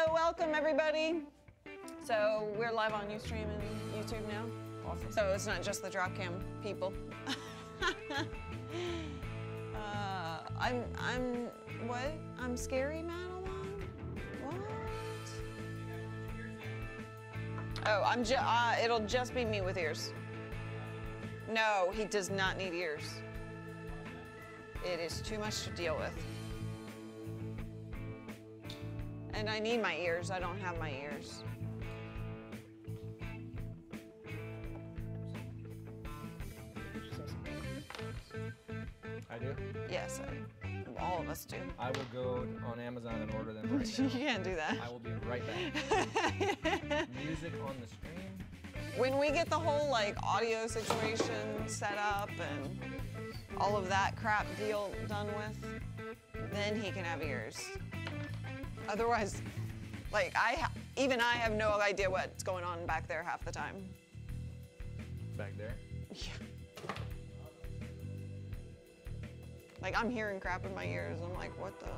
Hello, welcome everybody. So we're live on Ustream and YouTube now. Awesome. So it's not just the Dropcam people. I'm scary Madeline? What? Oh, it'll just be me with ears. No, he does not need ears. It is too much to deal with. And I need my ears. I don't have my ears. I do? Yes, all of us do. I will go on Amazon and order them right now. You can't do that. I will be right back. Music on the stream. When we get the whole like audio situation set up and all of that crap deal done with, then he can have ears. Otherwise, like even I have no idea what's going on back there half the time. Back there? Yeah. Like I'm hearing crap in my ears. I'm like, what the?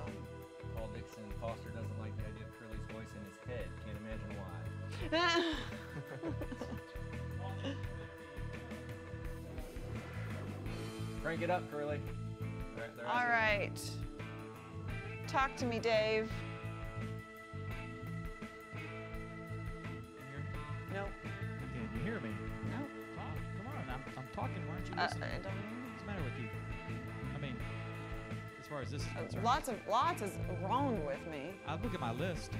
Paul Dixon Foster doesn't like the idea of Curly's voice in his head. Can't imagine why. Crank it up, Curly. All right. Talk to me, Dave. Nope. Can you hear me? Nope. Talk. Come on. I'm talking. Why aren't you listening? I don't know. What's the matter with you? I mean, as far as this is concerned. Lots is wrong with me. I look at my list.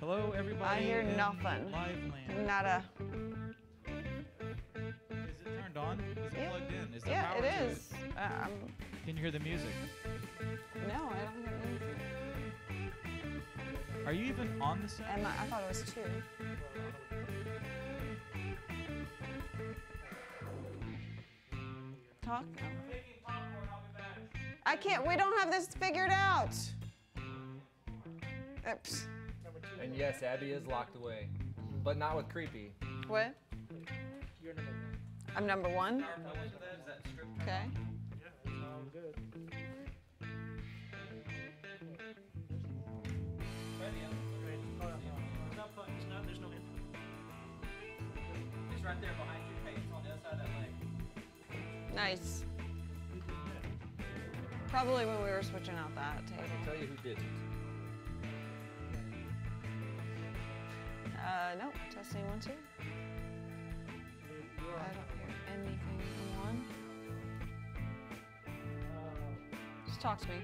Hello, everybody. I hear nothing. Live land. Nada. Is it turned on? Is it plugged in? Is there Yeah, power it to is. Can you hear the music? No, I don't hear anything. Are you even on the set? I thought it was 2. Talk? No. I can't, we don't have this figured out. Oops. And yes, Abby is locked away, but not with creepy. What? You're number 1. I'm number 1? Okay. Yeah, that's all good. No, there's no input. It's right there behind your face on the other side of that leg. Nice. Probably when we were switching out that I can table. tell you who didn't. Nope. Testing 1, 2. I don't hear anything on 1. Just talk to me.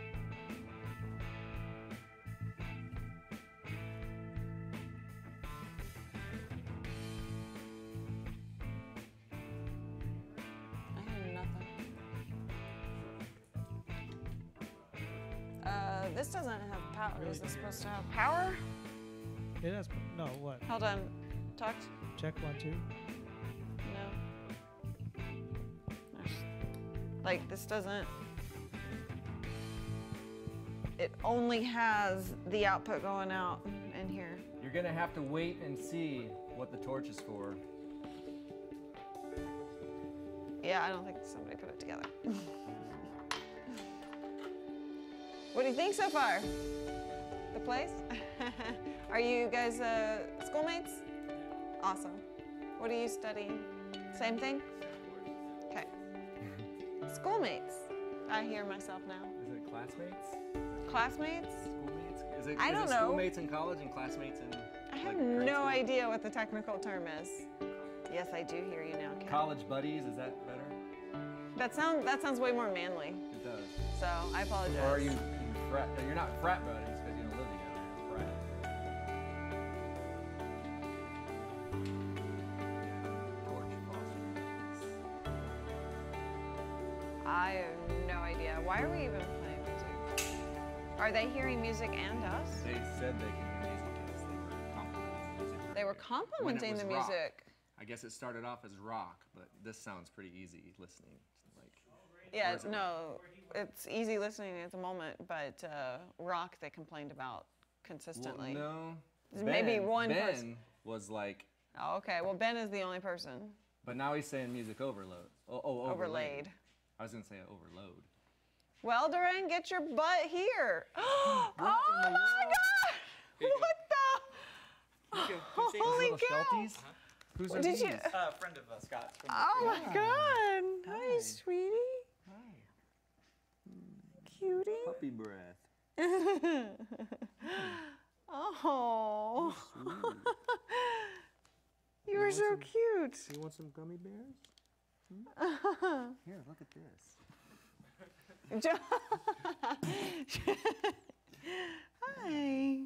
I hear nothing. This doesn't have power. Is this supposed to have power? It has, no, what? Hold on. Talk. Check 1, 2. No. Like, this doesn't... It only has the output going out in here. You're gonna have to wait and see what the torch is for. Yeah, I don't think somebody put it together. What do you think so far? The place? Are you guys schoolmates? Awesome. What are you studying? Same thing? Okay. Schoolmates. I hear myself now. Is it classmates? Classmates? Schoolmates? Is it, I don't know. Schoolmates in college and classmates in I have no idea what the technical term is. Yes, I do hear you now, Ken. College buddies, is that better? That sounds way more manly. It does. So I apologize. Or are you frat? You're not frat buddies because you don't live together. It's frat. I have no idea. Why are we even playing music? Are they hearing music and us? They said they can hear music because they were complimenting the music. They were complimenting the rock. music. I guess it started off as rock, but this sounds pretty easy listening. Like, Yeah, no, it's easy listening at the moment, but rock they complained about consistently. well, no. Maybe one Ben person. was like. Oh, okay, well Ben is the only person. But now he's saying music overload. Overlaid. I was gonna say overload. Well, Duran, get your butt here. Oh my little Shelties? Whose are Did these? you? Friend of Scott's. From Oh my God! Hi, sweetie. Hi. Cutie. Puppy breath. Oh. Sweet. You were so cute. You want some gummy bears? Here, look at this. Hi.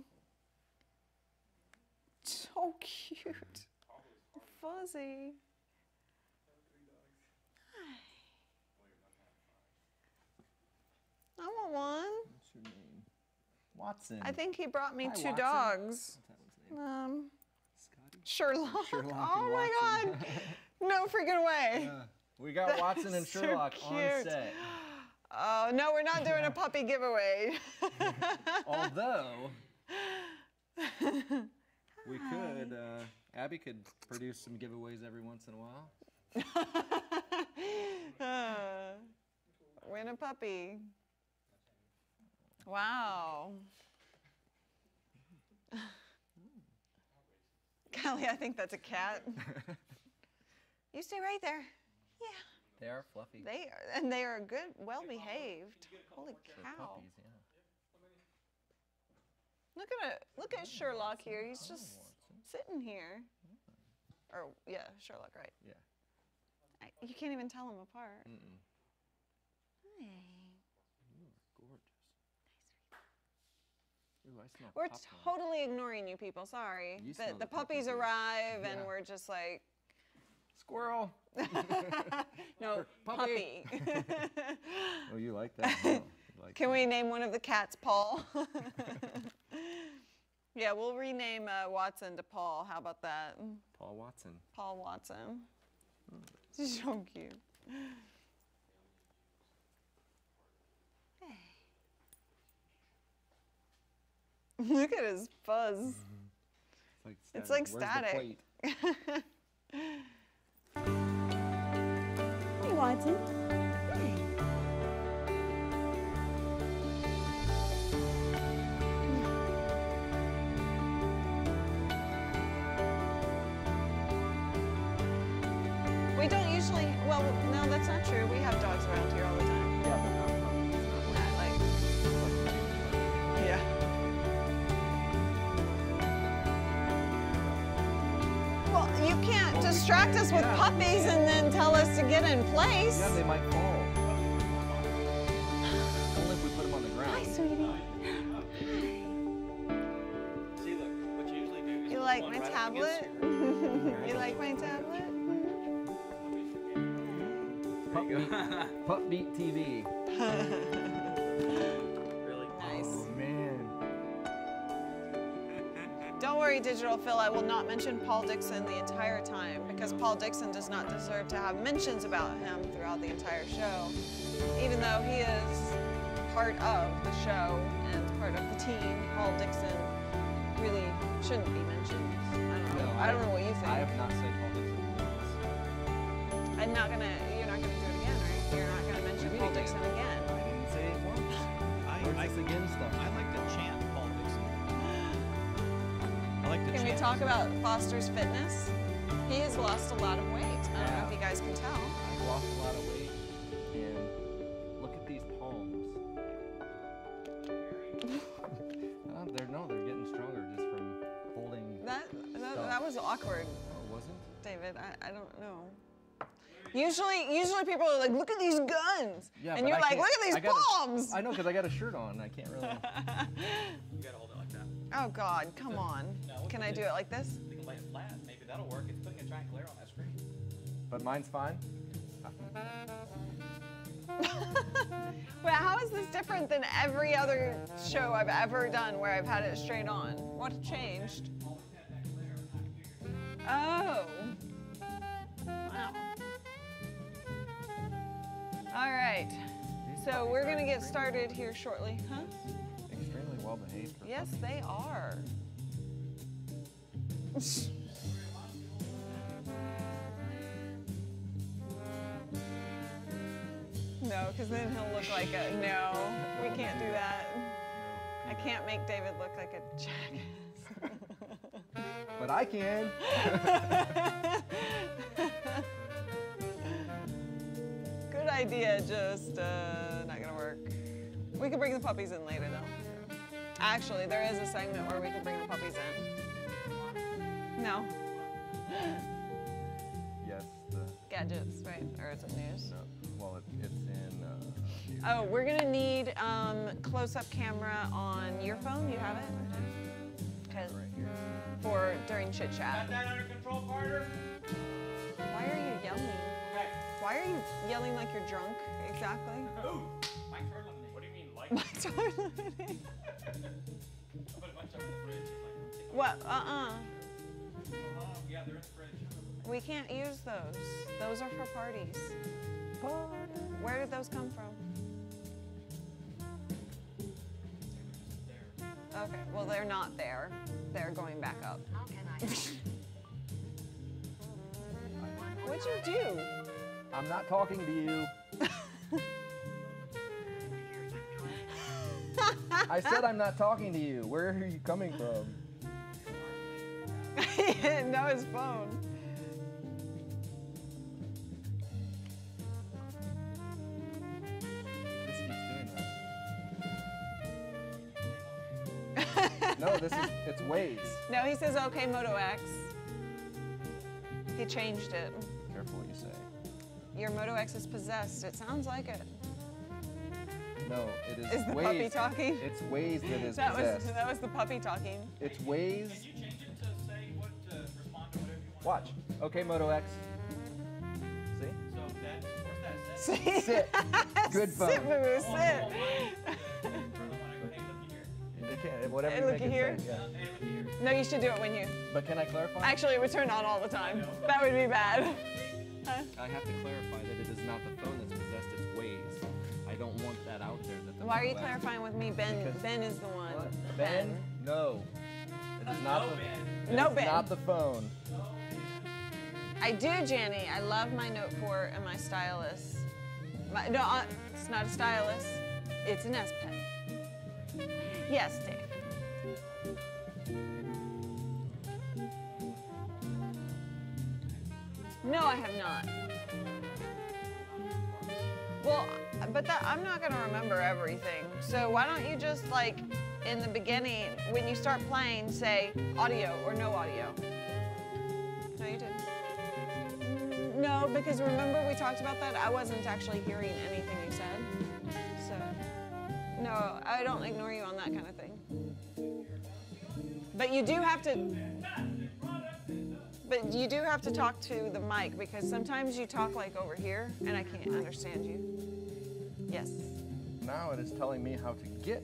So cute. Fuzzy. Hi. I want one. What's your name? Watson. I think he brought me Hi, 2 Watson. dogs. What's that one's name? Scotty? Sherlock. Sherlock Oh and my Watson. God. No freaking way. Yeah. We got Watson and That's so Sherlock on cute. set. Oh, no, we're not doing a puppy giveaway. Although, we could, Abby could produce some giveaways every once in a while. Win a puppy. Wow. Callie, I think that's a cat. You stay right there. Yeah. They are fluffy. They are, and they are good, well behaved. Holy They're cow. puppies, yeah. Look at Sherlock here. He's just sitting here. Or yeah, Sherlock, right? Yeah. You can't even tell them apart. Mm-mm. Hi. Gorgeous. Ooh, I smell We're popcorn. totally ignoring you people. Sorry. You smell The the puppies puppy. arrive and Yeah. we're just like, Squirrel. no, puppy. Oh, you like that? Oh, you like Can we name one of the cats Paul? Yeah, we'll rename Watson to Paul. How about that? Paul Watson. Paul Watson. She's so cute. Hey. Look at his fuzz. It's like Where's static. the plate? Hey, Watson. Hey. We don't usually, well, no, that's not true. We have dogs around here all the time. Yeah, but not Not like, yeah. Well, you can't distract us with Yeah. puppies and then tell us to get in place. Yeah, they might fall. Only if we put them on the ground. Hi, sweetie. See, look, what you usually do is You put like one my right up tablet? against your- You like my tablet? Pup Beat TV. Really? Nice. Oh man. Don't worry, Digital Phil, I will not mention Paul Dixon the entire time because Paul Dixon does not deserve to have mentions about him throughout the entire show, even though he is part of the show and part of the team. Paul Dixon really shouldn't be mentioned. I don't know what you think. I have not said Paul Dixon once. You're not gonna do it again, right? You're not gonna mention Maybe Paul again. Dixon again. I didn't say it once. Where's this again stuff? I like to chant Paul Dixon. I like to Can we chant. talk about Foster's fitness? He has lost a lot of weight. I don't know Yeah. if you guys can tell. I've lost a lot of weight, and look at these palms. They're getting stronger just from holding. That was awkward, Oh, wasn't? David. I don't know. Usually people are like, look at these guns. Yeah, and but you're I like, can't- look at I these gotta- palms. I know, because I got a shirt on. I can't really. You gotta hold it like that. Oh, God, come on. No, Can I do it like this? You can lay it flat. Maybe that'll work. It's putting a giant glare on that screen. But mine's fine. Well, how is this different than every other show I've ever done where I've had it straight on? What changed? Oh. Wow. All right. So we're going to get started here shortly. Huh? Extremely well behaved. For Yes, they are. No, because then he'll look like a, no, we can't do that. I can't make David look like a jackass. But But I can. Good idea, just not gonna work. We could bring the puppies in later though. Actually, there is a segment where we could bring the puppies in. No? Yes. The, Gadgets, right? Or is it news? no. Well, it's in. Oh, we're gonna need close-up camera on your phone. You have it? 'Cause Right here. for during chit chat. Got that under control, Carter? Why are you yelling? Okay. Why are you yelling like you're drunk? Exactly. Ooh, Mike's hard lemonade. What do you mean, like? Mike's hard lemonade. I put a bunch up in the fridge. It's like, What? yeah, they're in the fridge. We can't use those. Those are for parties. Where did those come from? There. Okay, well they're not there. They're going back up. What'd you do? I'm not talking to you. I said I'm not talking to you. Where are you coming from? He didn't know his phone. This keeps doing that. No, it's Waze. No, he says okay, Moto X. He changed it. Careful what you say. Your Moto X is possessed. It sounds like it. No, it is Is the Waze. puppy talking? It's Waze that is That possessed. was the puppy talking. It's Waze. Can you change it to say what to respond to whatever you want? Watch. Okay, Moto X. See? So that, where's that set? See? Sit. Good phone. Sit, boo, sit. Hey, looky here. It can, whatever Hey, you looky make it here. say, yeah. Hey, looky here. No, you should do it when you. But can I clarify? Actually, it would turn on all the time. That would be bad. Huh? I have to clarify that it is not the phone that's possessed, it's Waze. I don't want that out there. That the Why are you Moto X- clarifying with me? Ben. Because- Ben is the one. What? Ben? No. It is not No, the Ben. No, it's Ben. not the phone. I do, Janny. I love my Note 4 and my stylus. It's not a stylus. It's an S Pen. Yes, Dave. No, I have not. Well, but I'm not gonna remember everything. So why don't you just like in the beginning, when you start playing, say audio or no audio? No, you didn't. No, because remember we talked about that? I wasn't actually hearing anything you said. So, no, I don't ignore you on that kind of thing. But you do have to talk to the mic because sometimes you talk like over here and I can't understand you. Yes. Now it is telling me how to get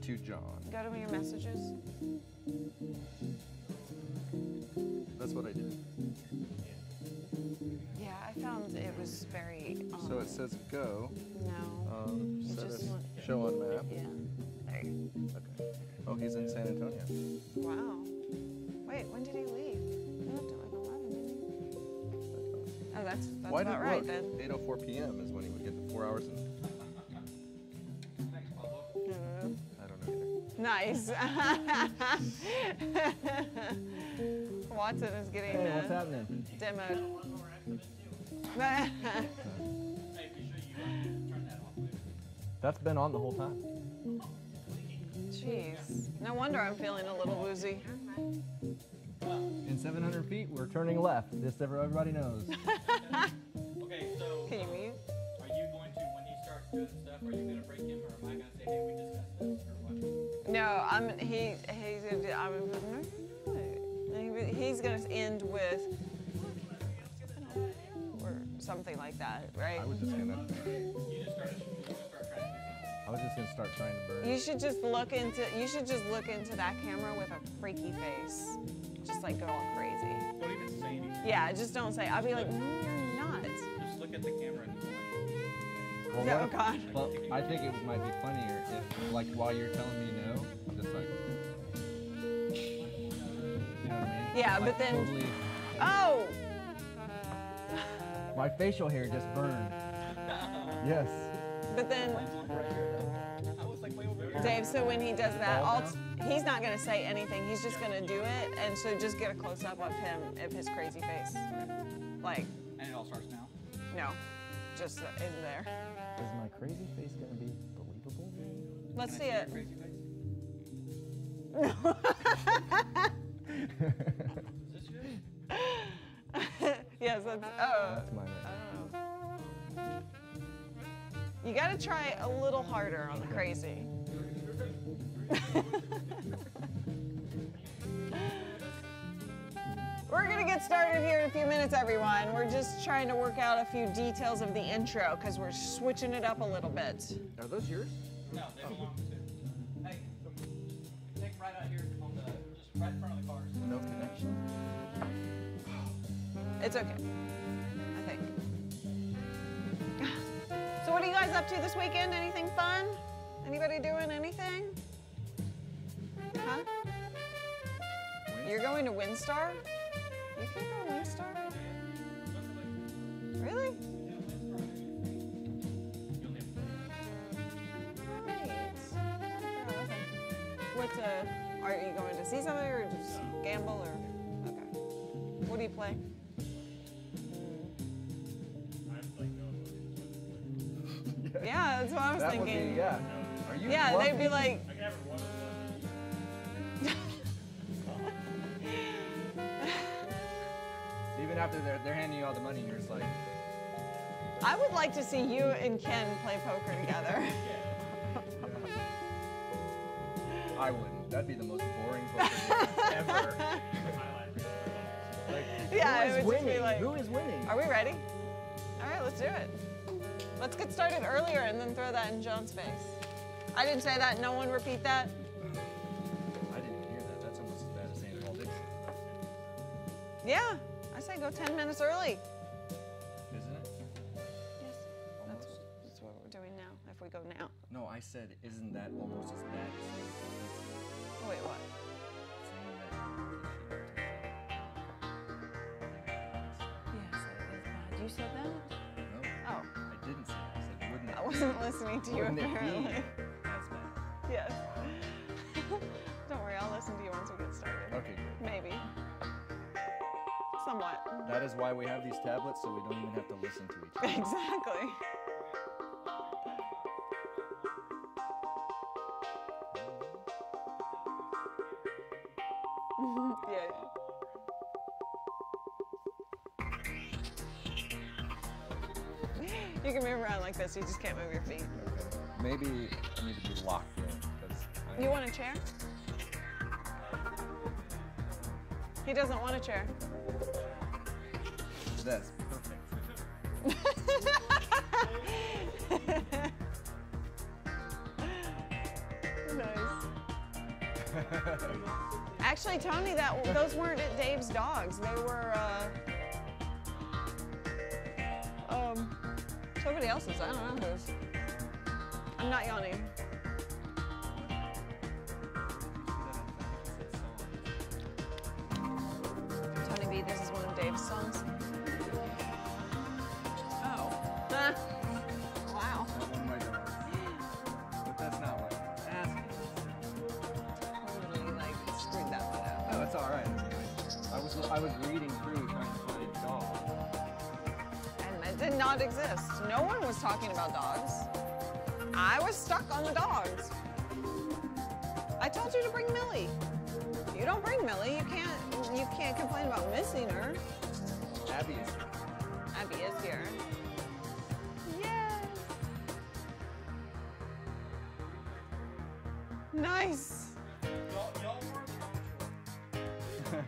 to John. Go to your messages. That's what I did. Yeah, I found it was very. So it says go. No. You Set just it, want- show on map. Yeah. There. Okay. Oh, he's in San Antonio. Wow. Wait, when did he leave? He left at like 11, didn't he? Oh, that's Why about did right look? then. 8:04 p.m. is when he would get the 4 hours and Thanks, Pablo. I don't know either. Nice. Watson is getting happening? demoed. One more accident too. Hey, be sure you turn that off later. That's been on the whole time. Jeez. No wonder I'm feeling a little woozy. In 700 feet, we're turning left. Just so everybody knows. Okay, so Can you mute? are you going to, when he starts doing stuff, are you going to break him, or am I going to say, hey, we discussed this, or what? No, he's gonna end with or something like that, right? I was just gonna. You just start trying to do something. I was just gonna start trying to burn. You should just look into that camera with a freaky face. Just like go all crazy. Don't even say anything. Yeah, just don't say. I'll be like, no, you're not. Just look at the camera and Well, No, what if- God. Well, I think it might be funnier if, like, while you're telling me no, just like. You know what I mean? Yeah, Like, but then- Totally, Oh, my facial hair just burned. Yes. but then I was like way over here. Dave. So when he does that, he's not gonna say anything. He's just gonna do it, and so just get a close up of him, of his crazy face. Like, And it all starts now. no, just in there. Is my crazy face gonna be believable? Let's see it. Crazy face. Is this yours? Yes, that's. That's mine. I don't know. You gotta try a little harder on the crazy. We're gonna get started here in a few minutes, everyone. We're just trying to work out a few details of the intro because we're switching it up a little bit. Are those yours? No, they belong to. Hey, take right out here on the, just right in front of the cars. No connection? It's okay, I think. So what are you guys up to this weekend? Anything fun? Anybody doing anything? Huh? You're going to Windstar? You can go to Windstar? Really? Right. What, are you going to see somebody or just gamble or? Okay. What do you play? Yeah, that's what I was That would thinking. be, yeah. Are you Yeah, lucky? they'd be like, Even after they're handing you all the money, you're just like, I would like to see you and Ken play poker together. I wouldn't. That'd be the most boring poker game ever. Like, Yeah, who it is would just be winning? like- Who is winning? Are we ready? All right, let's do it. Let's get started earlier and then throw that in John's face. I didn't say that. No one repeat that. I didn't hear that. That's almost as bad as saying Paul Dixon. Yeah, I say go 10 minutes early. Isn't it? Yes, Almost. that's what we're doing now, if we go now. No, I said, isn't that almost as bad as Oh, wait, what? saying Yes, it is bad. You said that? that? No, Oh, I didn't say that. I said, wouldn't it I wasn't listening to you wouldn't it apparently. be as bad? Yes. Don't worry, I'll listen to you once we get started. Okay, good. Maybe. Somewhat. That is why we have these tablets, so we don't even have to listen to each other. Exactly. Yeah. You can move around like this, you just can't move your feet. Okay. Maybe I need to be locked in, because You want a chair? He doesn't want a chair. That's perfect. Nice. Actually, Tony, those weren't Dave's dogs. They were somebody else's. I don't know whose. I'm not yawning. Tony B, this is one of Dave's songs. Oh. Wow. Not one of my dogs. But that's not what I was asking. Totally like screwed that one up. No, it's all right. I was reading through trying to find dogs. And it did not exist. No one was talking about dogs. I was stuck on the dogs. I told you to bring Millie. You don't bring Millie, you can't complain about missing her. Abby is here. Abby is here. Yes. Nice. Y'all weren't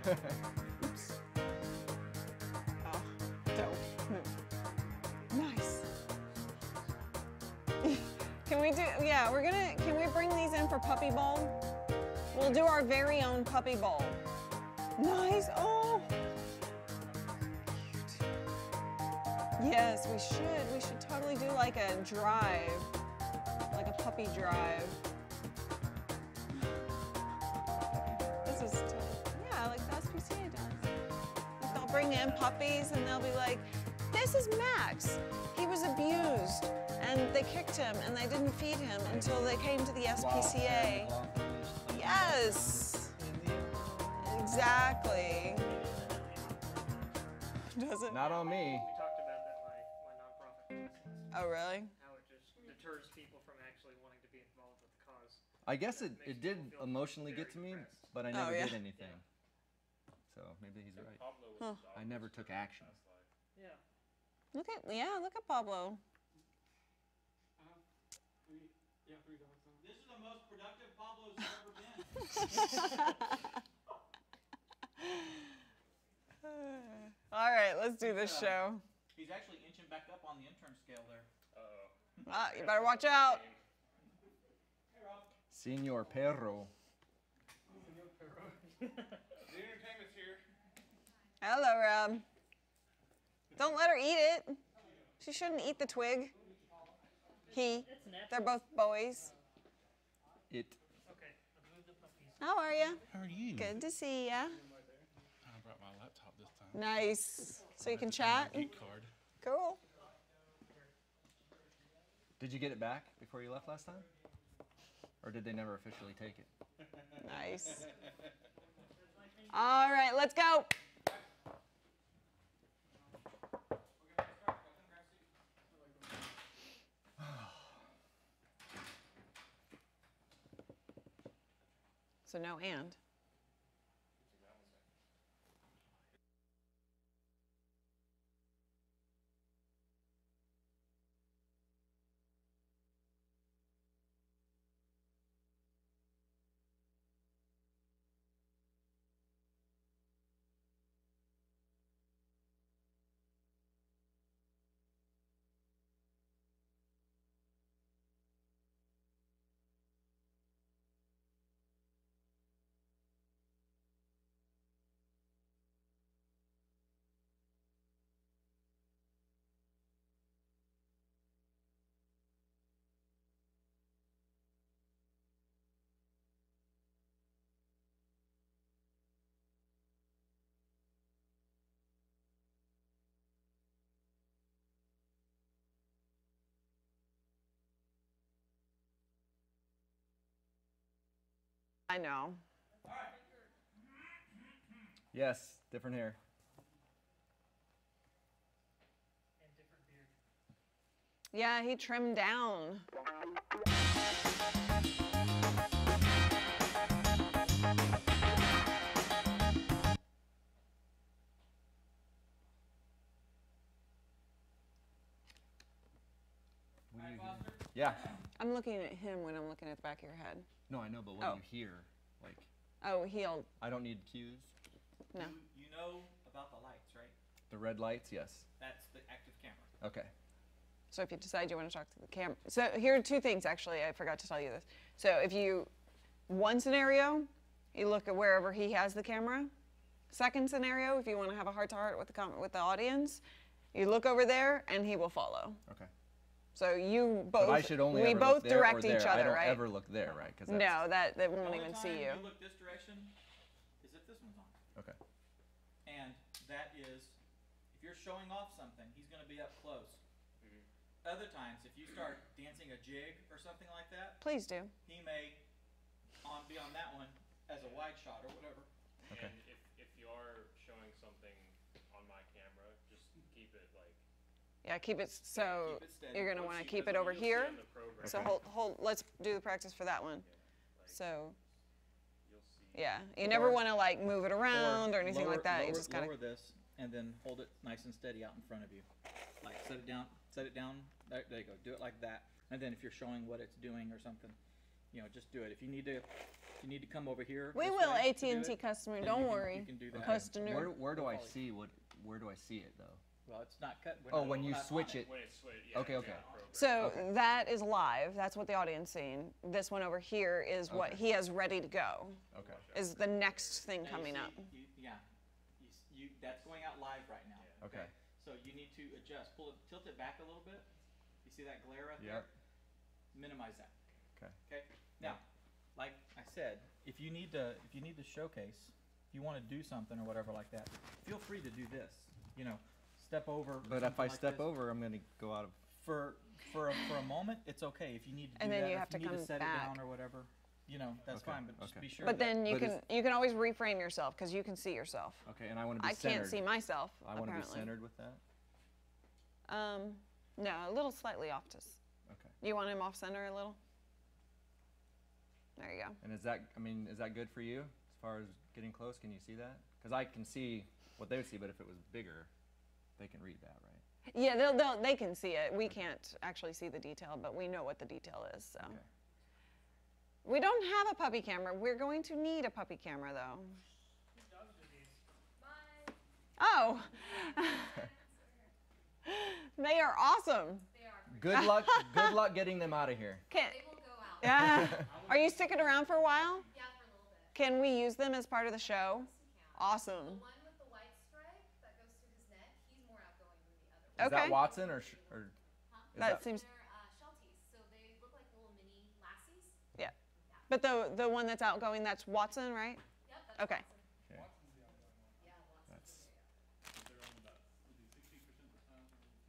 Oops. Oh, don't move. Nice. Can we do, yeah, can we bring these in for Puppy Bowl? We'll do our very own Puppy Bowl. Nice, oh. Yes, we should. We should totally do like a drive, like a puppy drive. This is, yeah, like the SPCA does. Like they'll bring in puppies and they'll be like, this is Max. He was abused and they kicked him and they didn't feed him until they came to the SPCA. Yeah. Yes. Exactly. Does it? Not on me. We talked about that my nonprofit license, Oh, really? how it just deters people from actually wanting to be involved with the cause. I guess it did emotionally get to me, but I never yeah. did anything. So maybe he's right. Huh. I never took action. Yeah. Look at Pablo. This is the most productive Pablo's ever been. All right, let's do this show. He's actually inching back up on the intern scale there. You better watch out. Hey, Rob. Senor Perro. The entertainment's here. Hello, Rob. Don't let her eat it. She shouldn't eat the twig. He. They're both boys. It. Okay, I'll move the puppies. How are you? How are you? Good to see ya. I brought my laptop this time. Nice. So you can chat? Geek card. Cool. Did you get it back before you left last time? Or did they never officially take it? Nice. All right, let's go. So no and. I know. Yes, different hair. And different beard. Yeah, he trimmed down. What do you hear? Foster? Yeah. I'm looking at him when I'm looking at the back of your head. No, I know, but what Oh. do you hear? Like, Oh, he'll. I don't need cues. No. You know about the lights, right? The red lights, yes. That's the active camera. Okay. So if you decide you want to talk to the camera. So here are two things, actually. I forgot to tell you this. So if you, one scenario, you look at wherever he has the camera. Second scenario, if you want to have a heart-to-heart with the audience, you look over there and he will follow. Okay. So you both, But I should only we ever both look there direct or there. each I other, don't right? ever look there, right? 'Cause that's, No, that The won't only even time see you. look this direction is if this one's on. Okay. And that is, if you're showing off something, he's going to be up close. Other times, if you start dancing a jig or something like that, Please do. he may be on that one as a wide shot or whatever. Okay. And if you are showing something on my camera, just keep it like. Yeah, keep it so Keep it steady. you're gonna once want to you- keep it because over you'll see here. on the program, So Okay. hold. Let's do the practice for that one. like, So you'll see. yeah, you never Or- want to like move it around or anything lower, like that. You Lower, just gotta. lower this and then hold it nice and steady out in front of you. Like set it down. There you go. Do it like that. And then if you're showing what it's doing or something, just do it. If you need to come over here. We this will, way to do AT&T it, customer. then Don't you can- worry. You can do that. Okay. Customer. Where do I Follow you. see where do I see it though? Well, it's not cut. Oh, when you not on switch it. When it's switched, yeah. Okay, it's okay. on the program. So that is live. That's what the audience seeing. This one over here is what Okay. he has ready to go. Okay. Is the next thing Now you coming see, up. That's going out live right now. Okay. So you need to adjust. Tilt it back a little bit. You see that glare right Yep. there? Minimize that. Okay. Okay. Now, like I said, if you need to showcase, if you want to do something or whatever like that, feel free to do this. Step over. But if I something like step this. over, I'm gonna go out of. for a moment, it's okay. If you need to do And then that, you or have if you to need come to set back. it down or whatever, that's Okay, fine, but just okay. be sure. But then you But can always reframe yourself because you can see yourself. Okay, and I want to be I centered. can't see myself. I want to be apparently. centered with that. No, a little slightly off. Okay. You want him off center a little? There you go. And is that good for you as far as getting close? Can you see that? Because I can see what they would see, but if it was bigger, they can read that, right? Yeah, they can see it. We can't actually see the detail, but we know what the detail is. So. Okay. We don't have a puppy camera. We're going to need a puppy camera, though. Oh. They are awesome. Good luck. Good luck getting them out of here. Can, They will go out. yeah. Are you sticking around for a while? Yeah, for a little bit. Can we use them as part of the show? Awesome. The one with the white stripe that goes through his neck, he's more outgoing than the other. Is Okay. that Watson or Huh? is That seems. They're Shelties, so they look like little mini lassies. Yeah. But the one that's outgoing, that's Watson, right? Yep, that's Okay. Watson. Okay. Yeah, Watson's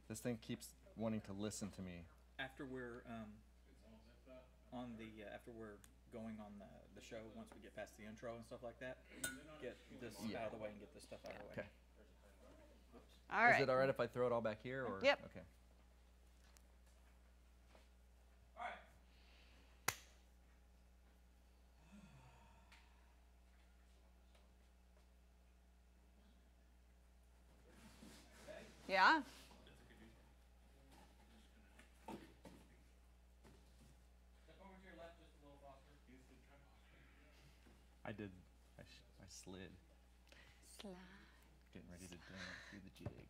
This thing keeps wanting to listen to me. After we're after we're going on the show, once we get past the intro and stuff like that, get this out of the way and get this stuff out of the way. Okay. All right. Is it all right if I throw it all back here, or? Yep. Okay. Yeah. I did. I slid. Getting ready to do the jig.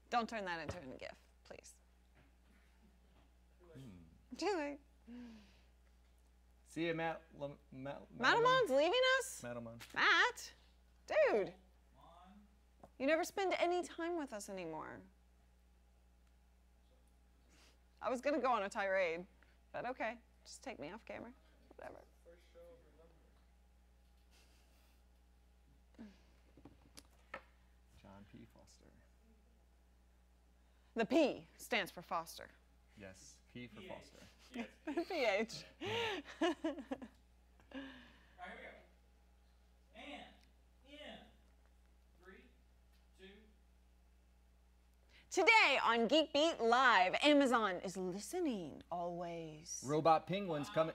Don't turn that into a GIF, please. Too late. See you, Matt. Matamon's leaving us? Matamon. Matt? Dude. You never spend any time with us anymore. I was going to go on a tirade, but okay. Just take me off camera. Whatever. John P. Foster. The P stands for Foster. Yes, P for Foster. PH. All right, here we go. And in 3, 2. Today on Geek Beat Live, Amazon is listening always. Robot penguins coming.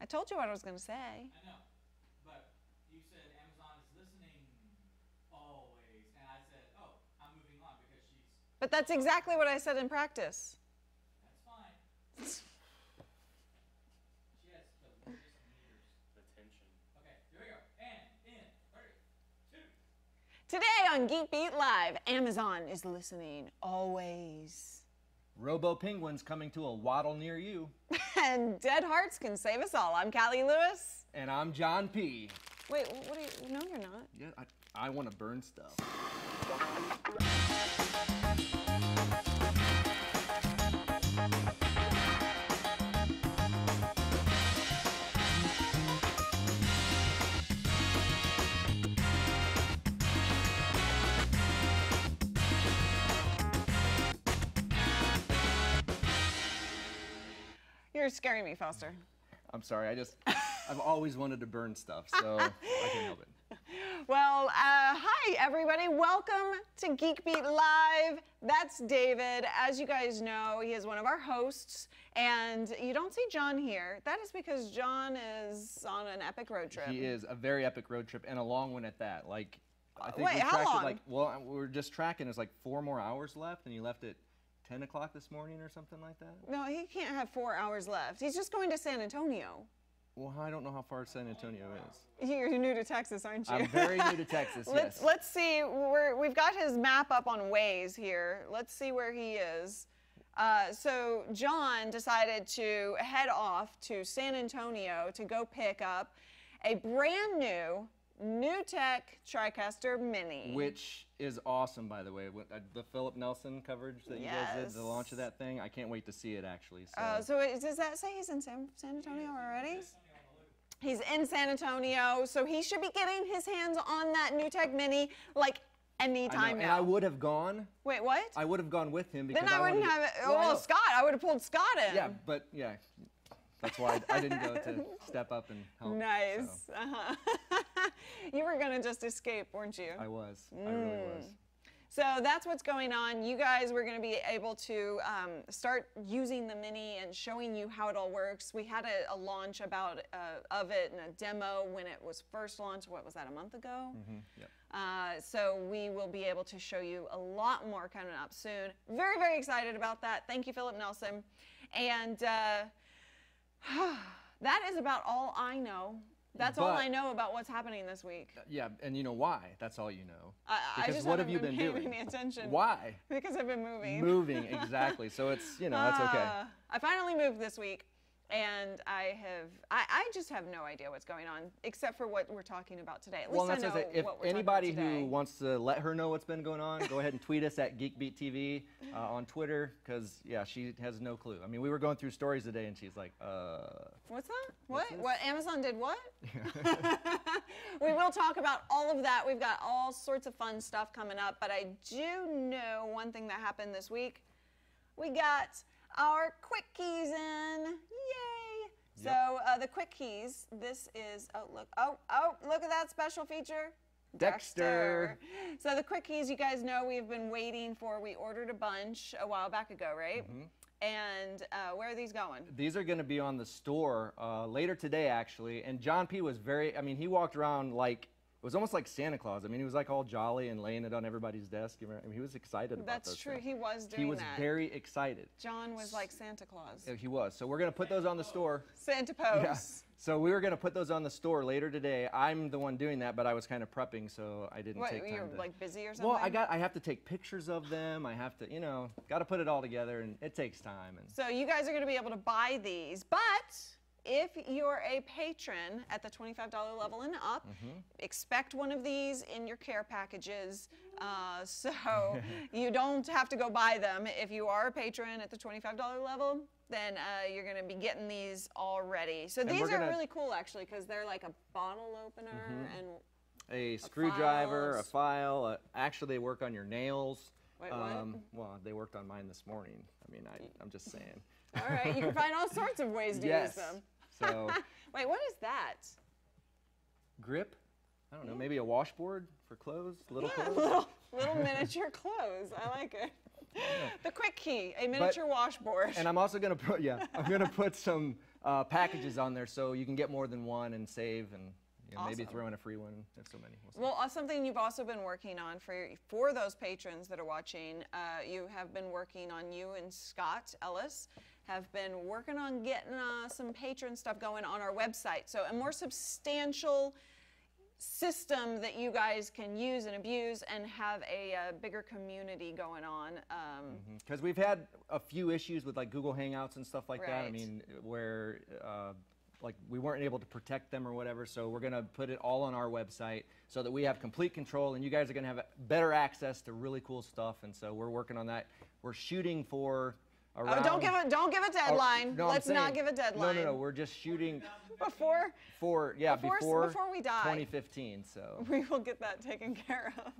I told you what I was going to say. I know, but you said Amazon is listening always, and I said, oh, I'm moving on because she's. But that's exactly what I said in practice. That's fine. She has the weirdest meters. The tension. Okay, here we go. And in 3, 2. Today on Geek Beat Live, Amazon is listening always. Robo penguins coming to a waddle near you. And Dead Hearts can save us all. I'm Callie Lewis. And I'm John P. Wait, what are you? No, you're not. Yeah, I want to burn stuff. You're scaring me, Foster. I'm sorry, I've always wanted to burn stuff, so I can't help it. Well, hi everybody. Welcome to Geek Beat Live. That's David. As you guys know, he is one of our hosts, and you don't see John here. That is because John is on an epic road trip. He is a very epic road trip, and a long one at that. Like, I think Wait, we how tracked long? it like, well, we're just tracking. There's like 4 more hours left, and he left at 10 o'clock this morning or something like that. No, he can't have 4 hours left. He's just going to San Antonio. Well, I don't know how far San Antonio is. You're new to Texas, aren't you? I'm very new to Texas, yes. Let's see. We've got his map up on Waze here. Let's see where he is. So John decided to head off to San Antonio to go pick up a brand new tech TriCaster Mini. Which is awesome, by the way. The Philip Nelson coverage that you guys did, the launch of that thing, I can't wait to see it, actually. Does that say he's in San Antonio already? He's in San Antonio, so he should be getting his hands on that new tech Mini like any time now. And I would have gone. Wait, what? I would have gone with him because Then I wouldn't have it. Well, I know. Scott. I would have pulled Scott in. Yeah, but yeah. That's why I didn't go to step up and help. Nice. So. You were gonna just escape, weren't you? I was. I really was. So that's what's going on. You guys were going to be able to start using the Mini and showing you how it all works. We had a launch of it and a demo when it was first launched. What was that, a month ago? Yep. So we will be able to show you a lot more coming up soon. Very, very excited about that. Thank you, Philip Nelson. And that is about all I know. That's all I know about what's happening this week. Yeah, and you know why? That's all you know. I Because just what haven't have you been paying doing? any attention. Why? Because I've been moving. Moving, exactly. So it's, you know, that's okay. I finally moved this week, and I just have no idea what's going on, except for what we're talking about today. At least I know if what we're anybody talking about today. who wants to let her know what's been going on, go ahead and tweet us at GeekBeat TV on Twitter, because, yeah, she has no clue. I mean, we were going through stories today, and she's like, What's that? What? this? What? Amazon did what? We will talk about all of that. We've got all sorts of fun stuff coming up, but I do know one thing that happened this week. We got our quick keys in. Yay! Yep. So the quick keys, this is, look at that special feature. Dexter. So the quick keys, you guys know we've been waiting for. We ordered a bunch a while back ago, right? And where are these going? These are going to be on the store later today, actually. And John P. was he walked around like, it was almost like Santa Claus. I mean, he was like all jolly and laying it on everybody's desk. I mean, he was excited about That's those true. things. He was doing that. He was very excited. John was like Santa Claus. He was. So we're going to put those on the store. Santa pose. Yeah. So we were going to put those on the store later today. I'm the one doing that, but I was kind of prepping, so I didn't take time You're to. like busy or something? Well, I have to take pictures of them. I have to, got to put it all together, and it takes time. And So you guys are going to be able to buy these, but if you're a patron at the $25 level and up, expect one of these in your care packages. So you don't have to go buy them. If you are a patron at the $25 level, then you're going to be getting these already. So these are really cool, actually, because they're like a bottle opener and a screwdriver, a file. Actually, they work on your nails. Wait, what? Well, they worked on mine this morning. I mean, I'm just saying. All right, you can find all sorts of ways to use them. So, wait, what is that? grip? I don't know, maybe a washboard for clothes? Little clothes? Little miniature clothes. I like it. The quick key, a miniature washboard. And I'm also going to put, I'm going to put some packages on there so you can get more than one and save and maybe throw in a free one if so many. Well, something you've also been working on for those patrons that are watching, you have been working on, you and Scott Ellis have been working on getting some patron stuff going on our website. So a more substantial system that you guys can use and abuse and have a bigger community going on. Because we've had a few issues with like Google Hangouts and stuff like that. I Right. mean, where like we weren't able to protect them or whatever. So we're going to put it all on our website so that we have complete control and you guys are going to have better access to really cool stuff. And so we're working on that. We're shooting for around... Oh, don't give a deadline. No, Let's not give a deadline. No, we're just shooting Before we die. 2015. So We will get that taken care of.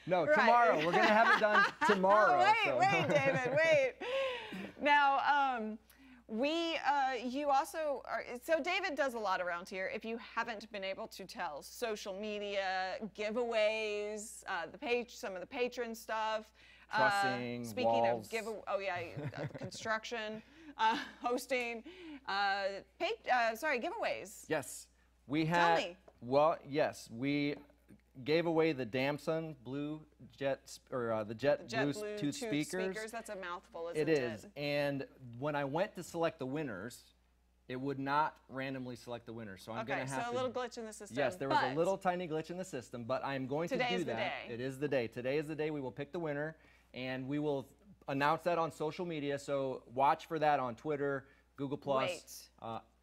no, Right. tomorrow. We're gonna have it done tomorrow. Wait, David, wait. Now, you also are, so David does a lot around here. If you haven't been able to tell, social media, giveaways, some of the patron stuff. Trussing, speaking walls. of construction, hosting, giveaways. Yes, we had. Tell me. Well, yes, we gave away the Damson Blue Jet the Jet Bluetooth speakers. That's a mouthful, isn't It it? is, and when I went to select the winners, it would not randomly select the winners. So I'm going to have so to. a little glitch in the system. Yes, there was a little tiny glitch in the system, but I'm going to do that. Today is the day. It is the day. Today is the day we will pick the winner, and we will announce that on social media. So watch for that on Twitter, Google+,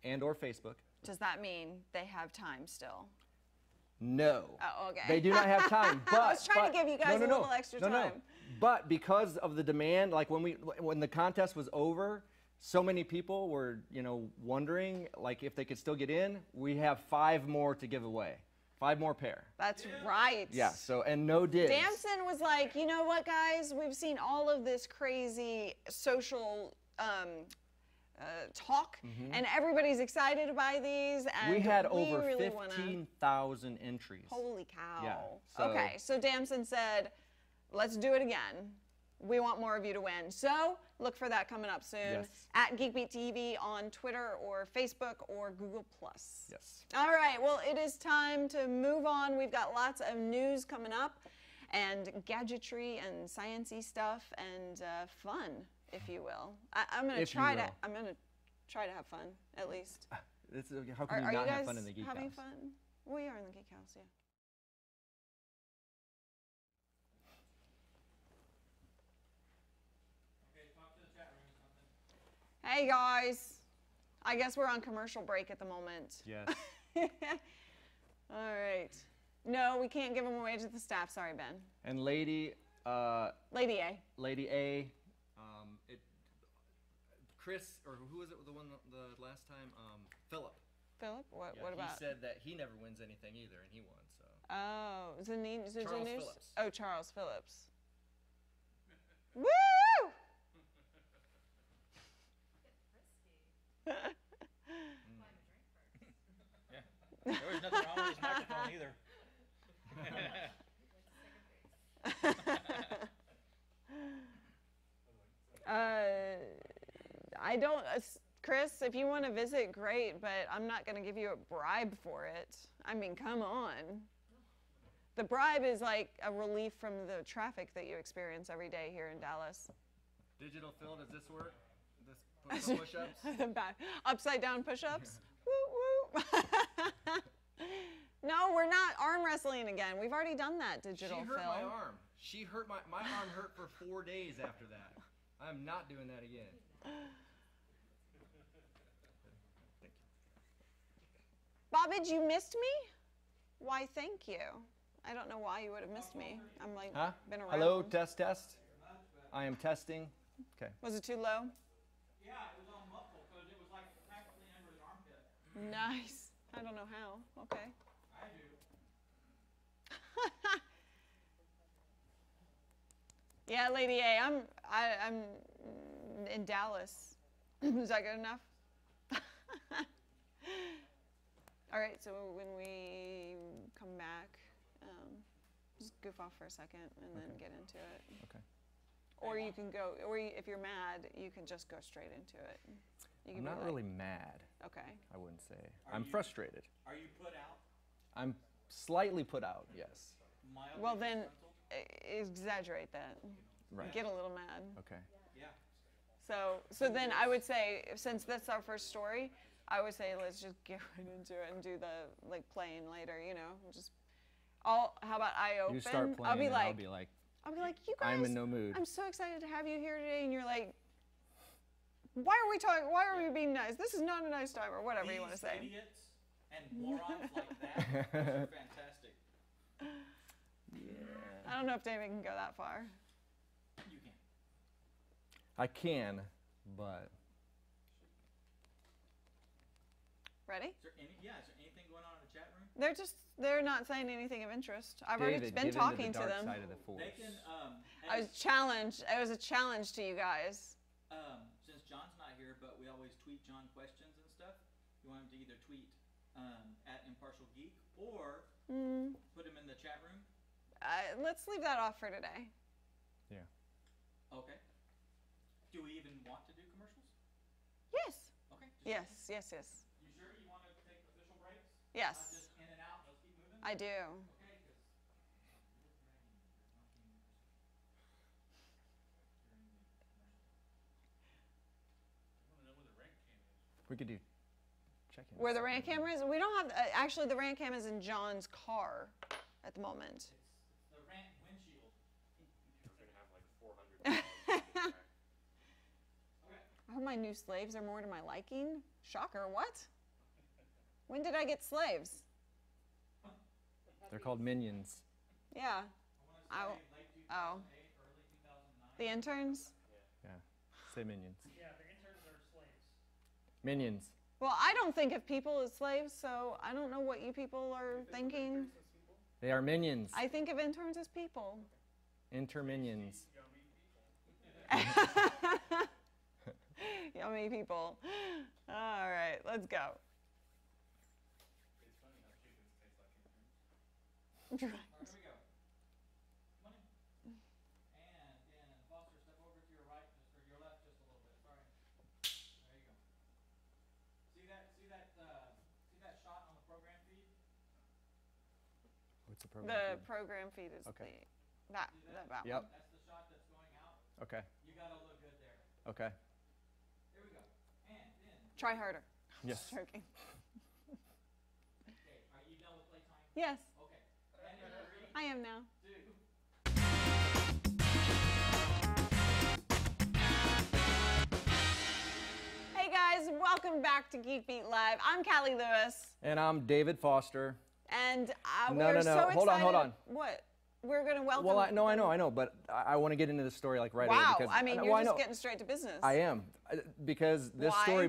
and or Facebook. Does that mean they have time still? No. Oh, okay. They do not have time. But I was trying to give you guys a little extra time. No. But because of the demand, like when the contest was over, so many people were, wondering like if they could still get in. We have 5 more to give away. 5 more pair. That's right. Yeah, so, and no digs. Damson was like, you know what, guys? We've seen all of this crazy social talk, and everybody's excited to buy these. And We had over really wanna- 15,000 entries. Holy cow. Yeah, so- Okay, so Damson said, let's do it again. We want more of you to win. So look for that coming up soon Yes. at GeekBeat TV on Twitter or Facebook or Google+. Yes. All right, well, it is time to move on. We've got lots of news coming up and gadgetry and sciencey stuff and fun, if you will. I'm going to If you try to will. I'm going to try to have fun at least. How can Are you you not guys have fun in the Geek having House? fun? We are in the Geek House, yeah. Okay, talk to the chat room or something. Hey guys, I guess we're on commercial break at the moment. Yes. All right. No, we can't give them away to the staff. Sorry, Ben. And Lady Lady A. Chris, or who was it? The one the last time? Philip. Philip? What Yeah, about? He said that he never wins anything either, and he won. So. Oh, is it news? Charles Phillips. Oh, Charles Phillips. Woo! Get frisky. Buy him a drink first. Yeah. There was nothing wrong with his microphone either. I don't, Chris, if you want to visit, great, but I'm not going to give you a bribe for it. I mean, come on. The bribe is like a relief from the traffic that you experience every day here in Dallas. Digital Phil, does this work? This push-ups? Upside down push-ups? Woo woo. No, we're not arm wrestling again. We've already done that, Digital She hurt Phil. my arm. She hurt my arm hurt for 4 days after that. I'm not doing that again. Thank you. Bobbage, you missed me? Why, thank you. I don't know why you would have missed me. I'm like, Huh? been around. Hello, test. I am testing. Okay. Was it too low? Yeah, it was on muffle because it was like practically under his armpit. Nice. I don't know how. Okay. I do. Yeah, Lady A, I'm in Dallas. Is that good enough? All right, so when we come back, just goof off for a second and then get into it. Okay. Or you can go, or if you're mad, you can just go straight into it. You can I'm be not like, really mad, Okay. I wouldn't say. I'm frustrated. Are you put out? I'm slightly put out, yes. Mildly Well, then disgruntled? exaggerate that. Right. Get a little mad. Okay. Yeah. So then I would say, since that's our first story, I would say let's just get right into it and do the like playing later, you know, just how about I open? You start playing, I'll be and like, I'll be like, you guys, I'm in no mood. I'm so excited to have you here today, and you're like, why are we talking? Why are we being nice? This is not a nice time, or whatever you want to say. These idiots and morons like that, those are fantastic. I don't know if David can go that far. You can. I can, but Ready? Is there anything going on in the chat room? They're not saying anything of interest. I've already David, been get talking into the to dark them. side of the force. They can, I was challenged. It was a challenge to you guys. since John's not here, but we always tweet John questions and stuff. You want him to either tweet at Impartial Geek or put him in the chat room. Let's leave that off for today. Yeah. Okay. Do we even want to do commercials? Yes. Okay. just Yes. checking. Yes. Yes. You sure you want to take official breaks? Not Yes. just in and out. Let's keep moving. I do. Okay, because We could do check-in. Where the rant camera is? We don't have. Actually, the rant cam is in John's car at the moment. it's the rant windshield. We're gonna have like 400. I hope my new slaves are more to my liking. Shocker. What? When did I get slaves? They're called minions. Yeah. I I- want to say late 2008, oh. early 2009. The interns? Yeah. Say minions. Yeah, the interns are slaves. Minions. Well, I don't think of people as slaves, so I don't know what you people are thinking. They are minions. I think of interns as people. Interminions. Yummy people. All right, let's go. It's funny how chickens taste like humans. All right, here we go. Come on in. And Foster, step over to your right, or your left, just a little bit. Sorry. There you go. See that shot on the program feed? What's the program? The program feed is Okay. that Yep. one. That's the shot that's going out. Okay. You gotta look good there. Okay. Here we go. And in. Try harder. Yes. Joking. Okay, are you done with playtime? Yes, Okay. And in 3, I am now. 2. Hey guys, welcome back to Geek Beat Live. I'm Callie Lewis, And I'm David Foster. and No, we're no, so no. excited. Hold on. What? We're gonna welcome. Well, I know, but I want to get into the story like right away. Wow, Because, I mean, well, you're I just know. getting straight to business. I am, because this Why?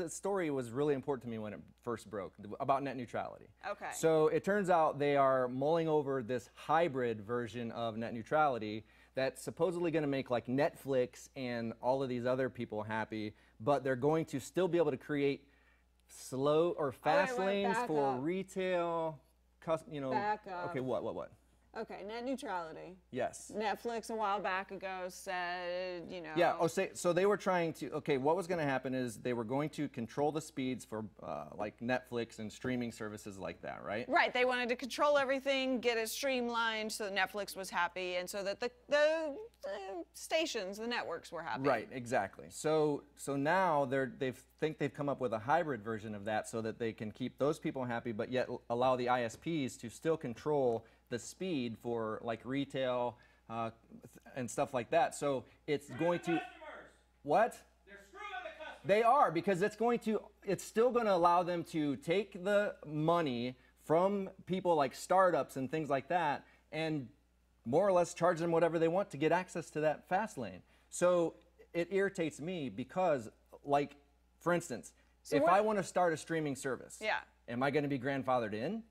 story was really important to me when it first broke about net neutrality. Okay. So it turns out they are mulling over this hybrid version of net neutrality that's supposedly going to make like Netflix and all of these other people happy, but they're going to still be able to create slow or fast wait, lanes back for up. retail, Back up. Okay, what? Okay, net neutrality. Yes. Netflix a while back ago said, Yeah. Oh, so they were trying to. Okay, what was going to happen is they were going to control the speeds for like Netflix and streaming services like that, right? Right, they wanted to control everything, get it streamlined so that Netflix was happy, and so that the stations, the networks were happy. Right. Exactly. So now they've come up with a hybrid version of that so that they can keep those people happy, but yet allow the ISPs to still control the speed for like retail and stuff like that. So it's going to. What? They're screwing the customers. They are, because it's still going to allow them to take the money from people like startups and things like that and more or less charge them whatever they want to get access to that fast lane. So it irritates me because, like, for instance, if I want to start a streaming service, Yeah. am I going to be grandfathered in?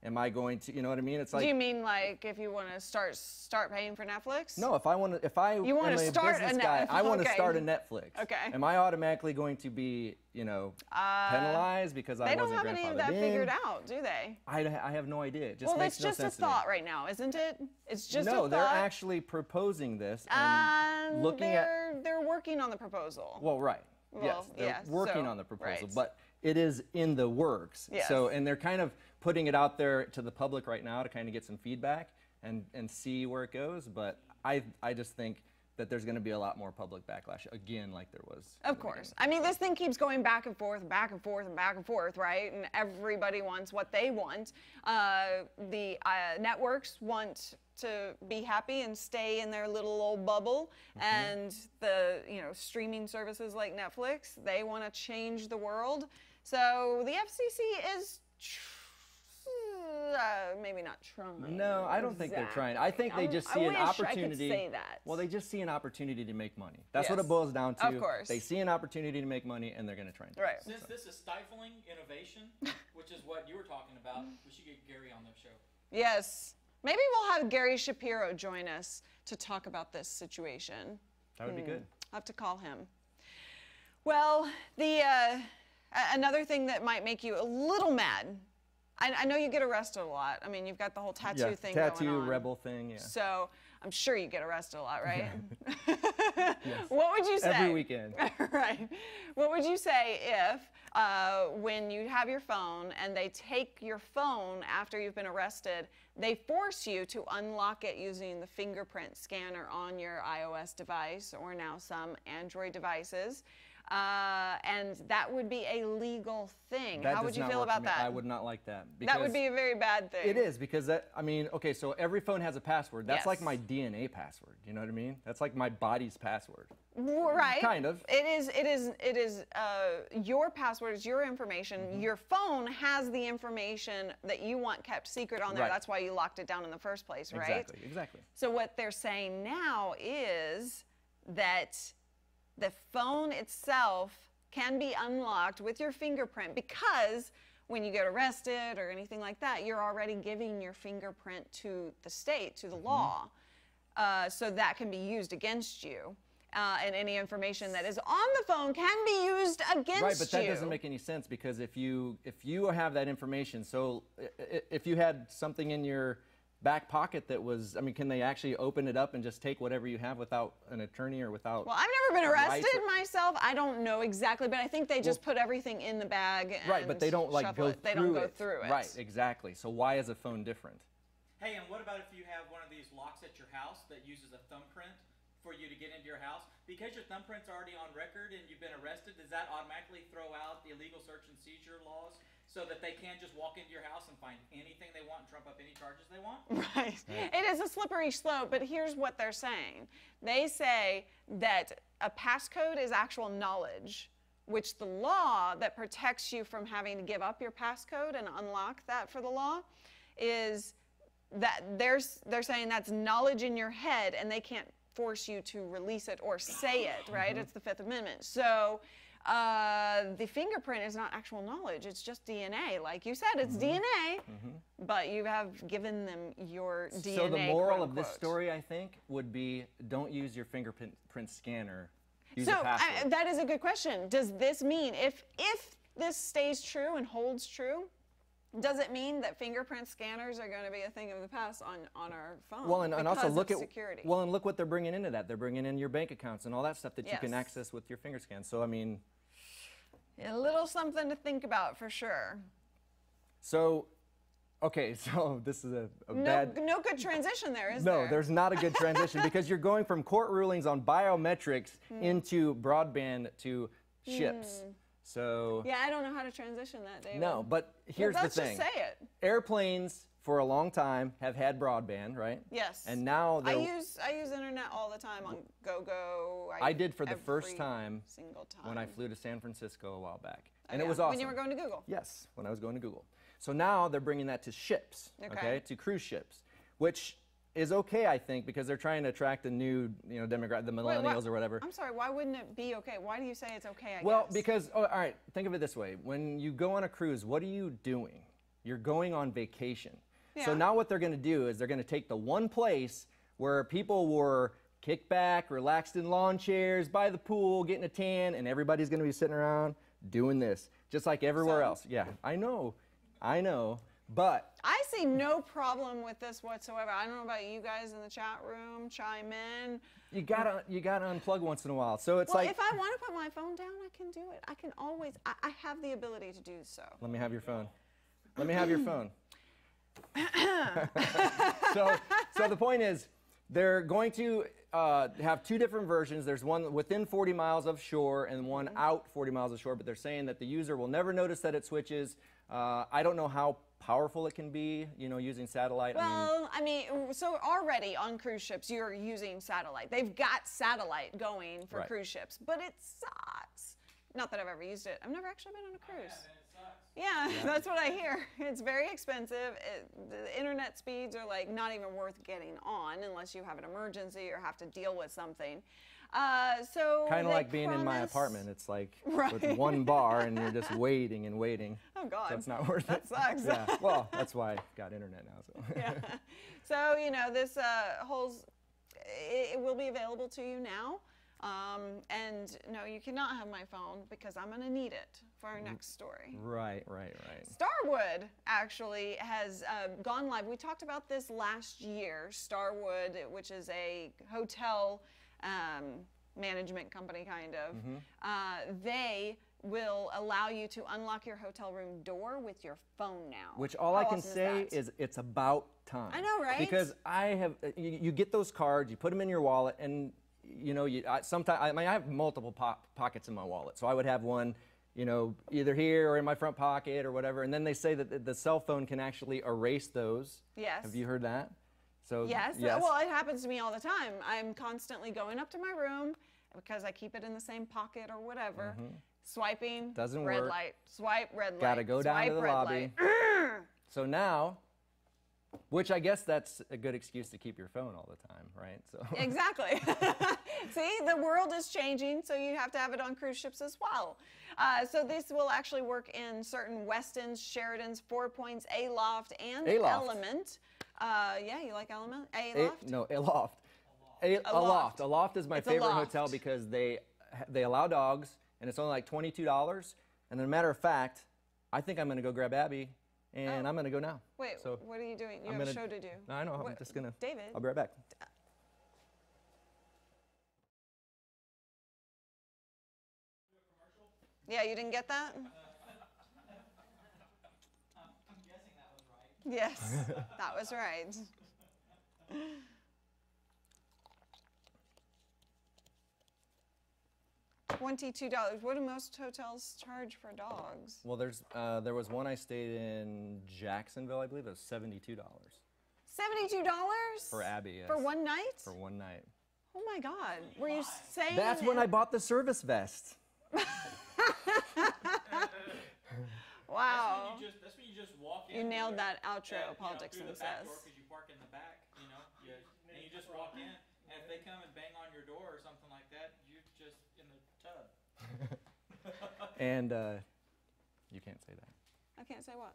Am I going to, you know what I mean? It's like, Do you mean like if you want to start paying for Netflix? no, if I am You wanna a start a business Net- guy, I want to okay. start a Netflix. Okay. Am I automatically going to be, penalized because I They don't wasn't have any of grandfathered that in? figured out, do they? I have no idea. It just Well, makes it's no just a sense to me. thought right now, isn't it? It's just a No, thought. they're actually proposing this and looking at. They're working on the proposal. Well, right. Yes, Well, they're yeah, working so, on the proposal, right. but it is in the works. Yes. So, and they're kind of putting it out there to the public right now to kind of get some feedback and see where it goes. But I just think that there's going to be a lot more public backlash again, like there was. Of course. I mean, this thing keeps going back and forth, back and forth, and back and forth, right? And everybody wants what they want. The networks want to be happy and stay in their little old bubble, and the streaming services like Netflix, they want to change the world. So the FCC is maybe not trying. No, I don't think they're trying. I think they just I see an wish I could opportunity. say that. Well, they just see an opportunity to make money. That's what Yes. it boils down to. Of course. They see an opportunity to make money, and they're going to try and do it. Right. Since this is stifling innovation, which is what you were talking about, we should get Gary on the show. Yes. Maybe we'll have Gary Shapiro join us to talk about this situation. That would be good. I'll have to call him. Well, another thing that might make you a little mad. I know you get arrested a lot. I mean, you've got the whole tattoo thing going on. Tattoo rebel thing, yeah. So I'm sure you get arrested a lot, right? What would you say? Every weekend. Right. What would you say if, when you have your phone and they take your phone after you've been arrested, they force you to unlock it using the fingerprint scanner on your iOS device or now some Android devices? And that would be a legal thing. That How does would you not feel work for about me. that? I would not like that. That would be a very bad thing. It is, because okay, so every phone has a password. That's Yes. like my DNA password. You know what I mean? That's like my body's password. Right. Kind of. It is your password is your information. Your phone has the information that you want kept secret on there. Right. That's why you locked it down in the first place, right? Exactly. So what they're saying now is that the phone itself can be unlocked with your fingerprint, because when you get arrested or anything like that, you're already giving your fingerprint to the state, to the law. So that can be used against you. and any information that is on the phone can be used against you. Right, but that doesn't make any sense because if you have that information, so if you had something in your back pocket that was, I mean, can they actually open it up and just take whatever you have without an attorney or without? Well, I've never been arrested myself. I don't know exactly, but I think they just put everything in the bag and right, but they don't like shuffle go it. They through don't go it. through it. Right, exactly. So why is a phone different? Hey, and what about if you have one of these locks at your house that uses a thumbprint for you to get into your house? Because your thumbprint's already on record and you've been arrested, does that automatically throw out the illegal search and seizure laws so that they can't just walk into your house and find anything they want and trump up any charges they want? Right. It is a slippery slope, but here's what they're saying. They say that a passcode is actual knowledge, which the law that protects you from having to give up your passcode and unlock that for the law is that they're saying that's knowledge in your head and they can't force you to release it or say it, right? It's the Fifth Amendment. So the fingerprint is not actual knowledge. It's just DNA. Like you said, it's DNA, but you have given them your DNA. So the moral quote, of this unquote. story, I think, would be don't use your fingerprint scanner. Use a password. That is a good question. Does this mean, if this stays true and holds true, does it mean that fingerprint scanners are going to be a thing of the past on our phone? Well, and also look at security. Well, and look what they're bringing into that. They're bringing in your bank accounts and all that stuff that you can Yes. access with your finger scan. So I mean, a little something to think about for sure. so okay, so this is a bad. No good transition there, is No, there? there's not a good transition because you're going from court rulings on biometrics into broadband to ships. So Yeah, I don't know how to transition that, David. no, but here's the let's thing. just say it. Airplanes for a long time have had broadband, right? Yes. And now I they're use internet all the time on GoGo. I did for the every first time single time. when I flew to San Francisco a while back. Oh, And it yeah, was awesome. When you were going to Google. Yes, when I was going to Google. So now they're bringing that to ships, Okay. to cruise ships, which is okay, I think, because they're trying to attract a new, demographic, the Wait, millennials or whatever. I'm sorry, why wouldn't it be okay? Why do you say it's okay, I Well, guess? because, all right, think of it this way. When you go on a cruise, what are you doing? You're going on vacation. So Yeah. now what they're going to do is they're going to take the one place where people were kicked back, relaxed in lawn chairs, by the pool, getting a tan, and everybody's going to be sitting around doing this, just like everywhere So- else. Yeah, I know, but I see no problem with this whatsoever. I don't know about you guys in the chat room, chime in. you gotta unplug once in a while. So it's Well, like, if I want to put my phone down, I can do it. I can always, I have the ability to do so. let me have your phone. Let me have your phone. So the point is, they're going to have two different versions. There's one within 40 miles of shore and one out 40 miles of shore, but they're saying that the user will never notice that it switches. I don't know how powerful it can be, using satellite. Well, so already on cruise ships, you're using satellite. They've got satellite going for Right. cruise ships, but it sucks. Not that I've ever used it. I've never actually been on a cruise. Yeah, that's what I hear. It's very expensive. The internet speeds are like not even worth getting on unless you have an emergency or have to deal with something. So Kind of they like being in my promise- apartment. It's like Right. with one bar and you're just waiting and waiting. Oh God, So it's not worth that it. sucks. Yeah. Well, that's why I got internet now. So. Yeah. So this it will be available to you now. And no, you cannot have my phone because I'm going to need it for our next story. Right. Starwood actually has gone live. We talked about this last year. Starwood, which is a hotel management company, kind of. They will allow you to unlock your hotel room door with your phone now. Which all How I can awesome say that? is it's about time. I know, right? Because I have, you get those cards, you put them in your wallet, and I have multiple pockets in my wallet. So I would have one, either here or in my front pocket or whatever. And then they say that the cell phone can actually erase those. Yes. Have you heard that? So Yes. Well, it happens to me all the time. I'm constantly going up to my room because I keep it in the same pocket or whatever. Swiping. Doesn't red work. light. Swipe. Red light. Gotta go down to swipe, the red lobby. light. So now, which I guess that's a good excuse to keep your phone all the time, right? So Exactly. See, the world is changing, so you have to have it on cruise ships as well. So this will actually work in certain Westins, Sheratons, Four Points, Aloft, and Aloft. Element. Yeah, you like Element? Aloft? No, Aloft. A loft. A loft is my It's a favorite loft. hotel because they allow dogs, and it's only like $22. And then, matter of fact, I think I'm going to go grab Abby, and I'm going to go now. Wait, So what are you doing? You I'm have a gonna- show to do. No, I know. I'm What- just going to. David. I'll be right back. Yeah, you didn't get that? I'm guessing that was right. Yes, that was right. $22. What do most hotels charge for dogs? Well, there was one I stayed in Jacksonville, I believe. It was $72 $72 for Abby. Yes. for one night? For one night. Oh my God! Were you saying? That's when I bought the service vest. Wow. That's when you just walk in. You nailed that and, outro. Paul through Dixon the back says. door because you park in the back. You know, and you just walk in, and if they come and bang on your door or something like that, you're just in the tub. And you can't say that. I can't say what.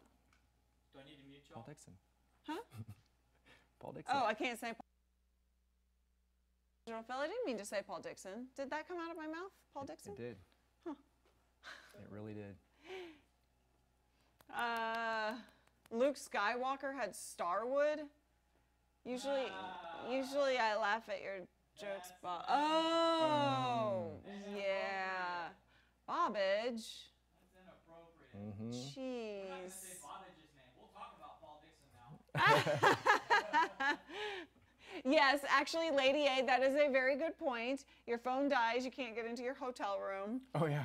Do I need to mute Paul y'all? Dixon. Huh? Paul Dixon. Oh, I can't say. Phil, I didn't mean to say Paul Dixon. Did that come out of my mouth, Paul Dixon? It did. Huh. It really did. Luke Skywalker had Starwood. Usually I laugh at your jokes, Bob. Oh, yeah. Bobbage. That's inappropriate. Mm-hmm. I'm not gonna Jeez. say Bobbage's name. We'll talk about Paul Dixon now. Yes, actually, Lady A, that is a very good point. Your phone dies, you can't get into your hotel room. Oh, yeah.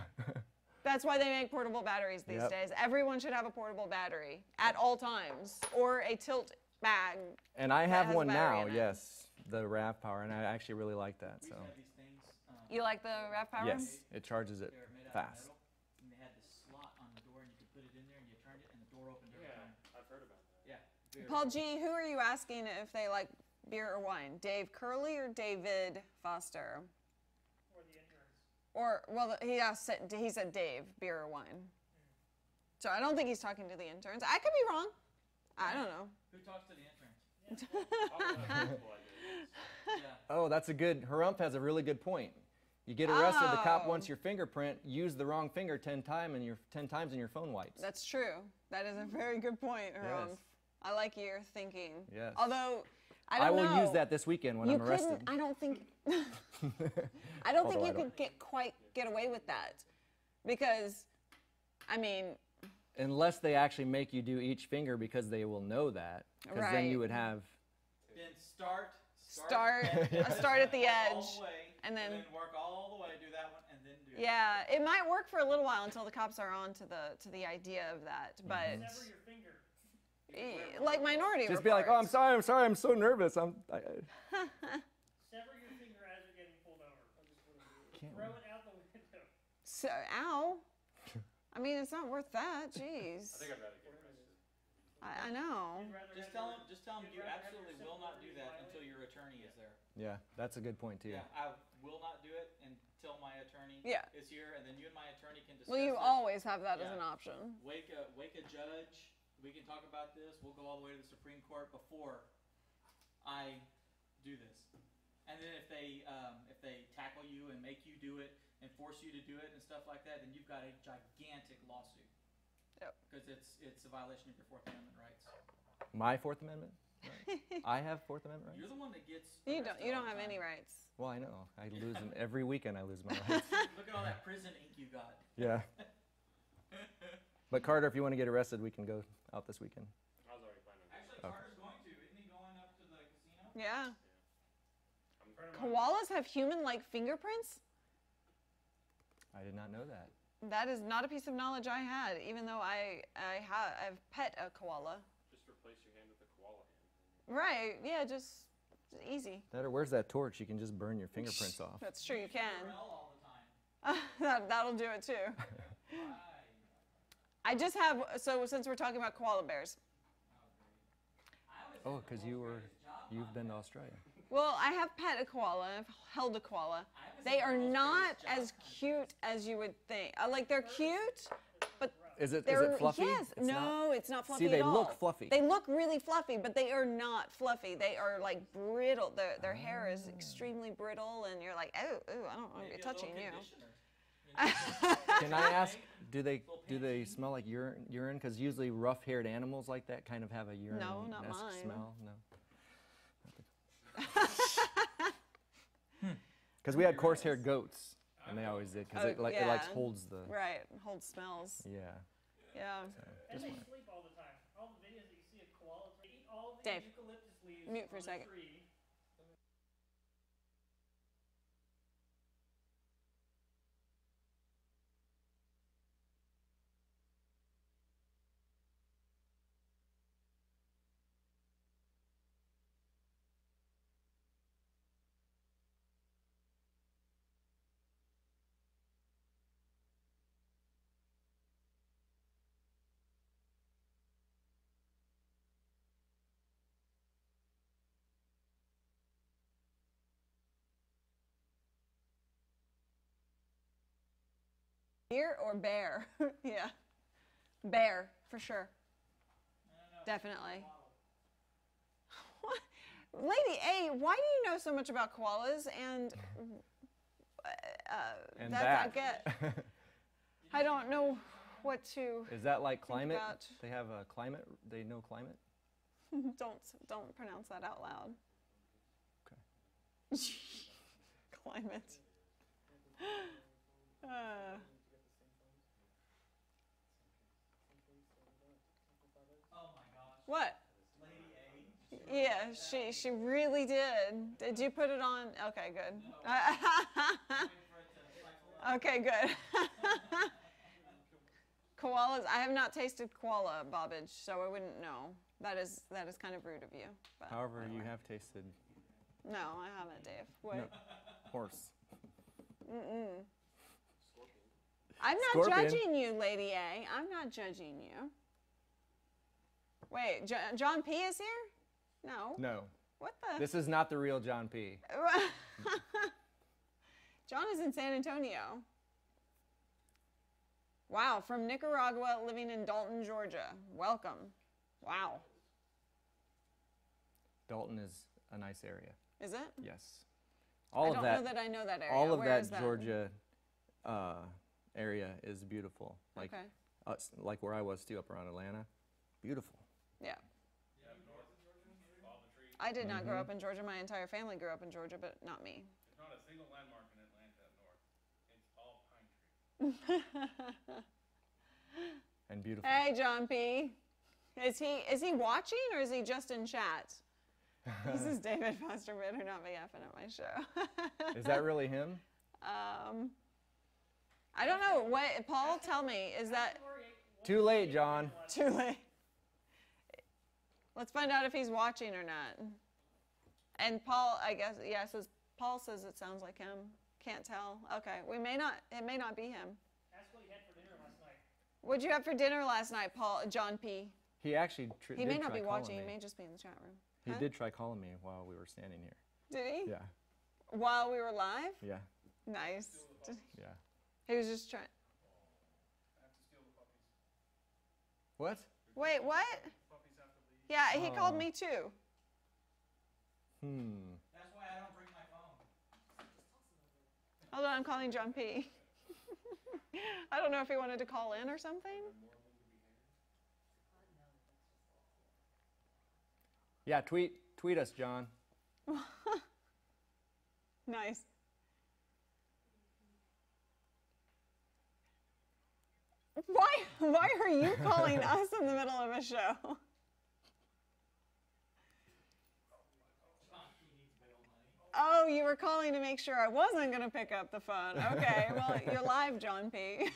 That's why they make portable batteries these Yep. days. Everyone should have a portable battery at all times, or a tilt bag. And I That have has a one battery now, in it. yes. The RAV power, and I actually really like that. We So, used to have these things. You like the RAV power? yes, it charges it They were made out of fast. metal, and they had this slot on the door, and you could put it in there, and you turned it, and the door opened every Yeah, time. I've heard about that. Yeah. very Paul cool. G, who are you asking if they like beer or wine? Dave Curley or David Foster? Or the interns. Or, well, he said Dave, beer or wine. So I don't think he's talking to the interns. I could be wrong. I don't know. Who talks to the interns? Talk about multiple ideas. Yeah. Oh, that's a good. Harump has a really good point. You get arrested, the cop Oh. wants your fingerprint. Use the wrong finger 10 times, and your phone wipes. That's true. That is a very good point, Harumph. Yes. I like your thinking. Yes. Although, I I don't will know. use that this weekend when You I'm arrested. couldn't, I don't think, I don't think Although you I don't- could quite get away with that. Because, I mean, Unless they actually make you do each finger because they will know that. Because then Right. you would have. Then start start at the work all edge. the way, and then- work all the way, do that one, and then do it. Yeah, it might work for a little while until the cops are on to the idea of that. But, Sever your finger. like Minority Just be like, oh, I'm Report. sorry, I'm so nervous. Sever your finger as you're getting pulled over. Can't Throw it out the window. So, ow. I mean, it's not worth that. Jeez. I think I'd rather get arrested. I know. You'd rather Just have tell them you'd you rather have absolutely your will not do civil that rights until your attorney is there. Yeah, that's a good point too. Yeah, I will not do it until my attorney Yeah. is here, and then you and my attorney can discuss Well, you this. always have that as Yeah. an option. Wake a judge. We can talk about this. We'll go all the way to the Supreme Court before I do this. And then if they tackle you and make you do it and force you to do it and stuff like that, then you've got a gigantic lawsuit. Yep. Because it's a violation of your Fourth Amendment rights. My Fourth Amendment? Right. I have Fourth Amendment rights? You're the one that gets. You arrested don't all the have any time. rights. Well, I know. I lose them every weekend. I lose my rights. Look at all that prison ink you got. Yeah. But Carter, if you want to get arrested, we can go out this weekend. I was already planning on Actually, doing Carter's going to. Isn't he going up to the casino? Yeah. that. Koalas have human-like fingerprints? I did not know that. That is not a piece of knowledge I had, even though I've pet a koala. Just replace your hand with a koala hand. Right, yeah, just easy. That or where's that torch? You can just burn your fingerprints off. That's true, you can. Pharrell all the time. That'll do it too. Why? I just have, so since we're talking about koala bears, Oh, because you've been to Australia. well, I have pet a koala, I've held a koala. They are not as cute as you would think. Like, they're cute, but Is it They're, fluffy? Yes. It's not? No, it's not fluffy See, they at all. look fluffy. They look really fluffy, but they are not fluffy. They are like brittle. Their hair is extremely brittle, and you're like, oh, I don't want to be touching you. Can I ask, do they smell like urine? Because usually rough-haired animals like that kind of have a urine No, not mine. smell. No. Because we had coarse-haired goats, and they always did, because it like holds the. Right, holds smells. Yeah. Yeah. And they sleep all the time. All the videos that you see of koalas, they eat all the Dave, eucalyptus leaves mute for a on the second. tree. Deer or bear? Yeah. Bear, for sure. Definitely. What? Lady A, why do you know so much about koalas and And that's, that. I don't know what to Is that like climate? about. They have a climate. They know climate. don't pronounce that out loud. Okay. Climate. Oh my gosh. What? Lady A. Yeah, she really did. Did you put it on? Okay, good. Okay, good. Koalas. I have not tasted koala bobbage, so I wouldn't know. That is kind of rude of you. But However, anyway. you have tasted No, I haven't, Dave. What? No. horse. I'm not Scorpion. judging you, Lady A. I'm not judging you. Wait, John P is here? No. No. What the? This is not the real John P. John is in San Antonio. Wow, from Nicaragua, living in Dalton, Georgia. Welcome. Wow. Dalton is a nice area. Is it? Yes. I All don't of that. know that I know that area. All of Where that is Georgia area is beautiful. Like Okay. like where I was too, up around Atlanta. Beautiful. Yeah. Yeah, north of Georgia, all the trees. I did not grow up in Georgia. My entire family grew up in Georgia, but not me. There's not a single landmark in Atlanta up north. It's all pine trees. And beautiful. Hey, John P. Is he watching or is he just in chat? This is David Foster Better Not Be Effing at my show. Is that really him? I don't know. What, Paul, tell me. Is that Too late, John. too late? Let's find out if he's watching or not. And Paul, I guess, yeah, Paul says it sounds like him. Can't tell. Okay, it may not be him. That's what he had for dinner last night. What'd you have for dinner last night, John P? He actually He did may not try be calling watching. me. He may just be in the chat room. He Huh? did try calling me while we were standing here. Did he? Yeah. While we were live? Yeah. Nice. Yeah. He was just trying. I have to steal the puppies. What? Wait, what? Puppies have to leave. Yeah, he called Oh. me too. That's why I don't bring my phone. Hold on, I'm calling John P. I don't know if he wanted to call in or something. Yeah, tweet us, John. Nice. Why are you calling us in the middle of a show? Oh, you were calling to make sure I wasn't going to pick up the phone. Okay, well, you're live, John P.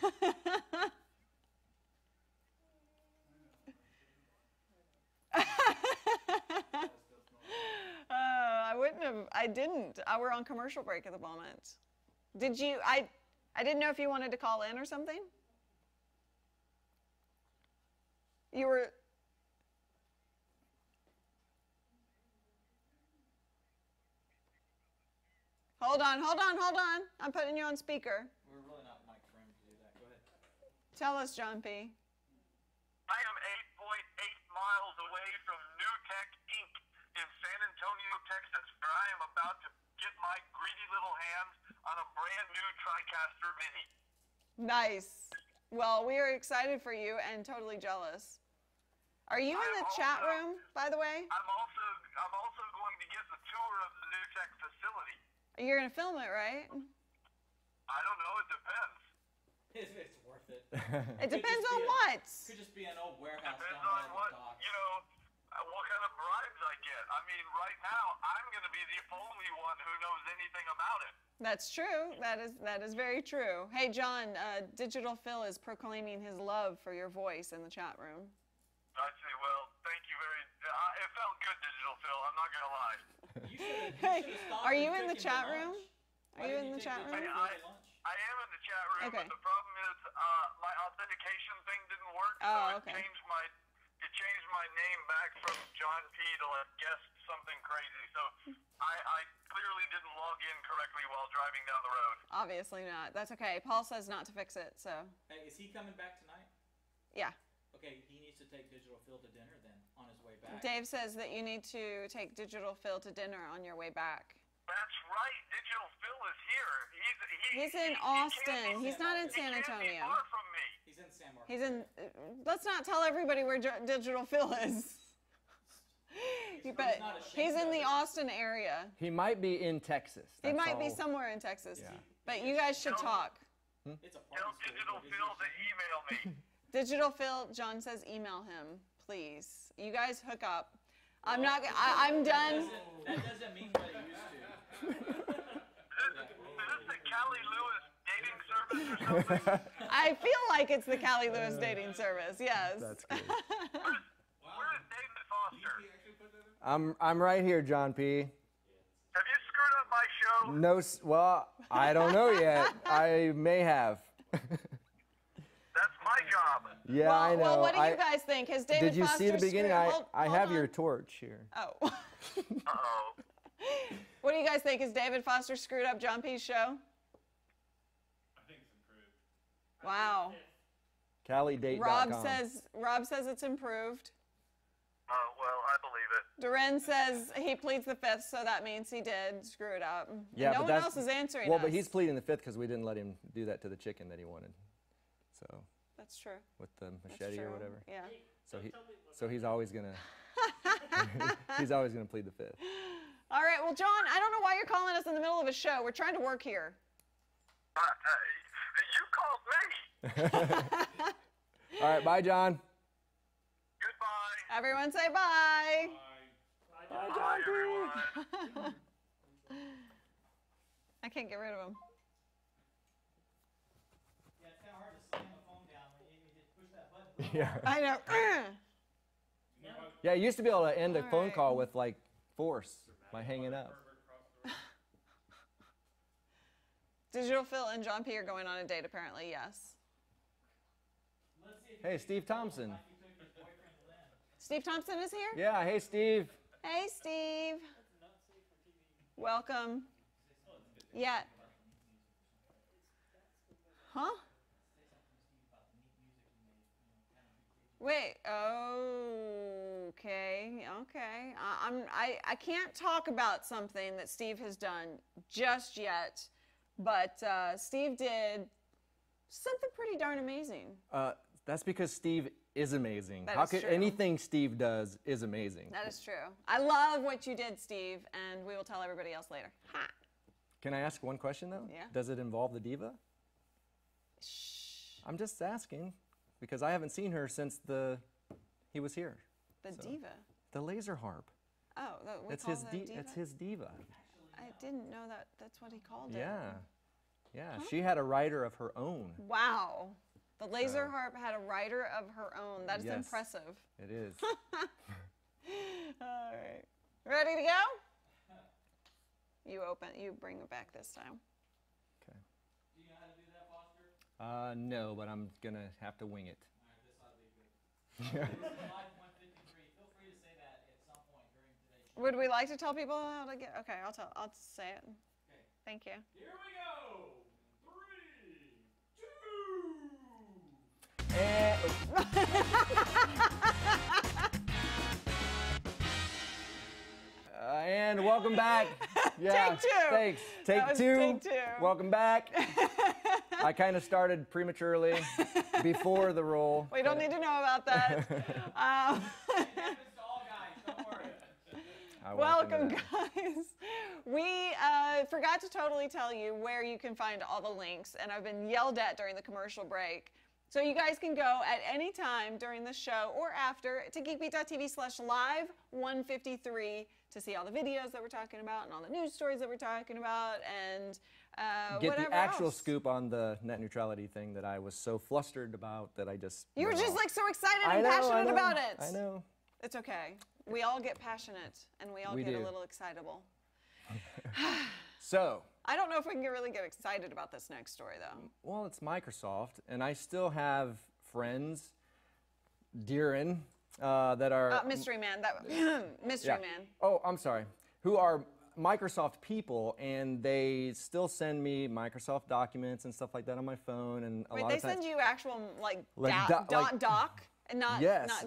I didn't. We're on commercial break at the moment. Did you? I didn't know if you wanted to call in or something. You were. Hold on. I'm putting you on speaker. We're really not mic for him to do that. Go ahead. Tell us, John P. Rodecaster Mini. Nice. Well, we are excited for you and totally jealous. Are you in the chat room, by the way? I'm also going to get the tour of the new tech facility. You're gonna film it, right? I don't know. It depends. If it's worth it. It depends on what. Could just be an old warehouse Depends down on by what the docks. what kind of bribes I get. I mean, right now I'm going to be the only one who knows anything about it. That's true. That is very true. Hey, John, Digital Phil is proclaiming his love for your voice in the chat room. I see. Well, thank you very. It felt good, Digital Phil. I'm not going to lie. Hey, are you in the chat room? Are you in the chat room? I am in the chat room, Okay. but the problem is my authentication thing didn't work, Oh, so okay. it changed my name back from John P to like guest something crazy. So I clearly didn't log in correctly while driving down the road. Obviously not. That's okay. Paul says not to fix it, so Hey, is he coming back tonight? yeah. Okay, he needs to take Digital Phil to dinner then on his way back. Dave says that you need to take Digital Phil to dinner on your way back. That's right. Digital Phil is here. He's in he can't Austin. be- He's not in he San can't be Antonio. far from me. He's in San Marcos. He's in. Let's not tell everybody where Digital Phil is. But not ashamed he's in of the it. Austin area. He might be in Texas. He That's might be all. somewhere in Texas. Yeah. But you guys should talk. It's a Tell party Digital school. Phil to email me. Digital Phil, John says email him, please. You guys hook up. I'm not. I'm done. That doesn't mean what it used to. Is this the Callie Lewis dating service or something? I feel like it's the Callie Lewis dating service. Yes. That's good. Where is David Foster? I'm right here, John P. Have you screwed up my show? No, well, I don't know yet. I may have. That's my job. Yeah, well, I know. well, what do you guys think? Has David Did you Foster see the beginning? screwed- I hold have your on. torch here. Oh. Uh-oh. What do you guys think? Has David Foster screwed up John P's show? I think it's improved. Wow. CallieDate.com. Rob says it's improved. Well, I believe it. Duren says he pleads the fifth, so that means he did screw it up. And Yeah, no but one that's- else is answering Well, us. but he's pleading the fifth because we didn't let him do that to the chicken that he wanted. So That's true. with the That's machete or true. whatever. Yeah. So he's always gonna he's always gonna plead the fifth. All right. Well, John, I don't know why you're calling us in the middle of a show. We're trying to work here. You called me. All right, bye, John. Goodbye. Everyone say bye. Bye, everyone. I can't get rid of him. Yeah, it's kind of hard to slam a phone down when you just push that button. Yeah. I know. Yeah, you used to be able to end a All phone right. call with like force by hanging up. Digital Phil and John P are going on a date, apparently. Yes. Hey, Steve Thompson. Steve Thompson is here. Yeah, hey, Steve. Hey, Steve. Welcome. Yeah. Huh? Wait. Okay. Okay. I can't talk about something that Steve has done just yet, but Steve did something pretty darn amazing. That's because Steve is amazing. That How is could true. anything Steve does is amazing? That is true. I love what you did, Steve, and we will tell everybody else later. Ha. Can I ask one question though? Yeah. Does it involve the diva? Shh. I'm just asking because I haven't seen her since he was here. The So, diva. The laser harp. Oh, we That's call his that diva? That's his diva. I didn't know that. That's what he called it. Yeah. Yeah. She had a writer of her own. Wow. The laser So- harp had a writer of her own. That is Yes. impressive. It is. All right. Ready to go? You bring it back this time. Okay. Do you know how to do that, Foster? No, but I'm gonna have to wing it. All right, this ought to be good. This is live 153. Feel free to say that at some point during today's show. Would we like to tell people how to get? Okay, I'll say it. Okay. Thank you. Here we go. 3, 2. And welcome back. Yeah. Take two. Thanks. That Take was two. take two. Welcome back. I kind of started prematurely before the roll. We don't need to know about that. Welcome, guys. We forgot to totally tell you where you can find all the links, and I've been yelled at during the commercial break. So you guys can go at any time during the show or after to geekbeat.tv/live153 to see all the videos that we're talking about and all the news stories that we're talking about and get whatever the actual else. scoop on the net neutrality thing that I was so flustered about that I just... You were went just off. like so excited I and know, passionate I know, about it. I know. It's okay. We all get passionate and we all get a little excitable. So... I don't know if we can really get excited about this next story, though. Well, it's Microsoft, and I still have friends, Deerin, that are... Mystery Man. Mystery Man. Oh, I'm sorry. Who are Microsoft people, and they still send me Microsoft documents and stuff like that on my phone. And a Wait, lot they of times, send you actual, like doc and not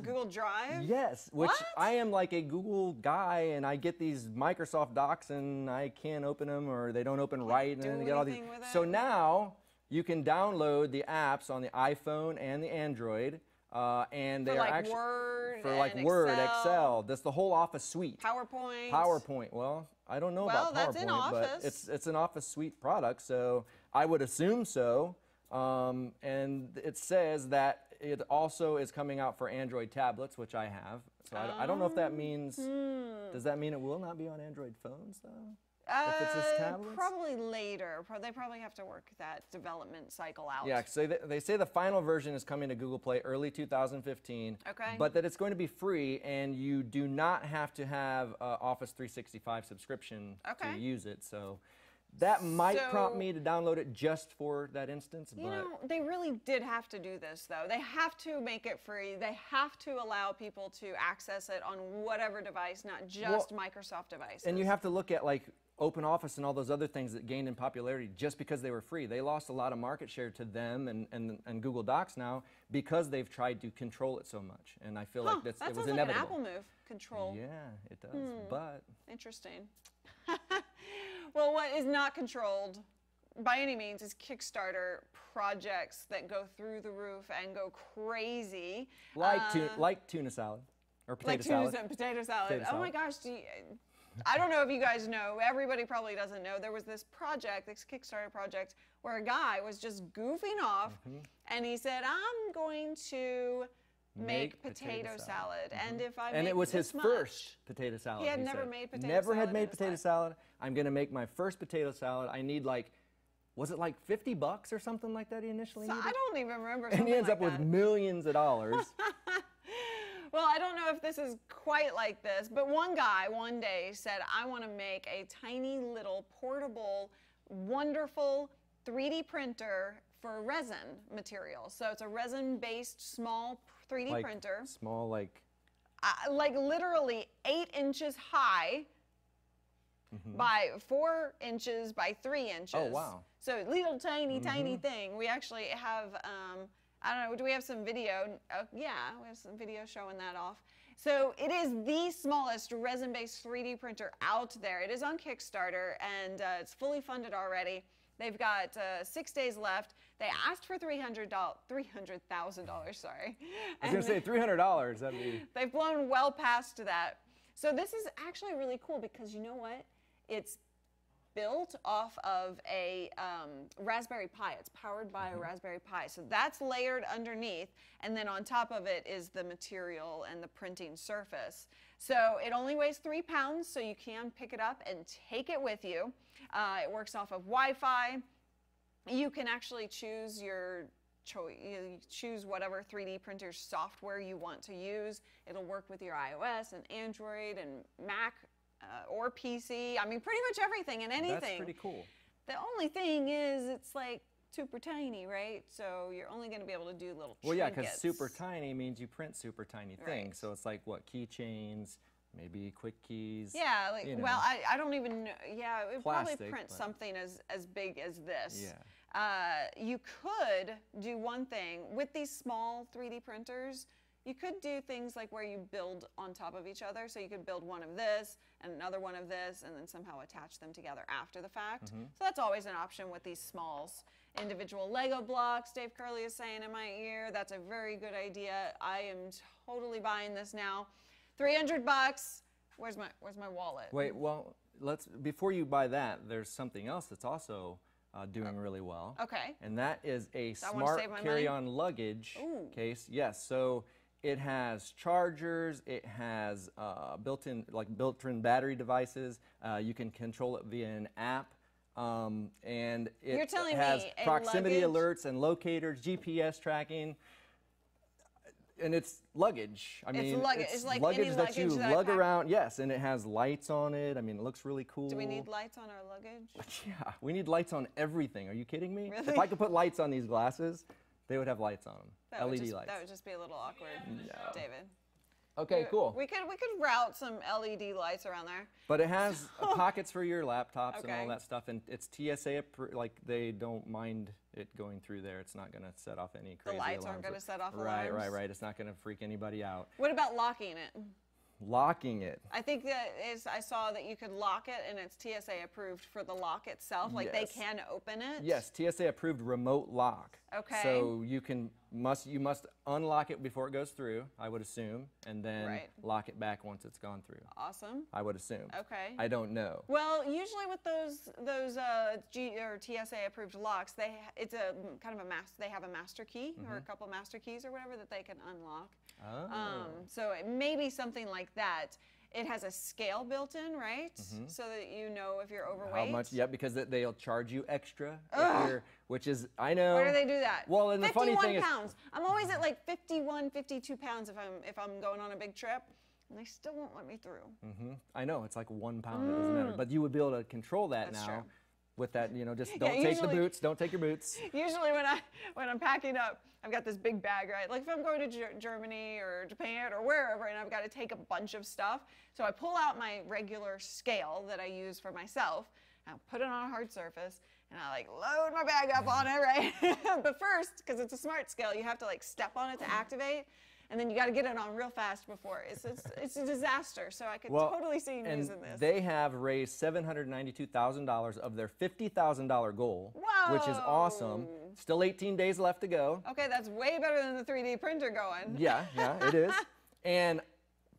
Google Drive? Yes, which What? I am like a Google guy, and I get these Microsoft docs, and I can't open them, or they don't open right, and then you get all these. So now you can download the apps on the iPhone and the Android, and they are actually Word, Excel. That's the whole Office suite. PowerPoint. Well, I don't know Well, about that's in PowerPoint, but Office. it's an Office suite product, so I would assume so. And it says that it also is coming out for Android tablets, which I have. So I don't know if that means, does that mean it will not be on Android phones, though? If it's just tablets? Probably later. They probably have to work that development cycle out. Yeah, so they say the final version is coming to Google Play early 2015. Okay. But that it's going to be free, and you do not have to have Office 365 subscription to use it. So that might prompt me to download it just for that instance. You know, they really did have to do this, though. They have to make it free. They have to allow people to access it on whatever device, not just Microsoft devices. And you have to look at, like, OpenOffice and all those other things that gained in popularity just because they were free. They lost a lot of market share to them and Google Docs now because they've tried to control it so much. And I feel like it was inevitable. Like an Apple move, control. Yeah, it does, but... Interesting. Well, what is not controlled by any means is Kickstarter projects that go through the roof and go crazy. Like tuna salad or potato salad. Potato salad. Oh my gosh, I don't know if you guys know, everybody probably doesn't know, there was this project, this Kickstarter project, where a guy was just goofing off, and he said, I'm going to make potato salad. And if I and make it was his first potato salad. He had never made potato salad. Never had made potato salad. I'm going to make my first potato salad. I need was it like $50 or something like that he initially needed? I don't even remember. And he ends up with millions of dollars. Well, I don't know if this is quite like this, but one guy one day said, I want to make a tiny little portable, wonderful 3D printer for resin material. So it's a resin-based small 3D printer. Small, like literally 8 inches high by 4 inches by 3 inches. Oh, wow. So little tiny thing. We actually have, I don't know, do we have some video? Yeah, we have some video showing that off. So it is the smallest resin-based 3D printer out there. It is on Kickstarter, and it's fully funded already. They've got 6 days left. They asked for $300,000, sorry. I was going to say $300, that'd be... They've blown well past that. So this is actually really cool because you know what? It's built off of a Raspberry Pi. It's powered by a Raspberry Pi. So that's layered underneath, and then on top of it is the material and the printing surface. So it only weighs 3 pounds, so you can pick it up and take it with you. It works off of Wi-Fi. You can actually choose your choose whatever 3D printer software you want to use. It'll work with your iOS and Android and Mac or PC. I mean, pretty much everything and anything. That's pretty cool. The only thing is it's like super tiny, right? So you're only going to be able to do little trinkets. Well, yeah, because super tiny means you print super tiny things. So it's like, what, keychains, maybe quick keys. Yeah, like, you know. well, I don't even know. Yeah, it would probably Plastic, print something as big as this. Yeah. You could do one thing. With these small 3D printers, You could do things like where you build on top of each other. So you could build one of this and another one of this and then somehow attach them together after the fact. So that's always an option with these smalls. Individual Lego blocks, Dave Curley is saying in my ear. That's a very good idea. I am totally buying this now. $300. Where's my wallet? Wait, well, before you buy that, there's something else that's also doing really well. Okay. And that is a I wanna smart save my carry-on luggage case. Yes, so it has chargers, it has built-in battery devices. You can control it via an app. And You're it telling has me a proximity luggage- alerts and locators, GPS tracking. And it's luggage. I mean, luggage. It's like luggage any that you luggage that I lug pack. around. Yes, and it has lights on it. I mean, it looks really cool. Do we need lights on our luggage? Yeah, we need lights on everything. Are you kidding me? Really? If I could put lights on these glasses, they would have lights on them. That would LED just, lights. That would just be a little awkward, David. Okay, cool. We could route some LED lights around there. But it has pockets for your laptops and all Okay. that stuff, and it's TSA approved. Like they don't mind it going through there. It's not going to set off any crazy lights alarms. aren't gonna set off Right, alarms? right. It's not going to freak anybody out. What about locking it? Locking it. I think I saw that you could lock it, and it's TSA approved for the lock itself. Like Yes. they can open it. Yes, TSA approved remote lock. Okay. So you must unlock it before it goes through, I would assume, and then Right. lock it back once it's gone through. Awesome. I would assume. Okay. I don't know. Well, usually with those TSA approved locks, it's a kind of they have a master key or a couple master keys or whatever that they can unlock. Oh. So it may be something like that. It has a scale built in, right? So that you know if you're overweight. How much? Yep, because they'll charge you extra, if you're, which is, I know. Where do they do that? Well, and the funny thing is, pounds. I'm always at like 51, 52 pounds if I'm going on a big trip, and they still won't let me through. I know, it's like 1 pound, it doesn't matter. But you would be able to control that That's now true. with that, just don't take the usually- boots, don't take your boots. Usually when I'm packing up, I've got this big bag, right? Like if I'm going to Germany or Japan or wherever, and I've got to take a bunch of stuff, so I pull out my regular scale that I use for myself, and I put it on a hard surface, and I like load my bag up on it, right? But first, because it's a smart scale, you have to like step on it to activate. And then you got to get it on real fast before. It's a disaster. So I could totally see you and using this. they have raised $792,000 of their $50,000 goal, which is awesome. Still 18 days left to go. Okay, that's way better than the 3D printer going. Yeah, it is. And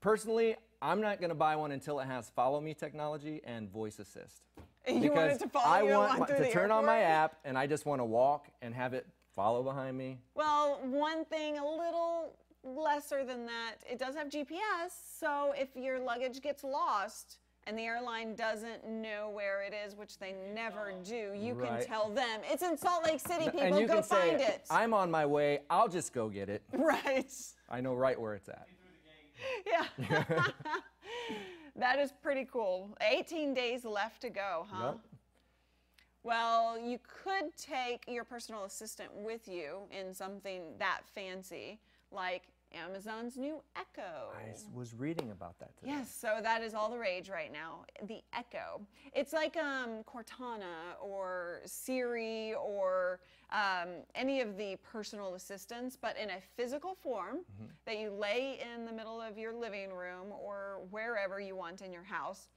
personally, I'm not going to buy one until it has follow me technology and voice assist. You want it to follow you want through to the turn on my airport? app, and I just want to walk and have it follow behind me. Well, one thing a little lesser than that, it does have GPS, so if your luggage gets lost and the airline doesn't know where it is, which they never do, you can Right. tell them. It's in Salt Lake City, people, And you go can say, find it. I'm on my way, I'll just go get it. Right. I know right where it's at. Yeah. That is pretty cool. 18 days left to go, huh? Yep. Well, you could take your personal assistant with you in something that fancy, like Amazon's new Echo. I was reading about that today. Yes, so that is all the rage right now, the Echo. It's like Cortana or Siri or any of the personal assistants, but in a physical form that you lay in the middle of your living room or wherever you want in your house.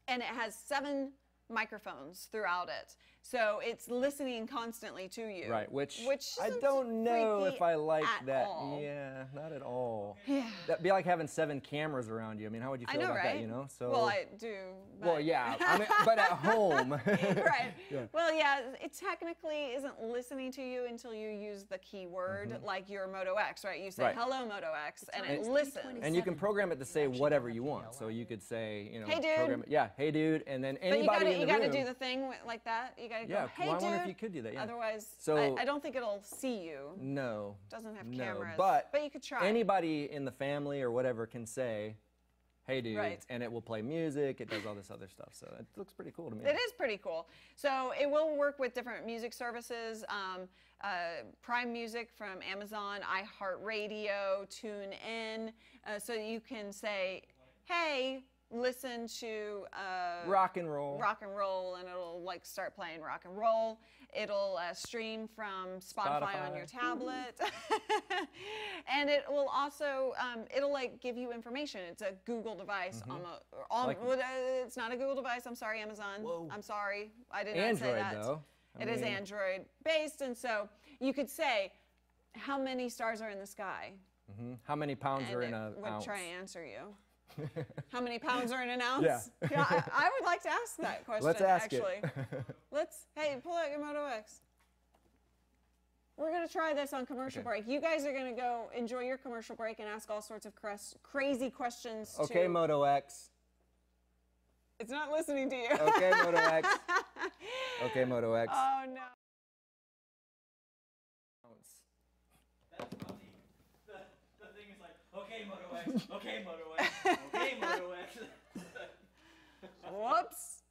And it has 7 microphones throughout it. So it's listening constantly to you. Right, which I isn't don't know freaky if I like at that. all. Yeah, not at all. Yeah. That'd be like having 7 cameras around you. I mean, how would you I feel know, about right? that, So, Well, I do. well, but- yeah, I mean, but at home. Right. Yeah. Well, yeah, it technically isn't listening to you until you use the keyword, like your Moto X, right? You say, Right. hello, Moto X, and it And- listens. And you can program it to say whatever you want. So you could say, Hey, dude. program it, yeah, hey dude, and then But anybody you in gotta the room. do the thing like that. You gotta Yeah, go, hey, well, I dude. wonder if you could do that, yeah. Otherwise, So- I don't think it'll see you. No. Doesn't have No, cameras. but you could try. Anybody in the family or whatever can say, hey dude, Right. and it will play music, it does all this other stuff. So it looks pretty cool to me. It is pretty cool. So it will work with different music services, Prime Music from Amazon, iHeartRadio, TuneIn. So you can say, hey, listen to rock and roll. And it'll like start playing rock and roll. It'll stream from Spotify on your tablet. And it will also, it'll like give you information. It's a Google device. It's not a Google device. I'm sorry, Amazon. Whoa. I'm sorry. I did not Android, say that. though. It is Android based. And so you could say, how many stars are in the sky? How many pounds are in an would ounce? try and answer you. How many pounds are in an ounce? Yeah. I would like to ask that question. Let's ask actually. it. Hey, pull out your Moto X. We're gonna try this on commercial break. You guys are gonna go enjoy your commercial break and ask all sorts of crazy questions. Okay, Moto X. It's not listening to you. Okay, Moto X. Okay, Moto X. Oh no. That's funny. The thing is like, okay, Moto X, okay, Moto X, okay, Moto X. Whoops.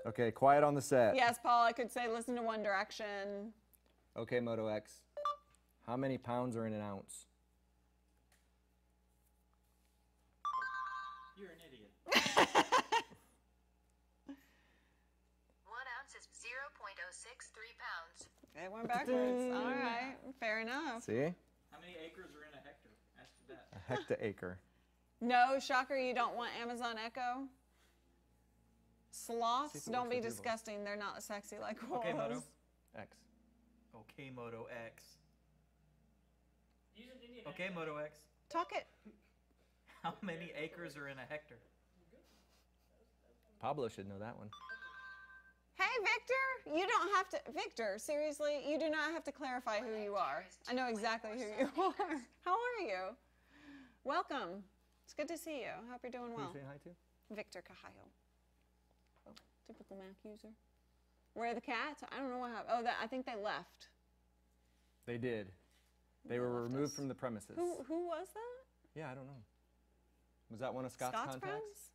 Okay, quiet on the set. Yes, Paul, I could say listen to One Direction. Okay, Moto X. How many pounds are in an ounce? You're an idiot. 1 ounce is 0.063 pounds. It went backwards. All right, fair enough. See? How many acres are in a hectare? Ask for that. A hectare. No, shocker, you don't want Amazon Echo? Sloths, don't be disgusting. They're not sexy like wolves. Okay, Moto. X. Okay, Moto X. Use an Indian Okay, Moto X. Talk it. How many acres are in a hectare? Pablo should know that one. Hey, Victor, you don't have to, Victor, seriously, you do not have to clarify who you are. I know exactly who you are. How are you? Welcome. It's good to see you. I hope you're doing Who are well. you saying hi to? Victor Cajallo. Oh, typical Mac user. Where are the cats? I don't know what happened. Oh, I think they left. They did. They were left removed us. from the premises. Who was that? Yeah, I don't know. Was that one of Scott's contacts? friends?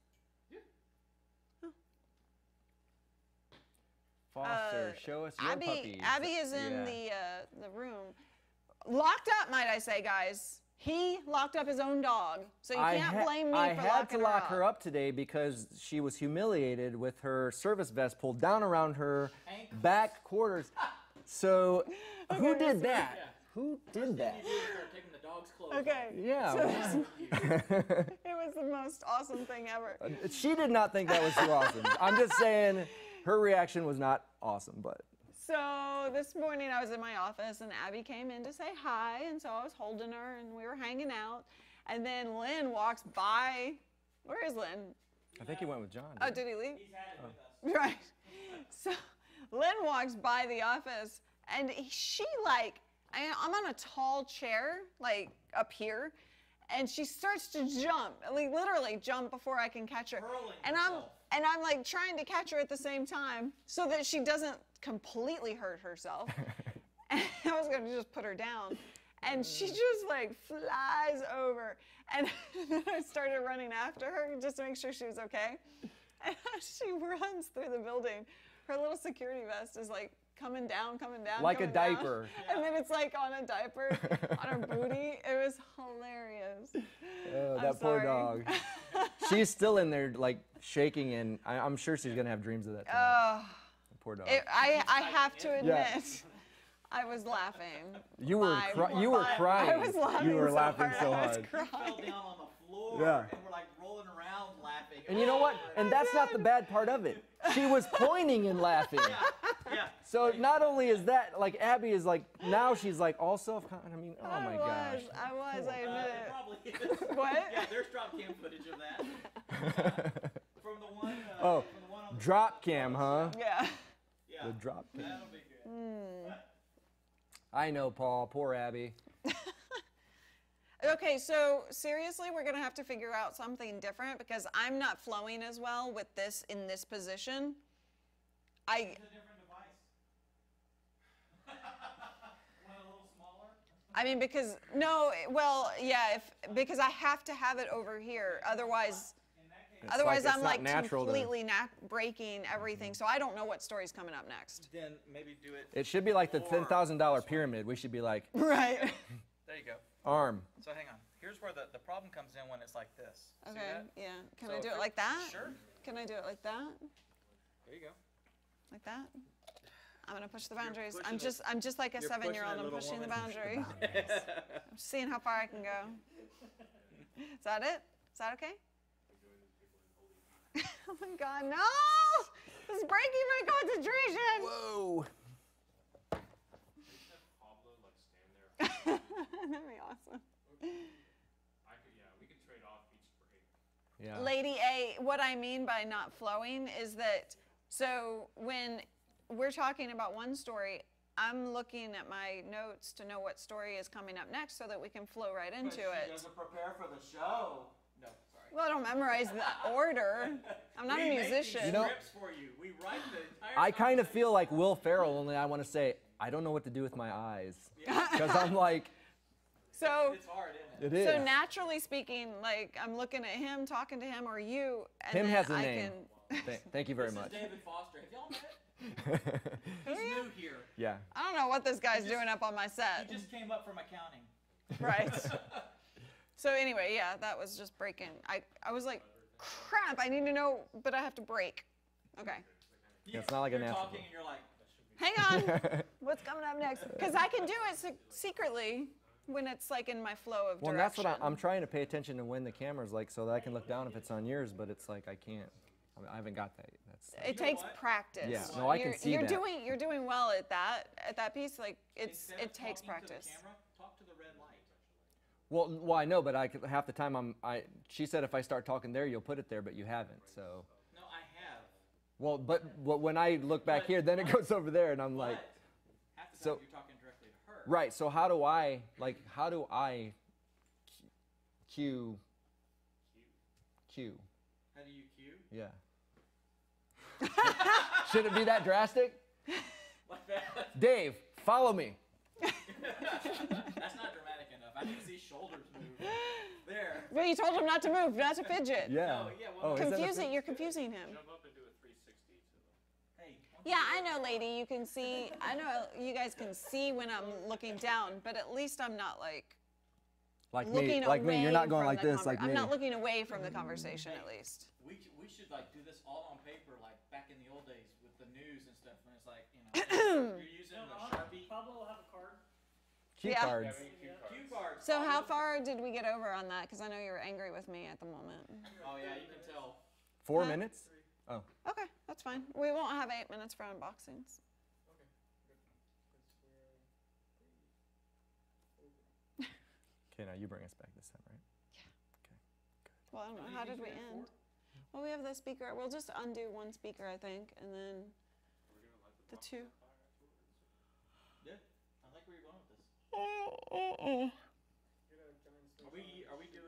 Foster, show us your puppies. Abby is in the room. Locked up, might I say, guys. He locked up his own dog, so you can't blame me for locking her up. I had to lock her up today because she was humiliated with her service vest pulled down around her back quarters. So, who did that? Yeah. Who did that? You start taking the dog's clothes Okay. Yeah. It was the most awesome thing ever. She did not think that was too awesome. I'm just saying her reaction was not awesome, but. So this morning I was in my office and Abby came in to say hi, and so I was holding her and we were hanging out. And then Lynn walks by. Where is Lynn? I think he went with John. Oh, did he leave? He's had it with us. Right. So Lynn walks by the office and she I'm on a tall chair, like up here, and she starts to jump, like literally jump before I can catch her. And I'm like trying to catch her at the same time so that she doesn't completely hurt herself. And I was gonna just put her down. And she just like flies over. And then I started running after her just to make sure she was okay. And as she runs through the building, her little security vest is like coming down. Like a coming down. diaper. And then it's like on a diaper, on her booty. It was hilarious. Oh, that poor dog. She's still in there, like shaking, and I'm sure she's gonna have dreams of that tonight. Poor dog. I have to admit, Yeah. I was laughing. You were crying. I was laughing. You were laughing so I was hard. crying. Fell down on the floor, Yeah. and we're like rolling around laughing. And you know what? And that's not the bad part of it. She was pointing and laughing. Yeah. So not only is that, like, Abby is like, now she's like all self-conscious. I mean, oh my gosh. I admit It it. probably is. What? Yeah, there's drop cam footage of that. From the one. Oh, from the one on the drop cam, huh? Yeah. Yeah. The drop cam. That'll be good. I know, Paul. Poor Abby. Okay, so seriously, we're gonna have to figure out something different because I'm not flowing as well with this in this position. It's a different device. One a little smaller. I mean, because because I have to have it over here, otherwise It's I'm like natural to- completely breaking everything. So I don't know what story's coming up next. Then maybe do it. It should be like the $10,000 pyramid. We should be like, Right. There you go. arm. So hang on. here's where the problem comes in when it's like this. See Okay, that? yeah. Can So I if do it you're- like that? Sure. Can I do it like that? There you go. Like that? I'm gonna push the You're boundaries. pushing I'm just like a you're 7-year-old. pushing it, I'm little pushing the woman. boundary. I'm seeing how far I can go. Is that it? Is that okay? Oh my God, no! This is breaking my concentration. Whoa. Pablo, like, stand there. That'd be awesome. We could trade off each break. Yeah. Lady A, what I mean by not flowing is that, so when we're talking about one story, I'm looking at my notes to know what story is coming up next so that we can flow right into it. doesn't prepare for the show. No, sorry. Well, I don't memorize the order. I'm not a musician. You know- Scripts for you. We write the entire I kind of feel like Will Ferrell, only I want to say, I don't know what to do with my eyes. Because I'm like, So, It's hard, isn't it? it is. so naturally speaking, like I'm looking at him, talking to him, or you, and Him then has a I name. can. Thank you very This much. is David Foster. Have y'all met? He's new here. Yeah. I don't know what this guy's doing up on my set. He just came up from accounting. Right. So anyway, yeah, that was just breaking. I was like, crap, I need to know, but I have to break. Okay. Yeah, it's not like a You're natural. talking and you're like, Hang on. What's coming up next? Because I can do it secretly when it's like in my flow of Well, and direction. that's what I'm trying to pay attention to when the camera's like so that I can look down if it's on yours, but it's like I can't. I haven't got that. That's It takes practice. Yeah, no, I can see you're that. You're doing well at that piece. Like it takes talking practice. To the camera, talk to the red light. well, I know, but half the time she said if I start talking there, you'll put it there, but you haven't. So. No, I have. Well, but when I look back here, then it goes over there, and I'm like, But half the time so- you're talking directly to her. right. So how do I cue? How do you cue? Yeah. Should it be that drastic? Like that? Dave, follow me. That's not dramatic enough. I need to see shoulders move. There. But you told him not to move, not to fidget. Yeah. Oh, yeah, well, is that a Confusing. You're confusing him. Jump up and do a 360 to them. Hey. Yeah, I know, lady. You can see. I know you guys can see when I'm looking down, but at least I'm not like Like looking me, like away me. You're not going from like the this, like I'm me. not looking away from the conversation, at least. We should like do this all on paper, like back in the old days with the news and stuff. When it's like, you're using a Sharpie. Pablo will have a card. Cue Yeah. cards. Cue cards. So how far did we get over on that? Because I know you were angry with me at the moment. Oh yeah, you can tell. 4 Huh? minutes? Oh. Okay, that's fine. We won't have 8 minutes for unboxings. Okay, now you bring us back this time, right? Well, I don't know. How did we end? Well, we have the speaker. We'll just undo one speaker, I think, and then the two. Yeah, I like where you're going with this. Are we doing?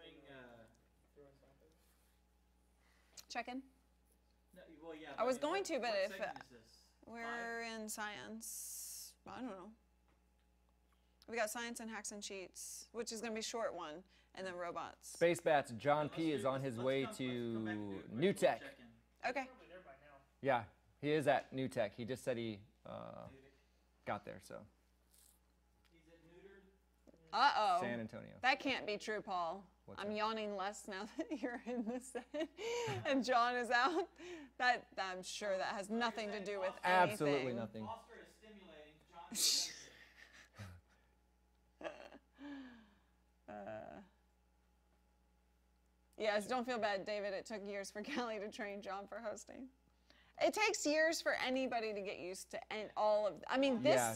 Check in. No, well, yeah. I was mean, going what- to, but what if segment is this? We're in science. I don't know. We got science and hacks and cheats, which is going to be a short one, and then robots. Space Bats, John Let's P. is do- on his let's way come back and do a to quick New little Tech. check-in. Okay. Probably there by now. Yeah, he is at New Tech. He just said he got there, so. Is it neutered? Uh-oh. San Antonio. That can't be true, Paul. What's I'm that? yawning less now that you're in the set and John is out. That I'm sure that has nothing to do with anything. Absolutely nothing. Foster is stimulating. John is Yes, don't feel bad, David. It took years for Callie to train John for hosting. It takes years for anybody to get used to and all of. I mean, Yeah,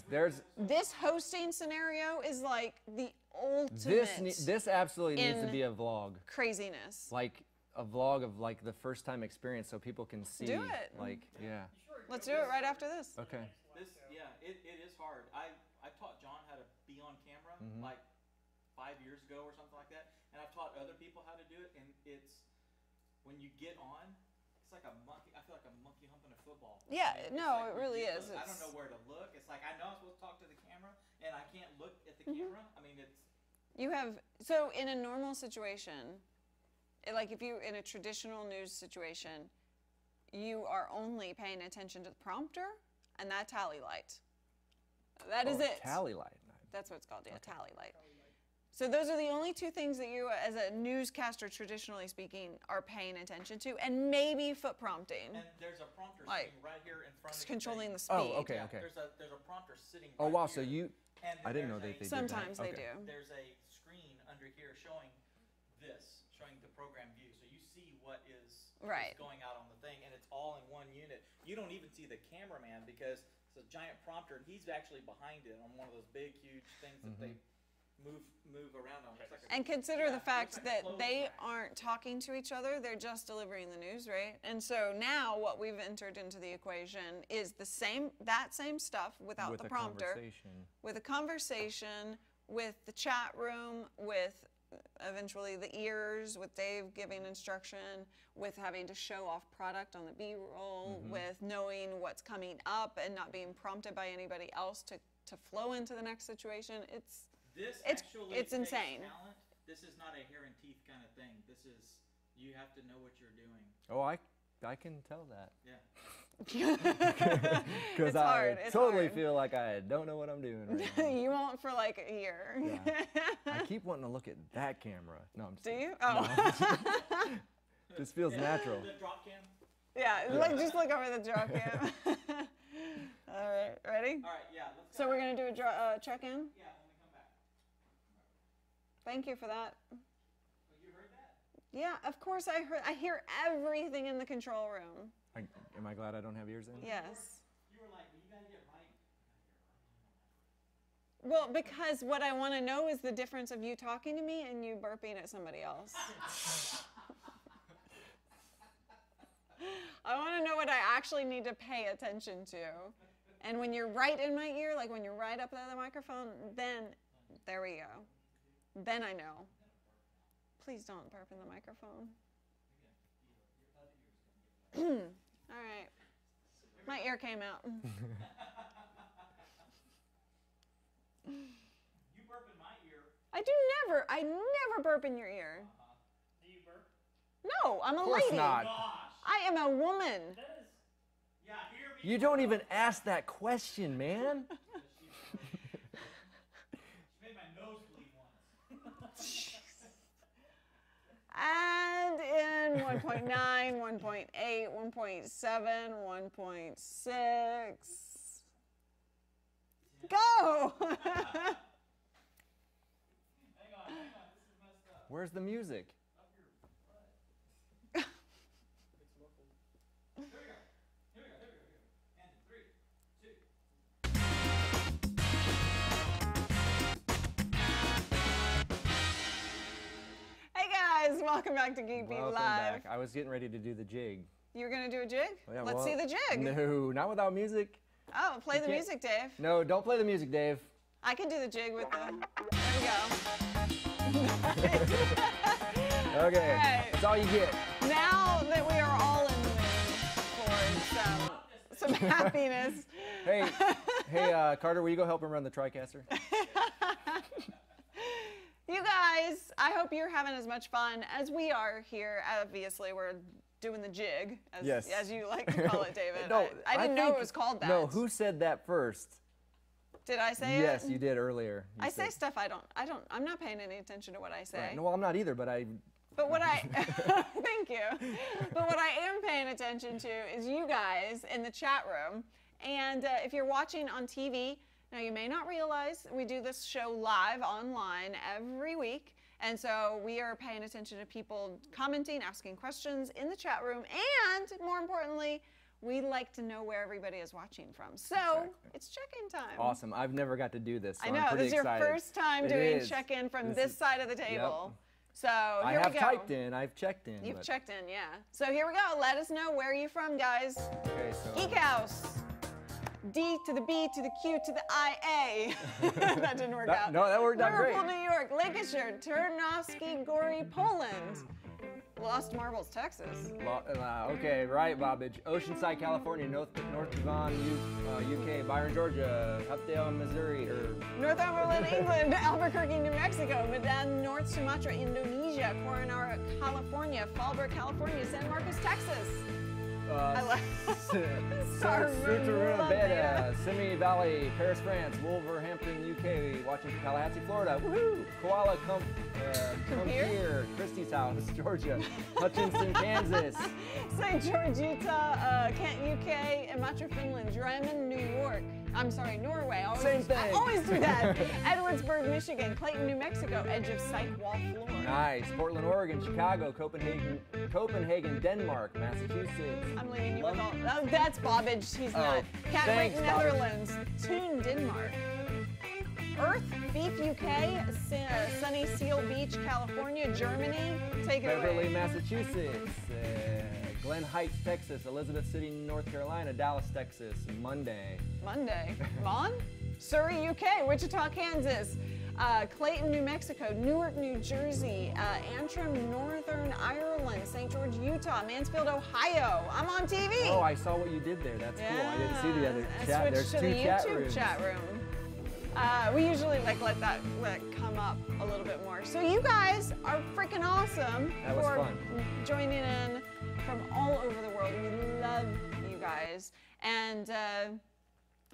this hosting scenario is like the ultimate this absolutely needs to in be a vlog. craziness. Like a vlog of like the first time experience so people can see. Do it. Like, yeah. Let's do it right after this. Okay. This, yeah, it is hard. I taught John how to be on camera like 5 years ago or something like that, and I've taught other people how to do it. And it's when you get on, it's like a monkey. I feel like a monkey humping a football. Yeah, It's no, like it really is. ridiculous. I don't It's- know where to look. It's like I know I'm supposed to talk to the camera, and I can't look at the camera. I mean, it's You have so in a normal situation, like if you in a traditional news situation, you are only paying attention to the prompter and that tally light. That is it. Tally light. That's what it's called, yeah, tally light. So those are the only two things that you, as a newscaster, traditionally speaking, are paying attention to, and maybe foot prompting. And there's a prompter Like, sitting right here in front of you. controlling the speed. Oh, okay, Yeah, okay. there's a prompter sitting Oh, right wow, here. so you, And I didn't know there's they did that. Sometimes they Okay. do. There's a screen under here showing this, showing the program view. So you see what is Right. going out on the thing, and it's all in one unit. You don't even see the cameraman because it's a giant prompter, and he's actually behind it on one of those big, huge things that they move around on. It's like a, And consider the it's fact like a that clothes they rack. aren't talking to each other, they're just delivering the news, right? And so now what we've entered into the equation is that same stuff without with the a prompter, conversation. with a conversation, with the chat room, with eventually the ears, with Dave giving instruction, with having to show off product on the B-roll, with knowing what's coming up and not being prompted by anybody else to flow into the next situation. Actually it's takes insane. Talent. This is not a hair and teeth kind of thing. This is, you have to know what you're doing. Oh, I can tell that. Yeah. Because It's I hard, it's totally hard. feel like I don't know what I'm doing right now. You won't for like a year. Yeah. I keep wanting to look at that camera. No, I'm just Do kidding. you? Oh. This feels natural. The drop cam. Yeah, like just look over the drop cam. All right, ready? All right, yeah. Let's So go. we're gonna do a check-in. Yeah, when we come back. Thank you for that. Oh, you heard that? Yeah, of course I heard. I hear everything in the control room. Am I glad I don't have ears in? Yes. You were like, well, you gotta get right. Well, because what I want to know is the difference of you talking to me and you burping at somebody else. I want to know what I actually need to pay attention to. And when you're right in my ear, like when you're right up at the microphone, then there we go. Then I know. Please don't burp in the microphone. All right. My ear came out. You burp in my ear. I never burp in your ear. Do you burp? No, I'm a Of course lady. not. Gosh. I am a woman. That is. Yeah, hear me. You don't even ask that question, man. She made my nose bleed once. And in 1.9, 1.8, 1.7, 1.6. Go! Hang on, this is messed up. Where's the music? Up your butt. It's muffled. Here we go. Here we go. Here we go. Here we go. And 3, 2. Hey guys, welcome back to Geek Beat Welcome Live. back. I was getting ready to do the jig. You're gonna do a jig? Oh, yeah, Let's well, see the jig. No, not without music. Oh, play the can't- music, Dave. No, don't play the music, Dave. I can do the jig with the. There we go. Okay, Alright. that's all you get. Now that we are all in the mood for some happiness. Hey, Carter, will you go help him run the TriCaster? You guys, I hope you're having as much fun as we are here. Obviously, we're doing the jig, as you like to call it, David. No, I didn't know think- it was called that. No, who said that first? Did I say Yes, it? you did earlier. You I say said- stuff I'm not paying any attention to what I say. Right. No, well, I'm not either, but I. But what I, thank you. But what I am paying attention to is you guys in the chat room. And if you're watching on TV, now you may not realize we do this show live online every week. And so we are paying attention to people commenting, asking questions in the chat room. And more importantly, we like to know where everybody is watching from. So Exactly. it's check-in time. Awesome. I've never got to do this. So I know, I'm pretty this is your excited. first time It doing is. check-in from This this is- side of the table. So I here have we go. typed in. I've checked in. You've but- checked in, yeah. So here we go. Let us know where are you from, guys. Okay, so. Geek House. D to the B to the Q to the IA. That didn't work out. No, that worked out great. Liverpool, New York. Lancashire. Tarnowski Gori, Poland. Lost Marbles, Texas. Okay, right, Bobbage. Oceanside, California. North Devon, UK. Byron, Georgia. Updale, Missouri. Northumberland, England. Albuquerque, New Mexico. Medan, North Sumatra, Indonesia. Coronado, California. Fallbrook, California. San Marcos, Texas. Sutaruna Beta, Simi Valley, Paris, France, Wolverhampton, UK, watching from Tallahassee, Florida. Woohoo! Koala, come here. Christie's house, Georgia. Hutchinson, Kansas. St. George, Utah, Kent, UK, Imatra, Finland, Drammen, New York. I'm sorry, Norway. Same thing. I always do that. Edwardsburg, Michigan, Clayton, New Mexico, edge of Psych Wall, Florida. Nice. Portland, Oregon, Chicago, Copenhagen, Denmark, Massachusetts. I'm leaving you with all. Oh, that's Bobbage. He's not. Thanks, Catwick, Netherlands. Thun, Denmark. Earth, Beef, UK. Sunny Seal Beach, California. Germany. Take it Beverly, away. Massachusetts. Glen Heights, Texas. Elizabeth City, North Carolina. Dallas, Texas. Monday. Surrey, UK. Wichita, Kansas. Clayton, New Mexico, Newark, New Jersey, Antrim, Northern Ireland, St. George, Utah, Mansfield, Ohio. I'm on TV. Oh, I saw what you did there. That's cool. I didn't see the other chat. There's to two the chat YouTube rooms. chat room. We usually let that come up a little bit more. So you guys are freaking awesome That was for fun. joining in from all over the world. We love you guys. And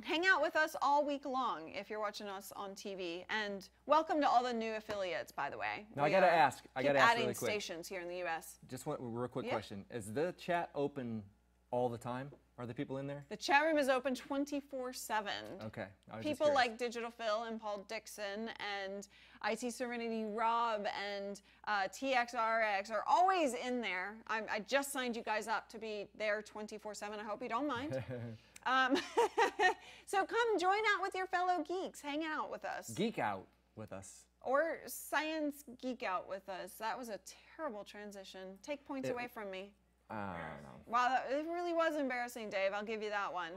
hang out with us all week long if you're watching us on TV. And welcome to all the new affiliates, by the way. Now, I gotta ask Keep really adding quick. stations here in the U.S. Just one real quick Yeah. question. Is the chat open all the time? Are the people in there? The chat room is open 24/7. Okay. I was just People curious. like Digital Phil and Paul Dixon and IT Serenity Rob and TXRX are always in there. I just signed you guys up to be there 24/7. I hope you don't mind. So come join out with your fellow geeks. Hang out with us. Geek out with us. Or science geek out with us. That was a terrible transition. Take points away from me. I don't know. Wow, it really was embarrassing, Dave. I'll give you that one.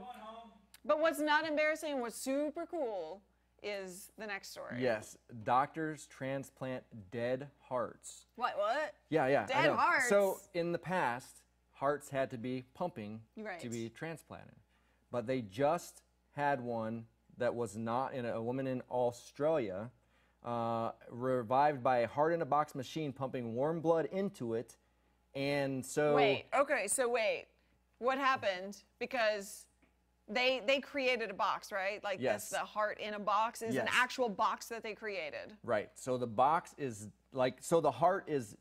But what's not embarrassing, what's super cool, is the next story. Yes, doctors transplant dead hearts. What? Yeah, I Dead know. hearts? So in the past, hearts had to be pumping Right. to be transplanted. But they just had one that was not in a woman in Australia, revived by a heart-in-a-box machine pumping warm blood into it. And so... Wait, what happened? Because they created a box, right? Like Yes. the heart in a box is an Yes. actual box that they created. Right. So the box is so the heart is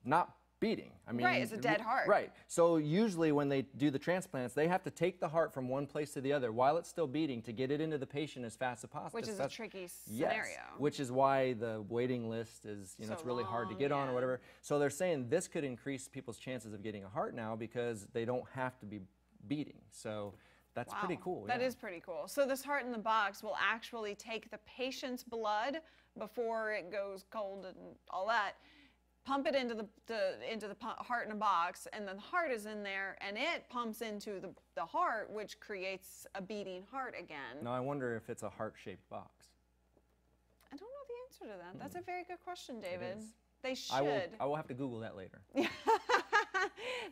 not beating. I mean, Right, it's a dead heart. Right. So usually when they do the transplants, they have to take the heart from one place to the other while it's still beating to get it into the patient as fast as possible. Which is a tricky Yes, scenario. which is why the waiting list is, it's So really hard to long, get on or yeah. whatever. So they're saying this could increase people's chances of getting a heart now because they don't have to be beating. So that's pretty cool. That yeah. is pretty cool. So this heart in the box will actually take the patient's blood before it goes cold and all that, pump it into the heart in a box, and then the heart is in there, and it pumps into the heart, which creates a beating heart again. Now I wonder if it's a heart-shaped box. I don't know the answer to that. That's a very good question, David. is. They should. I will have to Google that later.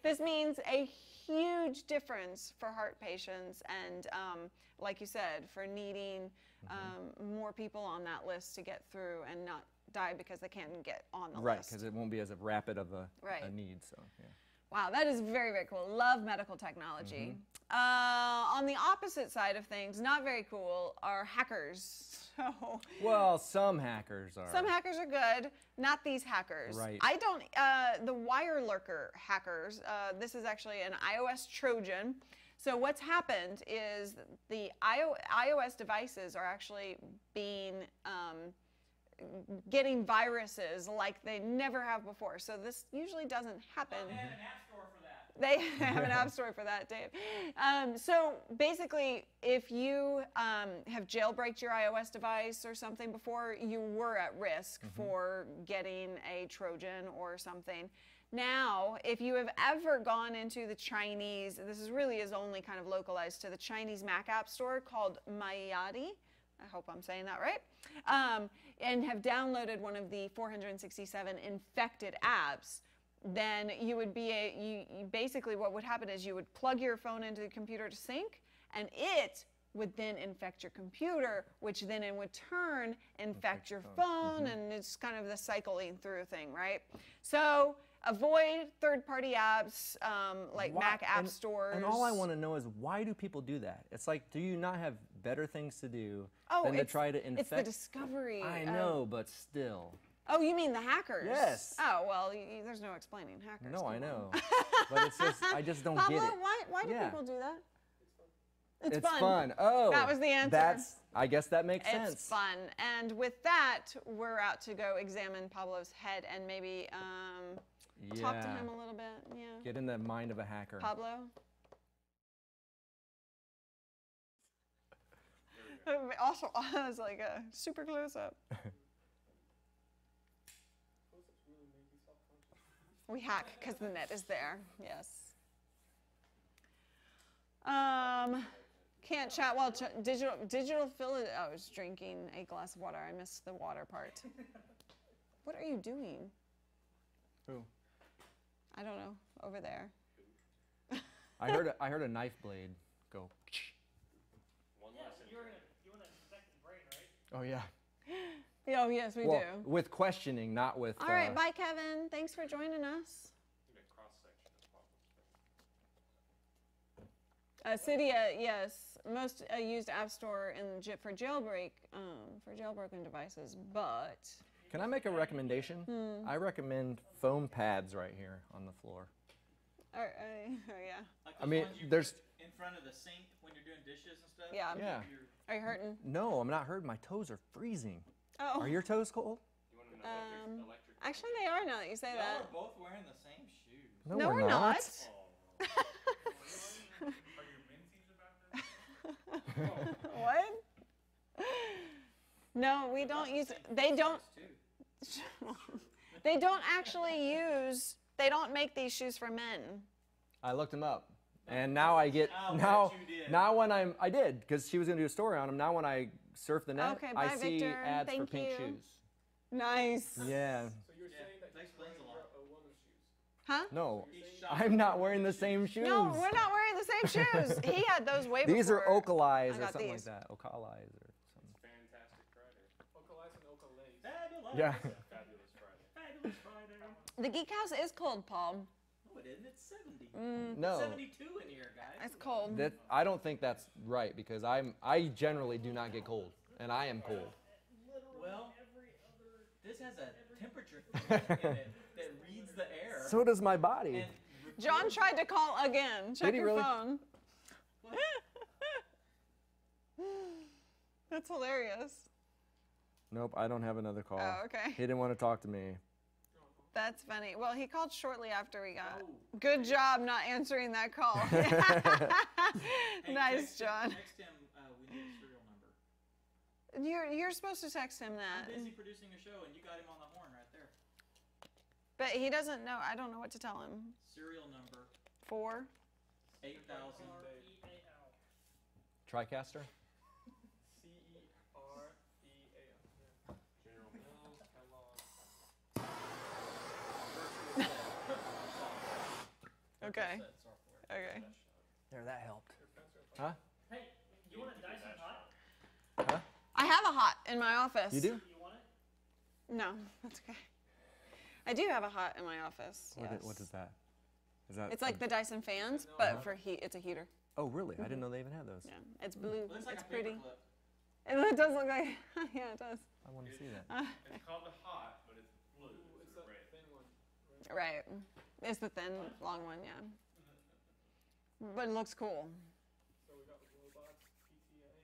This means a huge difference for heart patients and, like you said, for needing more people on that list to get through and not die because they can't get on the Right, list. because it won't be as rapid of a Right. need. So yeah. Wow, that is very, very cool. Love medical technology. On the opposite side of things, not very cool, are hackers. So Well, some hackers are. some hackers are good, not these hackers. Right. I don't, the wire lurker hackers, this is actually an iOS Trojan. So what's happened is the iOS devices are actually being, getting viruses like they never have before. So this usually doesn't happen. They have an app store for that. They have an app store for that, Dave. So basically, if you have jailbreaked your iOS device or something before, you were at risk for getting a Trojan or something. Now, if you have ever gone into the Chinese, this really is only kind of localized to the Chinese Mac App Store called Mayadi. I hope I'm saying that right. And have downloaded one of the 467 infected apps, then you would be you basically what would happen is you would plug your phone into the computer to sync, and it would then infect your computer, which then in turn infect your phone, and it's kind of the cycling through thing, right? So avoid third-party apps like Why- Mac app and- stores. And all I want to know is, why do people do that? It's like, do you not have better things to do Oh, than to it's- try to It's the infect? discovery. I of- know, but still. Oh, you mean the hackers? Yes. Oh, well, there's no explaining hackers. No, come I on. know. But it's just, I just don't Pablo, get it. why do Yeah. people do that? It's fun. fun. Oh, That was the answer. I guess that makes sense. It's fun. And with that, we're out to go examine Pablo's head and maybe talk to Yeah. him a little bit. Yeah. Get in the mind of a hacker. Pablo? Also, I was like a super close up. We hack because the net is there. Yes. Can't chat while digital fill it. Oh, I was drinking a glass of water. I missed the water part. What are you doing? Who? I don't know. Over there. I heard a knife blade go. One Yeah, lesson. you want to infect the brain, right? Oh yeah. Oh, yes, we Well, do. with questioning, not with. All right, bye, Kevin. Thanks for joining us. Even a cross-section of Pablo's face. Cydia, yes, most used app store for jailbroken devices, but Can I make a recommendation? I recommend foam pads right here on the floor. oh yeah, Like I those mean, ones you there's- put in front of the sink when you're doing dishes and stuff. yeah. Yeah. You're- Are you hurting? No, I'm not hurting. My toes are freezing. Oh, Are your toes cold? You want an electric actually they are now that you say Y'all that. are both wearing the same shoes. No, we're not. Oh. Are your mentees about this? What? No, we don't use. They don't. Too. They don't actually use. They don't make these shoes for men. I looked them up, and now I get I'll now. bet you did. Now when I did, because she was gonna do a story on them. Now when I surf the net, Okay, I bye, see Victor. ads for Thank pink you. shoes. Nice. Yeah. So you're saying that that he's explains wearing a lot. one of shoes. Huh? No, He's shopping I'm not for wearing the shoes. same shoes. No, we're not wearing the same shoes. He had those way before. These are Ocalize I or got something these. like that. Ocalize or something. Fantastic Friday. Ocalize and Ocalays. Fabulous. Yeah. Fabulous Friday. Fabulous Friday. The Geek House is cold, Paul. No, it isn't. It's 70. No. 72 in here, guys. It's cold. That I don't think that's right because I generally do not get cold, and I am cold. Well, this has a temperature thing in it that reads the air. So does my body. and John tried to call again. Check he your really? phone. That's hilarious. Nope, I don't have another call. Oh, okay. He didn't want to talk to me. That's funny. Well, he called shortly after we got. Oh. Good job not answering that call. Hey, Nice, text him- John. Text him. We need a serial number. You're supposed to text him I'm that, busy producing a show, and you got him on the horn right there. but he doesn't know. I don't know what to tell him. Serial number 4. 8000. TriCaster? C-E-R-E-A-L. General Mills, Kellogg. Okay. Okay. There, that helped. Huh? Hey, you want a Dyson hot? Huh? I have a hot in my office. You do? You want it? No, that's okay. I do have a hot in my office. What, Yes. what is that? Is that? It's like the Dyson fans, but for heat. It's a heater. Oh, really? I didn't know they even had those. Yeah, it's blue. Looks like It's a pretty. paperclip. And it does look like. Yeah, it does. I want to see that. It's called the hot, but it's blue. It's It's that red. thin one. Right. It's the thin, long one. Yeah. But it looks cool. So we got the robots, PTA, and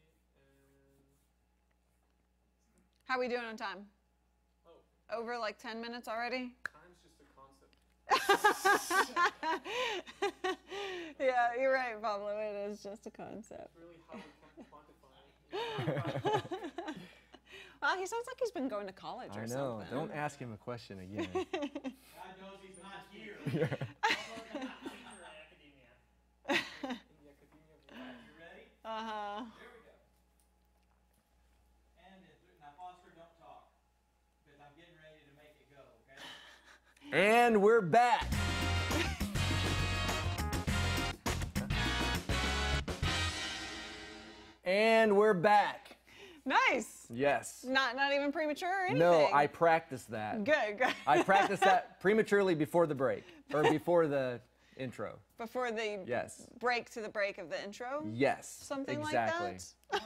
How are we doing on time? oh, Over like 10 minutes already? time's just a concept. Yeah, you're right, Pablo. It is just a concept. It's really how we can quantify it. Well, he sounds like he's been going to college or I know. something. Don't ask him a question again. God knows he's not here. Teacher in academia. In the academia of life. You ready? Uh-huh. There we go. And now, Foster, don't talk, because I'm getting ready to make it go. Okay? And we're back. And we're back. Nice. Yes. Not even premature or anything. No, I practiced that. Good. I practiced that prematurely before the break, or before the intro. Before the break to the break of the intro? Yes. Something exactly. like that?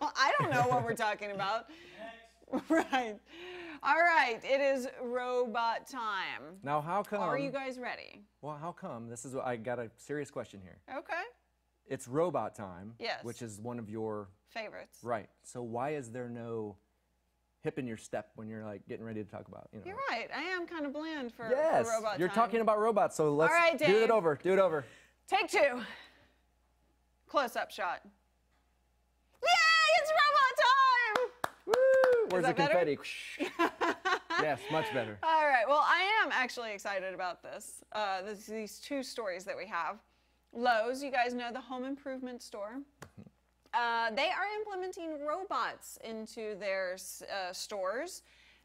I don't know what we're talking about. Right. All right, it is robot time. Now, how come? Are you guys ready? Well, how come? This is what I got a serious question here. Okay. It's robot time. Yes. Which is one of your favorites. Right. So why is there no hip in your step when you're like getting ready to talk about? You know. You're right. I am kind of bland for yes. robot time. You're talking about robots, so let's All right, Dave. do it over. Do it over. Take 2. Close-up shot. Yay! It's robot time! Woo! Where's the that better? confetti? Yes, much better. All right. Well, I am actually excited about this. These 2 stories that we have. Lowe's, you guys know the home improvement store. They are implementing robots into their stores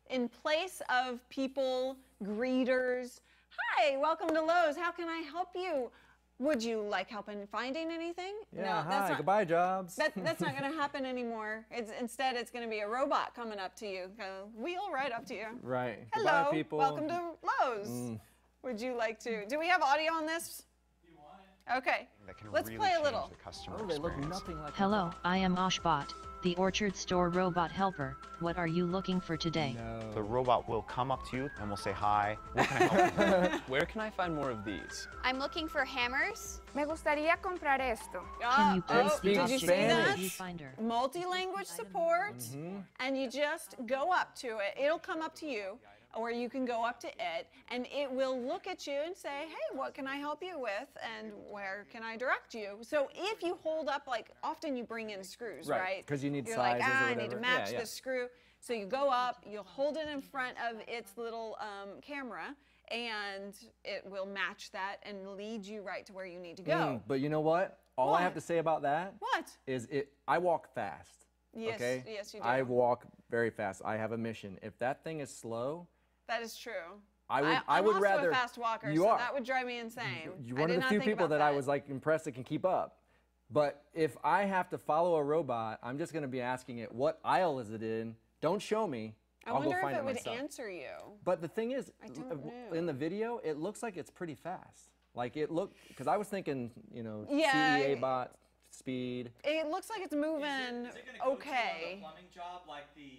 in place of people, greeters. Hi, welcome to Lowe's. How can I help you? Would you like help in finding anything? Yeah, no, hi, that's not, goodbye jobs. That's not going to happen anymore. Instead, it's going to be a robot coming up to you, wheel right up to you. Right. Hello, Goodbye, people. welcome to Lowe's. Would you like to? Do we have audio on this? Okay, let's play a little. Oh, they look nothing like Hello, I am Oshbot, the Orchard Store robot helper. What are you looking for today? No. The robot will come up to you and will say, hi, what can I help you? Where can I find more of these? I'm looking for hammers. Me gustaría comprar esto. Can you please speak Did you see Spanish? that? Multi-language support, and you just go up to it. It'll come up to you, or you can go up to it, and it will look at you and say, hey, what can I help you with, and where can I direct you? So if you hold up, like, often you bring in screws, right? Because you need You're sizes like, or I whatever. need to match yeah. the screw. So you go up, you'll hold it in front of its little camera, and it will match that and lead you right to where you need to go. But you know what? All I have to say about that What? is I walk fast. Yes, okay? yes, you do. I walk very fast. I have a mission. If that thing is slow, That is true. I would I'm also rather a fast walker, you so are. that would drive me insane. You're I one of did the not few think people about that I was like impressed it can keep up. But if I have to follow a robot, I'm just going to be asking it, what aisle is it in? Don't show me. I I'll go wonder find if it would myself. answer you. But the thing is, I don't know. in the video, it looks like it's pretty fast. Like it looked, because I was thinking, you know, Yeah, CEA bot speed. It looks like it's moving Is it gonna go okay. to a plumbing job like the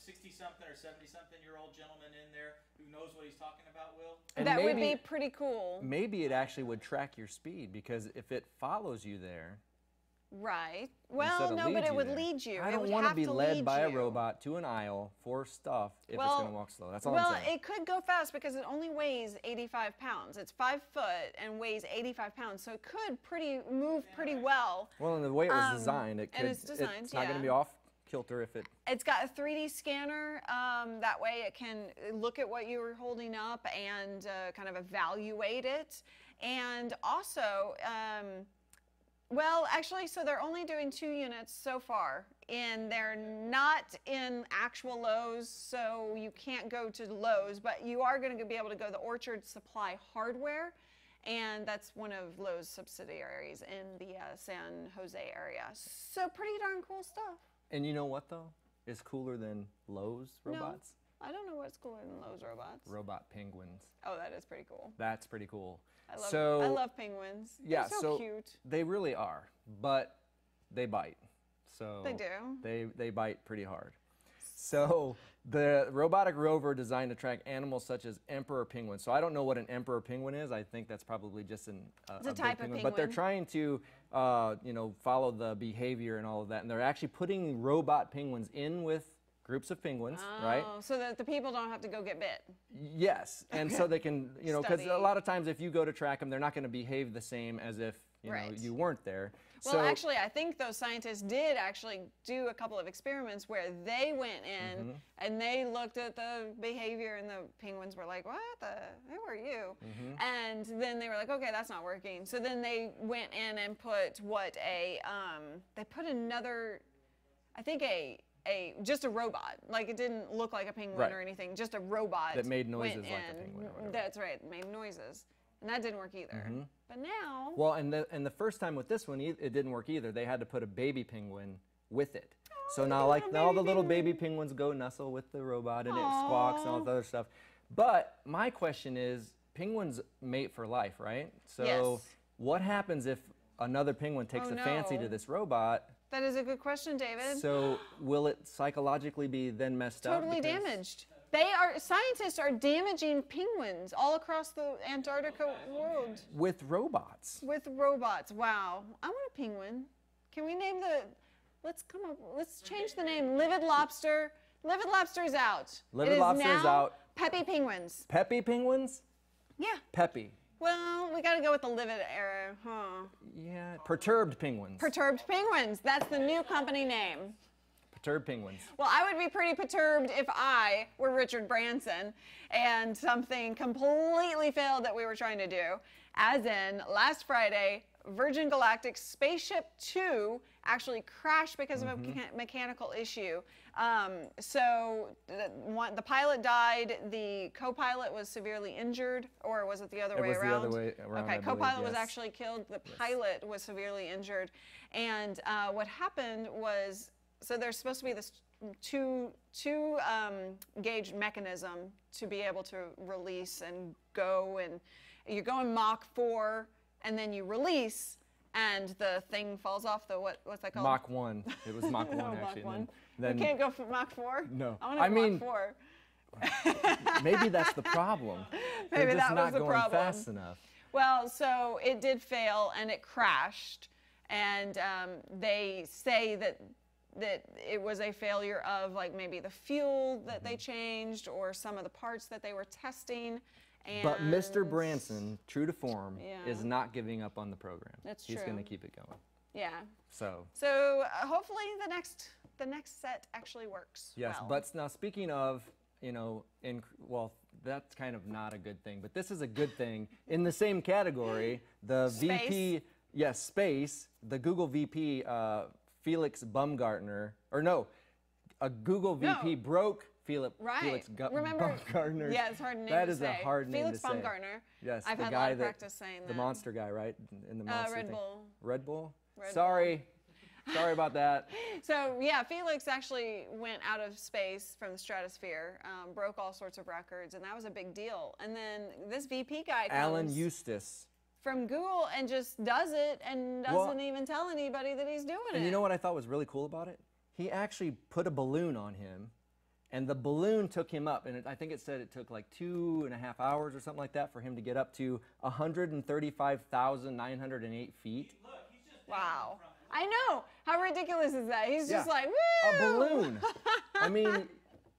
60-something or 70-something-year-old gentleman in there who knows what he's talking about, Will? And That would maybe- be pretty cool. Maybe it actually would track your speed, because if it follows you there, Right. instead Well, of no, lead but it you would there. lead you. I It don't would want to have be led lead by a you. robot to an aisle for stuff if it's Well- going to walk slow. That's all I'm saying. Well, it could go fast because it only weighs 85 pounds. It's 5 foot and weighs 85 pounds, so it could move pretty well. Well, and the way it was designed, it and could. it's designed, it's not going yeah. to be off kilter if it. It's got a 3D scanner. That way it can look at what you were holding up and kind of evaluate it. And also, well, actually, so they're only doing 2 units so far. And they're not in actual Lowe's, so you can't go to Lowe's, but you are going to be able to go to the Orchard Supply Hardware. And that's one of Lowe's subsidiaries in the San Jose area. So pretty darn cool stuff. And you know what though? Is cooler than Lowe's robots? No, I don't know what's cooler than Lowe's robots. Robot penguins. Oh, that is pretty cool. That's pretty cool. I love penguins. Yeah, They're so cute. They really are, but they bite. So They do. They bite pretty hard. So the robotic rover designed to track animals such as emperor penguins. So I don't know what an emperor penguin is. I think that's probably just a big type of penguin. But they're trying to follow the behavior and all of that. And they're actually putting robot penguins in with groups of penguins, right? Oh, so that the people don't have to go get bit. Yes, and so they can, because Study. a lot of times if you go to track them, they're not going to behave the same as if Right. you weren't there. Well, so, actually, I think those scientists did actually do a couple of experiments where they went in and they looked at the behavior, and the penguins were like, who are you? And then they were like, okay, that's not working. So then they went in and put they put another, I think just a robot. Like, it didn't look like a penguin Right. or anything, just a robot. That made noises went like a in. penguin or whatever. That's right, made noises. And that didn't work either. But now... Well, and the first time with this one, it didn't work either. They had to put a baby penguin with it. So now, like, now the little baby penguins go nestle with the robot, and it squawks and all that other stuff. But my question is, penguins mate for life, right? So Yes. what happens if another penguin takes a fancy to this robot? That is a good question, David. So will it psychologically be then messed up? Totally damaged. Scientists are damaging penguins all across the Antarctica world. With robots. With robots. Wow. I want a penguin. Can we name let's change the name. Livid Lobster. Livid Lobster is out. Livid Lobster is out. Peppy Penguins. Peppy Penguins? Yeah. Peppy. Well, we got to go with the livid era, huh? Yeah. Perturbed Penguins. Perturbed Penguins. That's the new company name. Perturbed Penguins. Well, I would be pretty perturbed if I were Richard Branson and something completely failed that we were trying to do. As in, last Friday, Virgin Galactic Spaceship 2 actually crashed because of a mechanical issue. So the pilot died, the co-pilot was severely injured, or was it the other way around? It was the other way around. Okay, co-pilot was actually killed, the pilot was severely injured. And what happened was, so there's supposed to be this two gauge mechanism to be able to release and go, and you go in Mach 4, and then you release, and the thing falls off the, what's that called? Mach 1. It was Mach 1, actually. Mach 1. Then, you can't go for Mach 4? No. I want to go Mach 4. Maybe that's the problem. Maybe They're just that not was the going problem. fast enough. Well, so it did fail, and it crashed, and they say that it was a failure of, like, maybe the fuel that they changed or some of the parts that they were testing. And but Mr. Branson, true to form, is not giving up on the program. That's He's true. going to keep it going. Yeah. So hopefully the next set actually works. Yes, well. but now speaking of, well, that's kind of not a good thing, but this is a good thing. In the same category, the VP, space, the Google VP, Felix Baumgartner, a Google VP broke Felix Baumgartner. Yeah, it's hard name that to is say. a hard name Felix to say. Baumgartner. Yes, I've the had guy a lot of practice saying that. The monster guy, right? In the monster Red thing. Bull. Red Bull? Red Sorry. Sorry about that. So yeah, Felix actually went out of space from the stratosphere, broke all sorts of records, and that was a big deal. And then this VP guy comes Alan Eustace from Google and just does it and doesn't even tell anybody that he's doing it. And you know what I thought was really cool about it? He actually put a balloon on him, and the balloon took him up, and I think it said it took like 2.5 hours or something like that for him to get up to 135,908 feet. Wow. I know. How ridiculous is that? He's just like, woo! A balloon. I mean,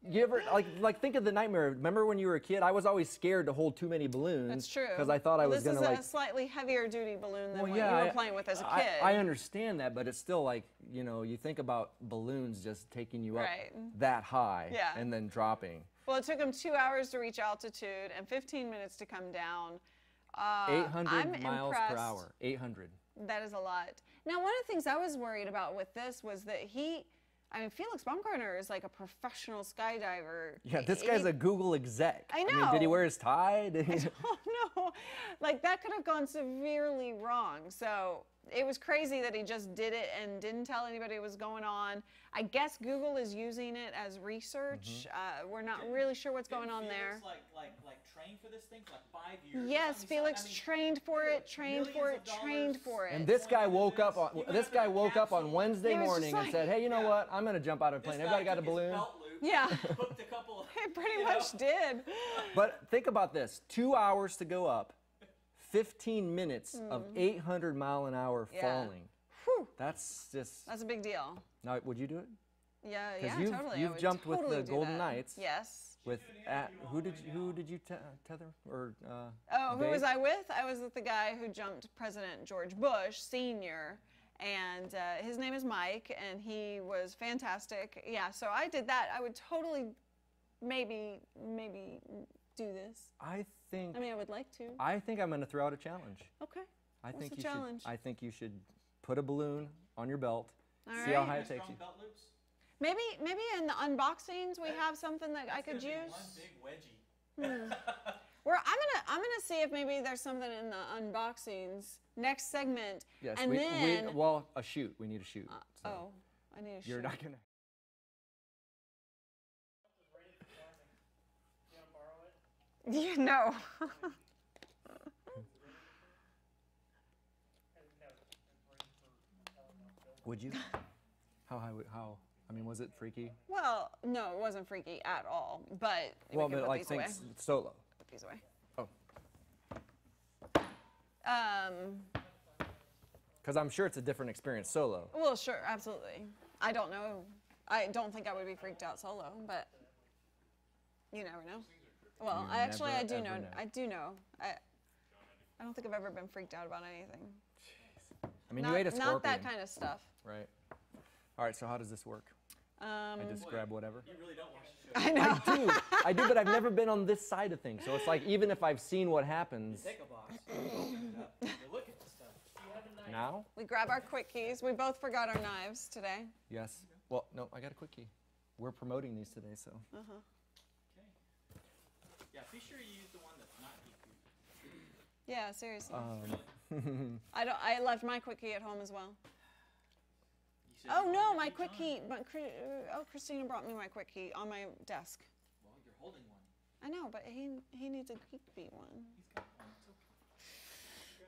you ever, like think of the nightmare. Remember when you were a kid? I was always scared to hold too many balloons. That's true. Because I thought I was going to, This is a slightly heavier duty balloon than what you were playing with as a kid. I understand that, but it's still like, you think about balloons just taking you up that high and then dropping. Well, it took him 2 hours to reach altitude and 15 minutes to come down. 800 miles per hour. 800. That is a lot. Now, one of the things I was worried about with this was that Felix Baumgartner is like a professional skydiver. Yeah, this guy's a Google exec. I know. I mean, did he wear his tie? I don't know. Like, that could have gone severely wrong. So it was crazy that he just did it and didn't tell anybody what was going on. I guess Google is using it as research. We're not really sure what's going on there. Like trained for this thing for like 5 years? Yes, Felix trained for it. And this guy woke up on Wednesday morning and said, "Hey, you know what? I'm going to jump out of a plane. Everybody got a balloon?" Yeah. It pretty much did. But think about this. 2 hours to go up, 15 minutes of 800 mile an hour falling. Whew. That's a big deal. Now, would you do it? Yeah, totally. You've jumped with the Golden Knights. Yes. With who did you tether or? Who was I with? I was with the guy who jumped President George Bush Sr. And his name is Mike, and he was fantastic. Yeah, so I did that. I would totally, maybe do this. I would like to. I think I'm going to throw out a challenge. Okay. What's the challenge? I think you should put a balloon on your belt. See how high it takes you. Maybe in the unboxings we have something that I could use. One big wedgie. I'm gonna see if maybe there's something in the unboxings next segment. Yes, and a shoot. We need a shoot. I need a shoe. You're not gonna. Yeah, no. Would you? How high? How? I mean, was it freaky? Well, no, it wasn't freaky at all. But Well, we can but put like these away. think solo. Put these away. Oh. Um. Because I'm sure it's a different experience solo. Well, sure, absolutely. I don't know. I don't think I would be freaked out solo, but you never know. Well, You I do never know. ever know. I do know. I don't think I've ever been freaked out about anything. I mean, you ate a scorpion. Not that kind of stuff. Right. All right. So how does this work? I just grab whatever. You really don't watch the show. I know. I do, but I've never been on this side of things. So it's like even if I've seen what happens. Take a box. Open it up. You look at the stuff. Now? We grab our quick keys. We both forgot our knives today. Yes. Well, no, I got a quick key. We're promoting these today, so. Uh-huh. Okay. Yeah, be sure you use the one that's not Geek Beat. Yeah, seriously. I left my quick key at home as well. Oh no, my quick key. Christina brought me my quick key on my desk. Well, you're holding one. I know, but he needs a Geek Beat one.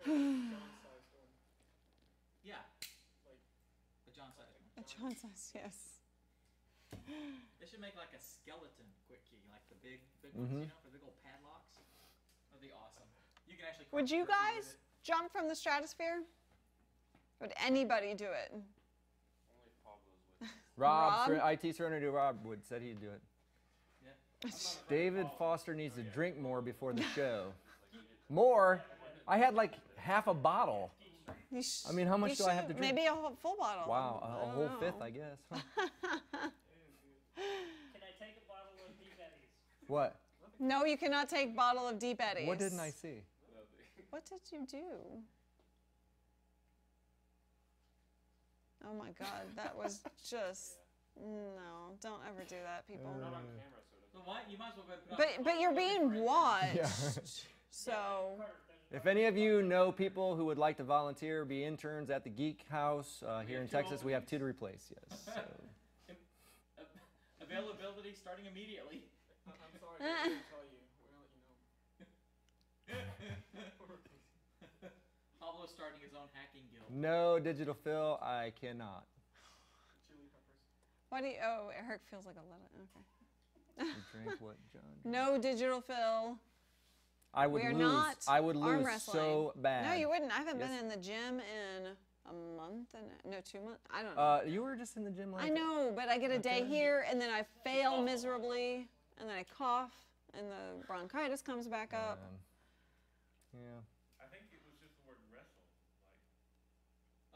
He's got one. It's okay. Yeah. Like a John-sized one. A John size, yes. They should make like a skeleton quick key, like the big ones, you know, for big old padlocks. That'd be awesome. You can actually. Would you guys jump from the stratosphere? Would anybody do it? Only Pablo's with. Rob, Rob? IT Serenity Rob would said he'd do it. Yeah. David Foster needs to drink more before the show. More? I had like half a bottle. I mean, how much do I have to drink? Maybe a full bottle. Wow, a whole know. fifth, I guess. Huh? Can I take a bottle of Deep Eddies? What? No, you cannot take bottle of Deep Eddies. What didn't I see? What did you do? Oh my God, that was just no. Don't ever do that, people. Not on camera, so it So why? You might as well go ahead and put But you're being watched. Yeah. So. If any of you know people who would like to volunteer, be interns at the Geek House here in Texas, we have 2 to replace. Yes. So. Availability starting immediately. I'm sorry, I didn't tell you. We're gonna let you know. Pablo's starting his own hacking guild. No digital fill, I cannot. Chili peppers. Why do you? Oh, Eric feels like a little. Okay. You drink what, John? No digital fill. I would We are lose. not I would arm lose wrestling. so bad. No, you wouldn't. I haven't been Yes. in the gym in a month and no 2 months. I don't know. You were just in the gym last I know, but I get a day here and then I fail miserably and then I cough and the bronchitis comes back up. Yeah. I think it was just the word wrestle. Like,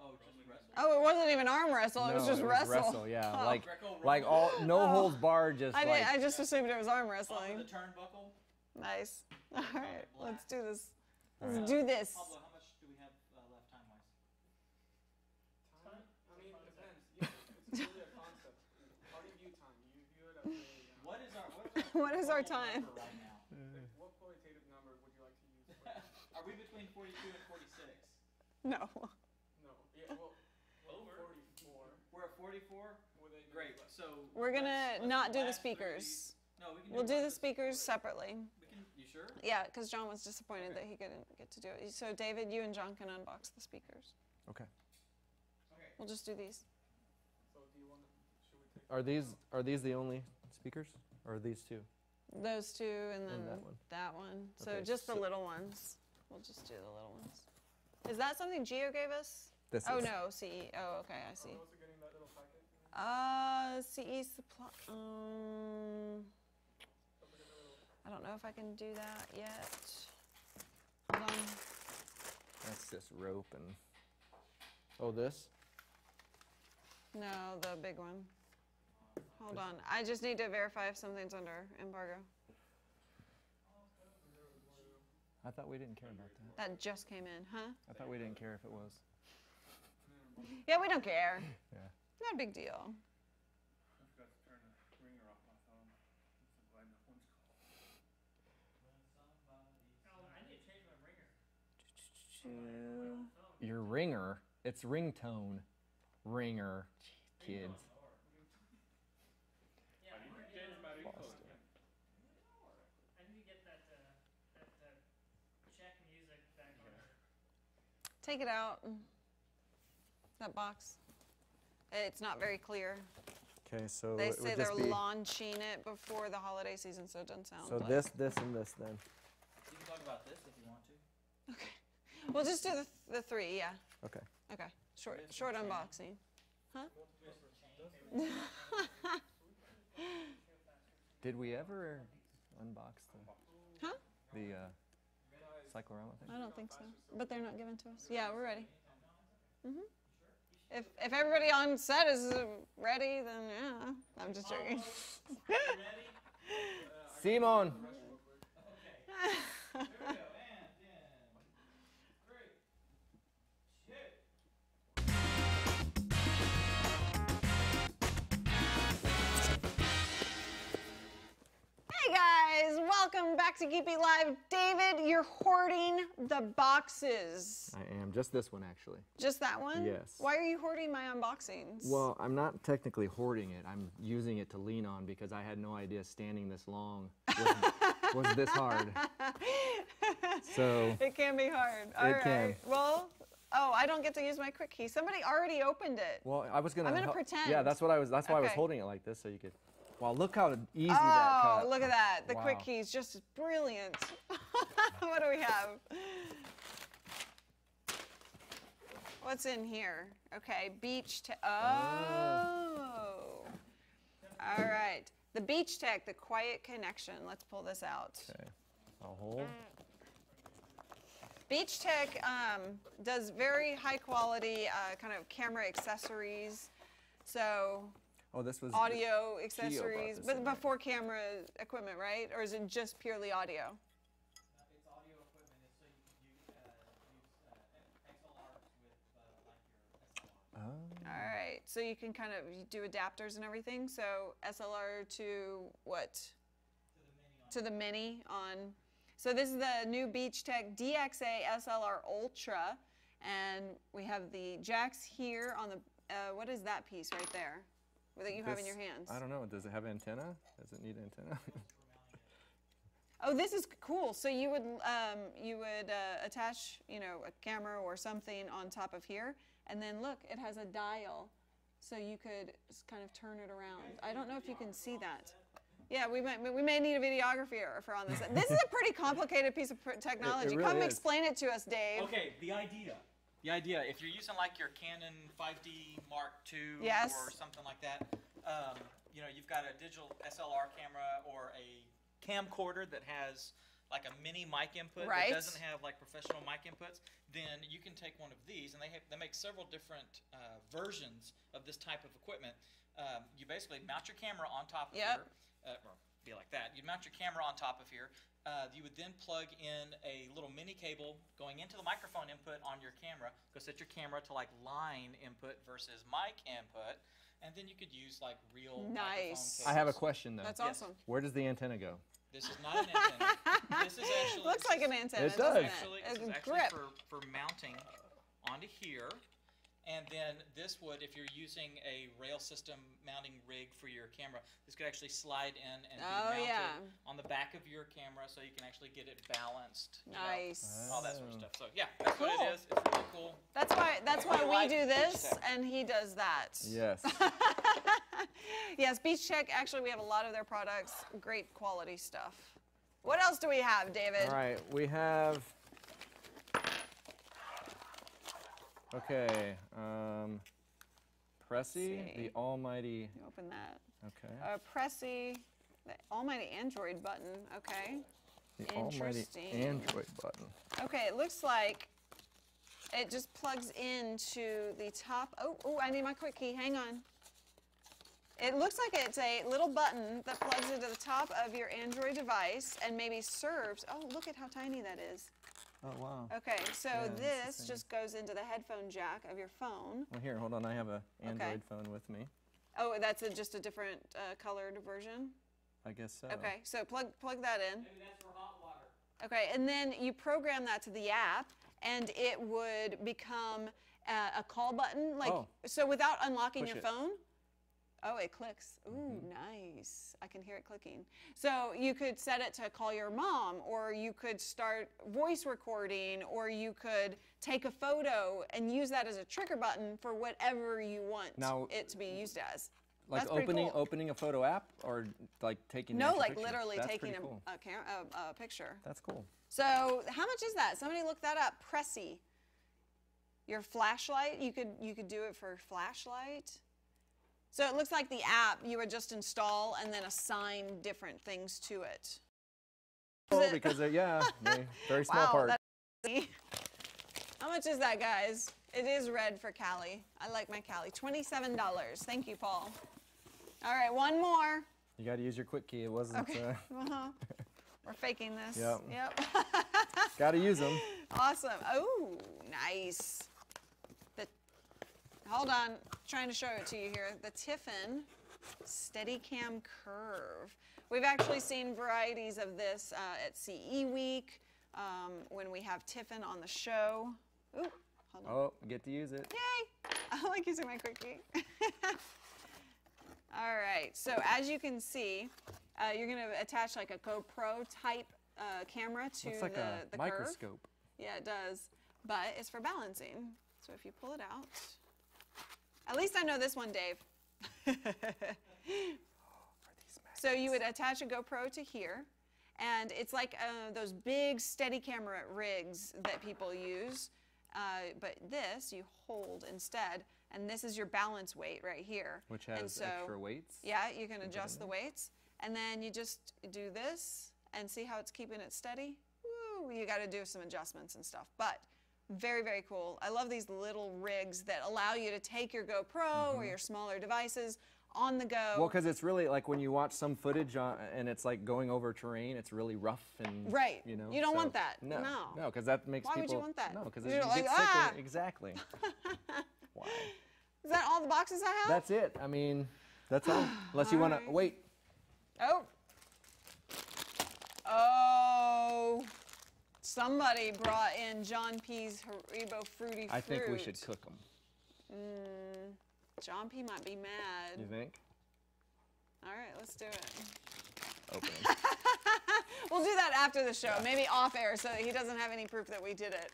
Oh, just wrestle. Oh, it wasn't even arm wrestle. It was No, just it was wrestle. wrestle, yeah. Oh. Like all no holds barred, just I like. I just assumed it was arm Off wrestling. of the turnbuckle. Nice. All right, let's do this. All Let's right. do this. Pablo, how much do we have left time-wise? Time? I mean, it depends. It's really a concept. How do you view time? You view it as a. What is our What is our total time? number right now? Like, what qualitative number would you like to use? For Are we between 42 and 46? No. no. Yeah. Well. Over. 44. We're at 44. With a Great. So We're gonna let's not do the last three. speakers. No, we can. We'll do the speakers separately. We can. You sure? Yeah, because John was disappointed that he couldn't get to do it. So David, you and John can unbox the speakers. Okay. Okay. We'll just do these. So do you want to? Should we take? Are these the only speakers, or are these 2? Those 2 and then that one. So Okay, just the so- little ones. We'll just do the little ones. Is that something Geo gave us? This Oh is. no, CE. Oh, okay, I see. Are we also getting that little packet? CE supply. I don't know if I can do that yet. Hold on. That's just rope and. Oh, this. No, the big one. Hold on. I just need to verify if something's under embargo. I thought we didn't care about that. That just came in, huh? I thought we didn't care if it was. Yeah, we don't care. Yeah. Not a big deal. I forgot to turn the ringer off my phone. I'm so glad no one's called. Oh, I need to change my ringer. Your ringer. It's ringtone. Ringer. Kids. Yeah, I need to change my ringtone. I need to get that check music back on. Take it out. That box. It's not very clear. Okay, so They it say would they're just be. launching it before the holiday season, so it doesn't sound So like. this, and this then. You can talk about this if you want to. Okay. We'll just do the 3, yeah. Okay. Okay. Short unboxing. Huh? Did we ever unbox Huh? the cyclorama thing? I don't think so. But they're not given to us. Yeah, we're ready. If everybody on set is ready, then yeah. I'm just joking. Simon. Hey guys, welcome back to Geek Beat Live. David, you're hoarding the boxes. I am. Just this one, actually. Just that one? Yes. Why are you hoarding my unboxings? Well, I'm not technically hoarding it. I'm using it to lean on because I had no idea standing this long was this hard. So it can be hard. All right. Well, I don't get to use my quick key. Somebody already opened it. Well, I was gonna. I'm gonna pretend. Yeah, that's what I was. That's why I was Okay. holding it like this, so you could. Wow, look how easy that cut. Oh, look at that. The Wow. quick key is just brilliant. What do we have? What's in here? Okay, beach tech. Oh. All right. The beach tech, the quiet connection. Let's pull this out. Okay, I'll hold. Beach Tech does very high quality kind of camera accessories. So this was audio Gio accessories, brought this but in, right? before camera equipment, right? Or is it just purely audio? It's audio equipment, so you can use XLRs with like your SLR. All right, so you can kind of do adapters and everything. So SLR to what? To the mini on. So this is the new Beach Tech DXA SLR Ultra, and we have the jacks here on the. What is that piece right there that you have in your hands? I don't know. Does it have antenna? Does it need antenna? Oh, this is cool. So you would attach, a camera or something on top of here, and then look, it has a dial, so you could kind of turn it around. I don't know if you can see that. Yeah, we may need a videographer on this. This is a pretty complicated piece of technology. It really Come is. explain it to us, Dave. Okay, the idea, if you're using like your Canon 5D Mark II Yes. or something like that, you've got a digital SLR camera or a camcorder that has like a mini mic input Right. that doesn't have like professional mic inputs, then you can take one of these, and they make several different versions of this type of equipment. You basically mount your camera on top of Yep. here. Or be like that. You'd mount your camera on top of here. You would then plug in a little mini cable going into the microphone input on your camera. Go set your camera to like line input versus mic input, and then you could use like real microphone cables. I have a question though. That's Yes. awesome. Where does the antenna go? This is not an antenna. This is actually Looks like an antenna. It doesn't does. This is actually grip. for mounting onto here. And then this would, if you're using a rail system mounting rig for your camera, this could actually slide in and be mounted on the back of your camera, so you can actually get it balanced. Nice. All that sort of stuff. So yeah, that's Cool. what it is. It's really cool. That's why we like do Beach this, Tech. and he does that. Yes. Yes, Beach Tech, actually, we have a lot of their products, great quality stuff. What else do we have, David? All right, we have. Okay, Pressy, the almighty. You open that. Okay. Pressy, the almighty Android button. Okay. The almighty Interesting. Android button. Okay, it looks like it just plugs into the top. Oh, I need my quick key. Hang on. It looks like it's a little button that plugs into the top of your Android device and maybe serves. Oh, look at how tiny that is. Oh, wow. Okay, so Yeah, that's the this thing. just goes into the headphone jack of your phone. Well, here, hold on. I have an Android phone with me. Oh, that's just a different colored version? I guess so. Okay, so plug that in. Maybe that's for hot water. Okay, and then you program that to the app, and it would become a call button. Like, Oh. so without unlocking Push your it. phone, Oh, it clicks. Ooh, nice. I can hear it clicking. So you could set it to call your mom, or you could start voice recording, or you could take a photo and use that as a trigger button for whatever you want it to be used as. Like That's pretty cool. opening a photo app, or like taking No, actual like picture? literally That's taking pretty cool. a picture. That's cool. So how much is that? Somebody look that up. Pressy. Your flashlight, you could do it for flashlight. So it looks like the app you would just install and then assign different things to it. Oh, because yeah, very small part. How much is that, guys? It is red for Callie. I like my Callie. $27. Thank you, Paul. All right, one more. You got to use your quick key. It wasn't. Okay. We're faking this. Yep. Got to use them. Awesome. Oh, nice. Hold on, trying to show it to you here. The Tiffin Steadicam Curve. We've actually seen varieties of this at CE Week when we have Tiffin on the show. Ooh, hold on. Oh, get to use it. Yay! I like using my quick key. All right, so as you can see, you're going to attach like a GoPro type camera to Looks like a the microscope. curve. Yeah, it does, but it's for balancing. So if you pull it out, at least I know this one, Dave. So you would attach a GoPro to here, and it's like those big steady camera rigs that people use, but this you hold instead, and this is your balance weight right here. Which has extra weights? Yeah, you can adjust the weights, and then you just do this and see how it's keeping it steady. Woo, you got to do some adjustments and stuff, but very, very cool. I love these little rigs that allow you to take your GoPro or your smaller devices on the go. Well, because it's really like when you watch some footage and it's like going over terrain, it's really rough and right. You know, you don't want that. No, because that makes Why people. Why would you want that? No, because you you like, get sick. Exactly. Why? Is that all the boxes I have? That's it. I mean, that's all. Unless you want to wait. Oh. Oh. Somebody brought in John P's Haribo Fruity Fruit. I think we should cook them. John P might be mad. You think? All right, let's do it. Open them. We'll do that after the show, maybe off air, so that he doesn't have any proof that we did it.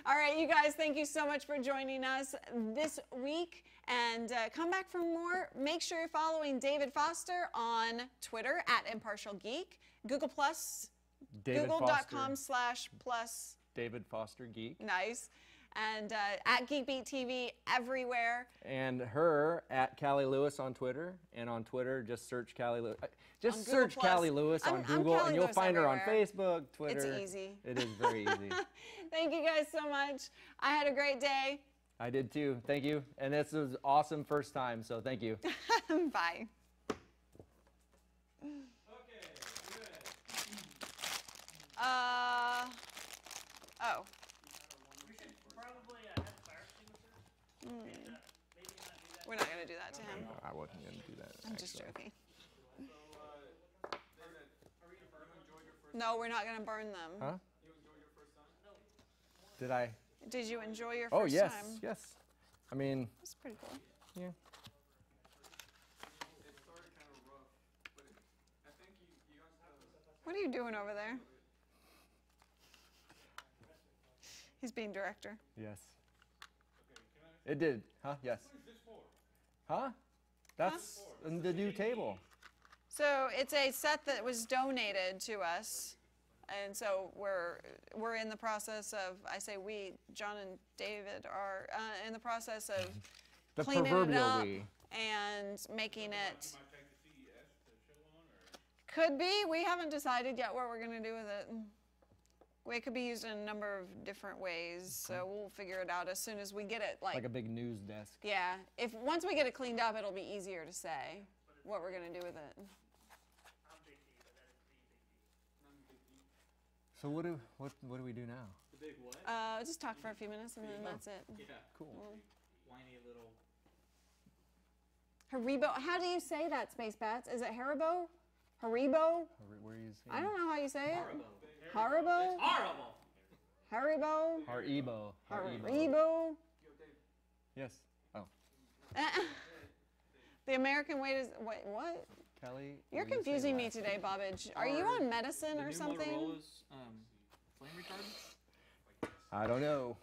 All right, you guys, thank you so much for joining us this week, and come back for more. Make sure you're following David Foster on Twitter @ImpartialGeek, Google Plus, Google.com/plus. David Foster Geek. Nice. And at GeekBeat TV everywhere. And her @Callie Lewis on Twitter. And on Twitter, just search Callie Lewis. Just on search Callie Lewis on Google, and you'll find her on Facebook, Twitter. It's easy. It is very easy. Thank you guys so much. I had a great day. I did too. Thank you. And this was awesome first time, so thank you. Bye. Oh. We should probably have fire extinguishers. And, maybe not do that. We're not going to do that to him. I wasn't going to do that. I'm just joking. So, No, we're not going to burn them. Huh? you enjoyed your first time? Did I? Did you enjoy your Oh, first yes. time? Yes. I mean, It's pretty cool. yeah. It started kind of rough, but I think you guys What are you doing over there? He's being director. Yes. It did. Huh? Yes. What is this for? Huh? That's the new table. So it's a set that was donated to us, and so we're in the process of, I say we, John and David are in the process of The cleaning it proverbial up we. and making it. You might take the CES to show on, or? Could be. We haven't decided yet what we're going to do with it. It could be used in a number of different ways, so we'll figure it out as soon as we get it. Like a big news desk. Yeah. Once we get it cleaned up, it'll be easier to say what we're going to do with it. I'm Big D, but that is the Big D. So what do we do now? The big what? Just talk for a few minutes and then that's it. Yeah. Cool. Whiny little. Haribo. How do you say that, Space Bats? Is it Haribo? Haribo? Where are you saying? I don't know how you say it. Horrible. Haribo? Horrible. Haribo? Haribo. Haribo? Yes. Oh. The American way is wait what? Kelly, You're will you say confusing me last? today, Bobbage. Are you on medicine the or new something? Motorola's flame retardant? I don't know.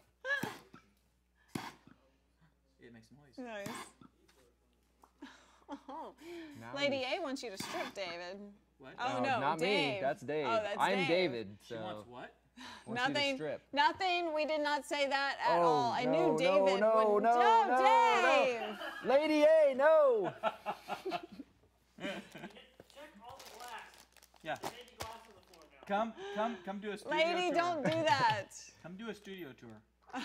It makes noise. Nice. Oh. Now Lady you- A wants you to strip, David. What? Oh, No, no, not Dave. me. That's Dave. Oh, that's I'm Dave. David. She So wants what? wants you to Nothing. strip. Nothing. We did not say that at Oh, all. I no, knew David no, would. no, Oh, no, Dave. no. Lady A, no. Check all the glass. Yeah. Take the glass on the floor now. Come do a studio Lady, tour. don't do that. Come do a studio tour.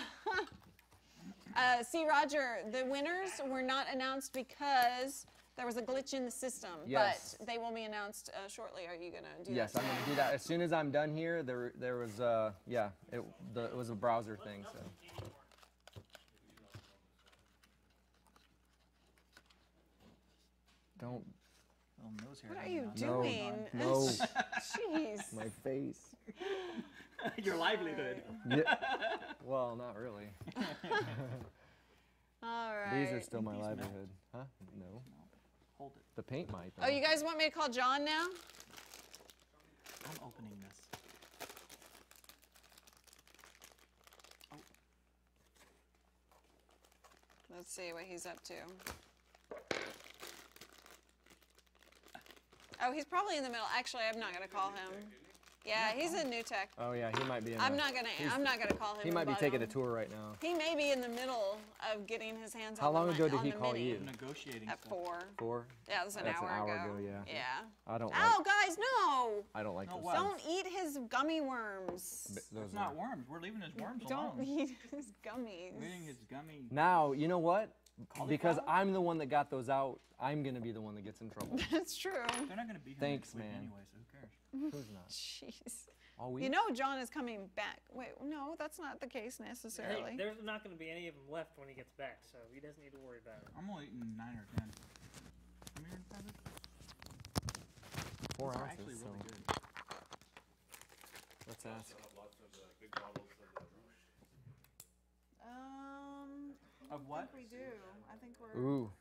See, Roger, the winners were not announced because there was a glitch in the system. Yes. But they will be announced shortly. Are you going to do Yes, that? I'm gonna do that as soon as I'm done here. There was yeah, it was a browser thing. So don't. Oh, nose hair. What are you No, doing? no. Jeez. My face. Your livelihood. Yeah. Well, not really. All right. These are still my livelihood. Huh? No. Hold it. The paint might. Oh, you guys want me to call John now? I'm opening this. Let's see what he's up to. Oh, he's probably in the middle. Actually, I'm not going to call him. Yeah, he's a new tech. Oh yeah, he might be. I'm not gonna call him. He might be about taking a him. tour right now. He may be in the middle of getting his hands How on long the, ago did on he the call mini. you? Negotiating At stuff. 4. 4? Yeah, that was an That's hour an hour ago. ago, yeah. Yeah. I don't. Oh, guys, no! I don't like No, those. what? Don't eat his gummy worms. Those It's not worms. We're leaving his worms Don't alone. eat his gummies. We're eating his gummy. Now you know what? Because Cauliflower? I'm the one that got those out, I'm gonna be the one that gets in trouble. That's true. They're not gonna be here Thanks, next week man. anyway, so who cares? Who's not? Jeez. All week? You know John is coming back. Wait, no, that's not the case necessarily. Hey, there's not going to be any of them left when he gets back, so he doesn't need to worry about it. I'm only eating 9 or 10. Come here and try this. 4 These are ounces. actually So really good. let's ask. Lots of big bottles of the Of what? I think we do. I think we're. Ooh,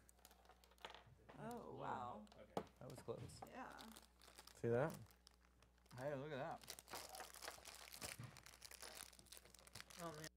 Oh wow. that was close. Yeah. See that? Hey, look at that. Oh man.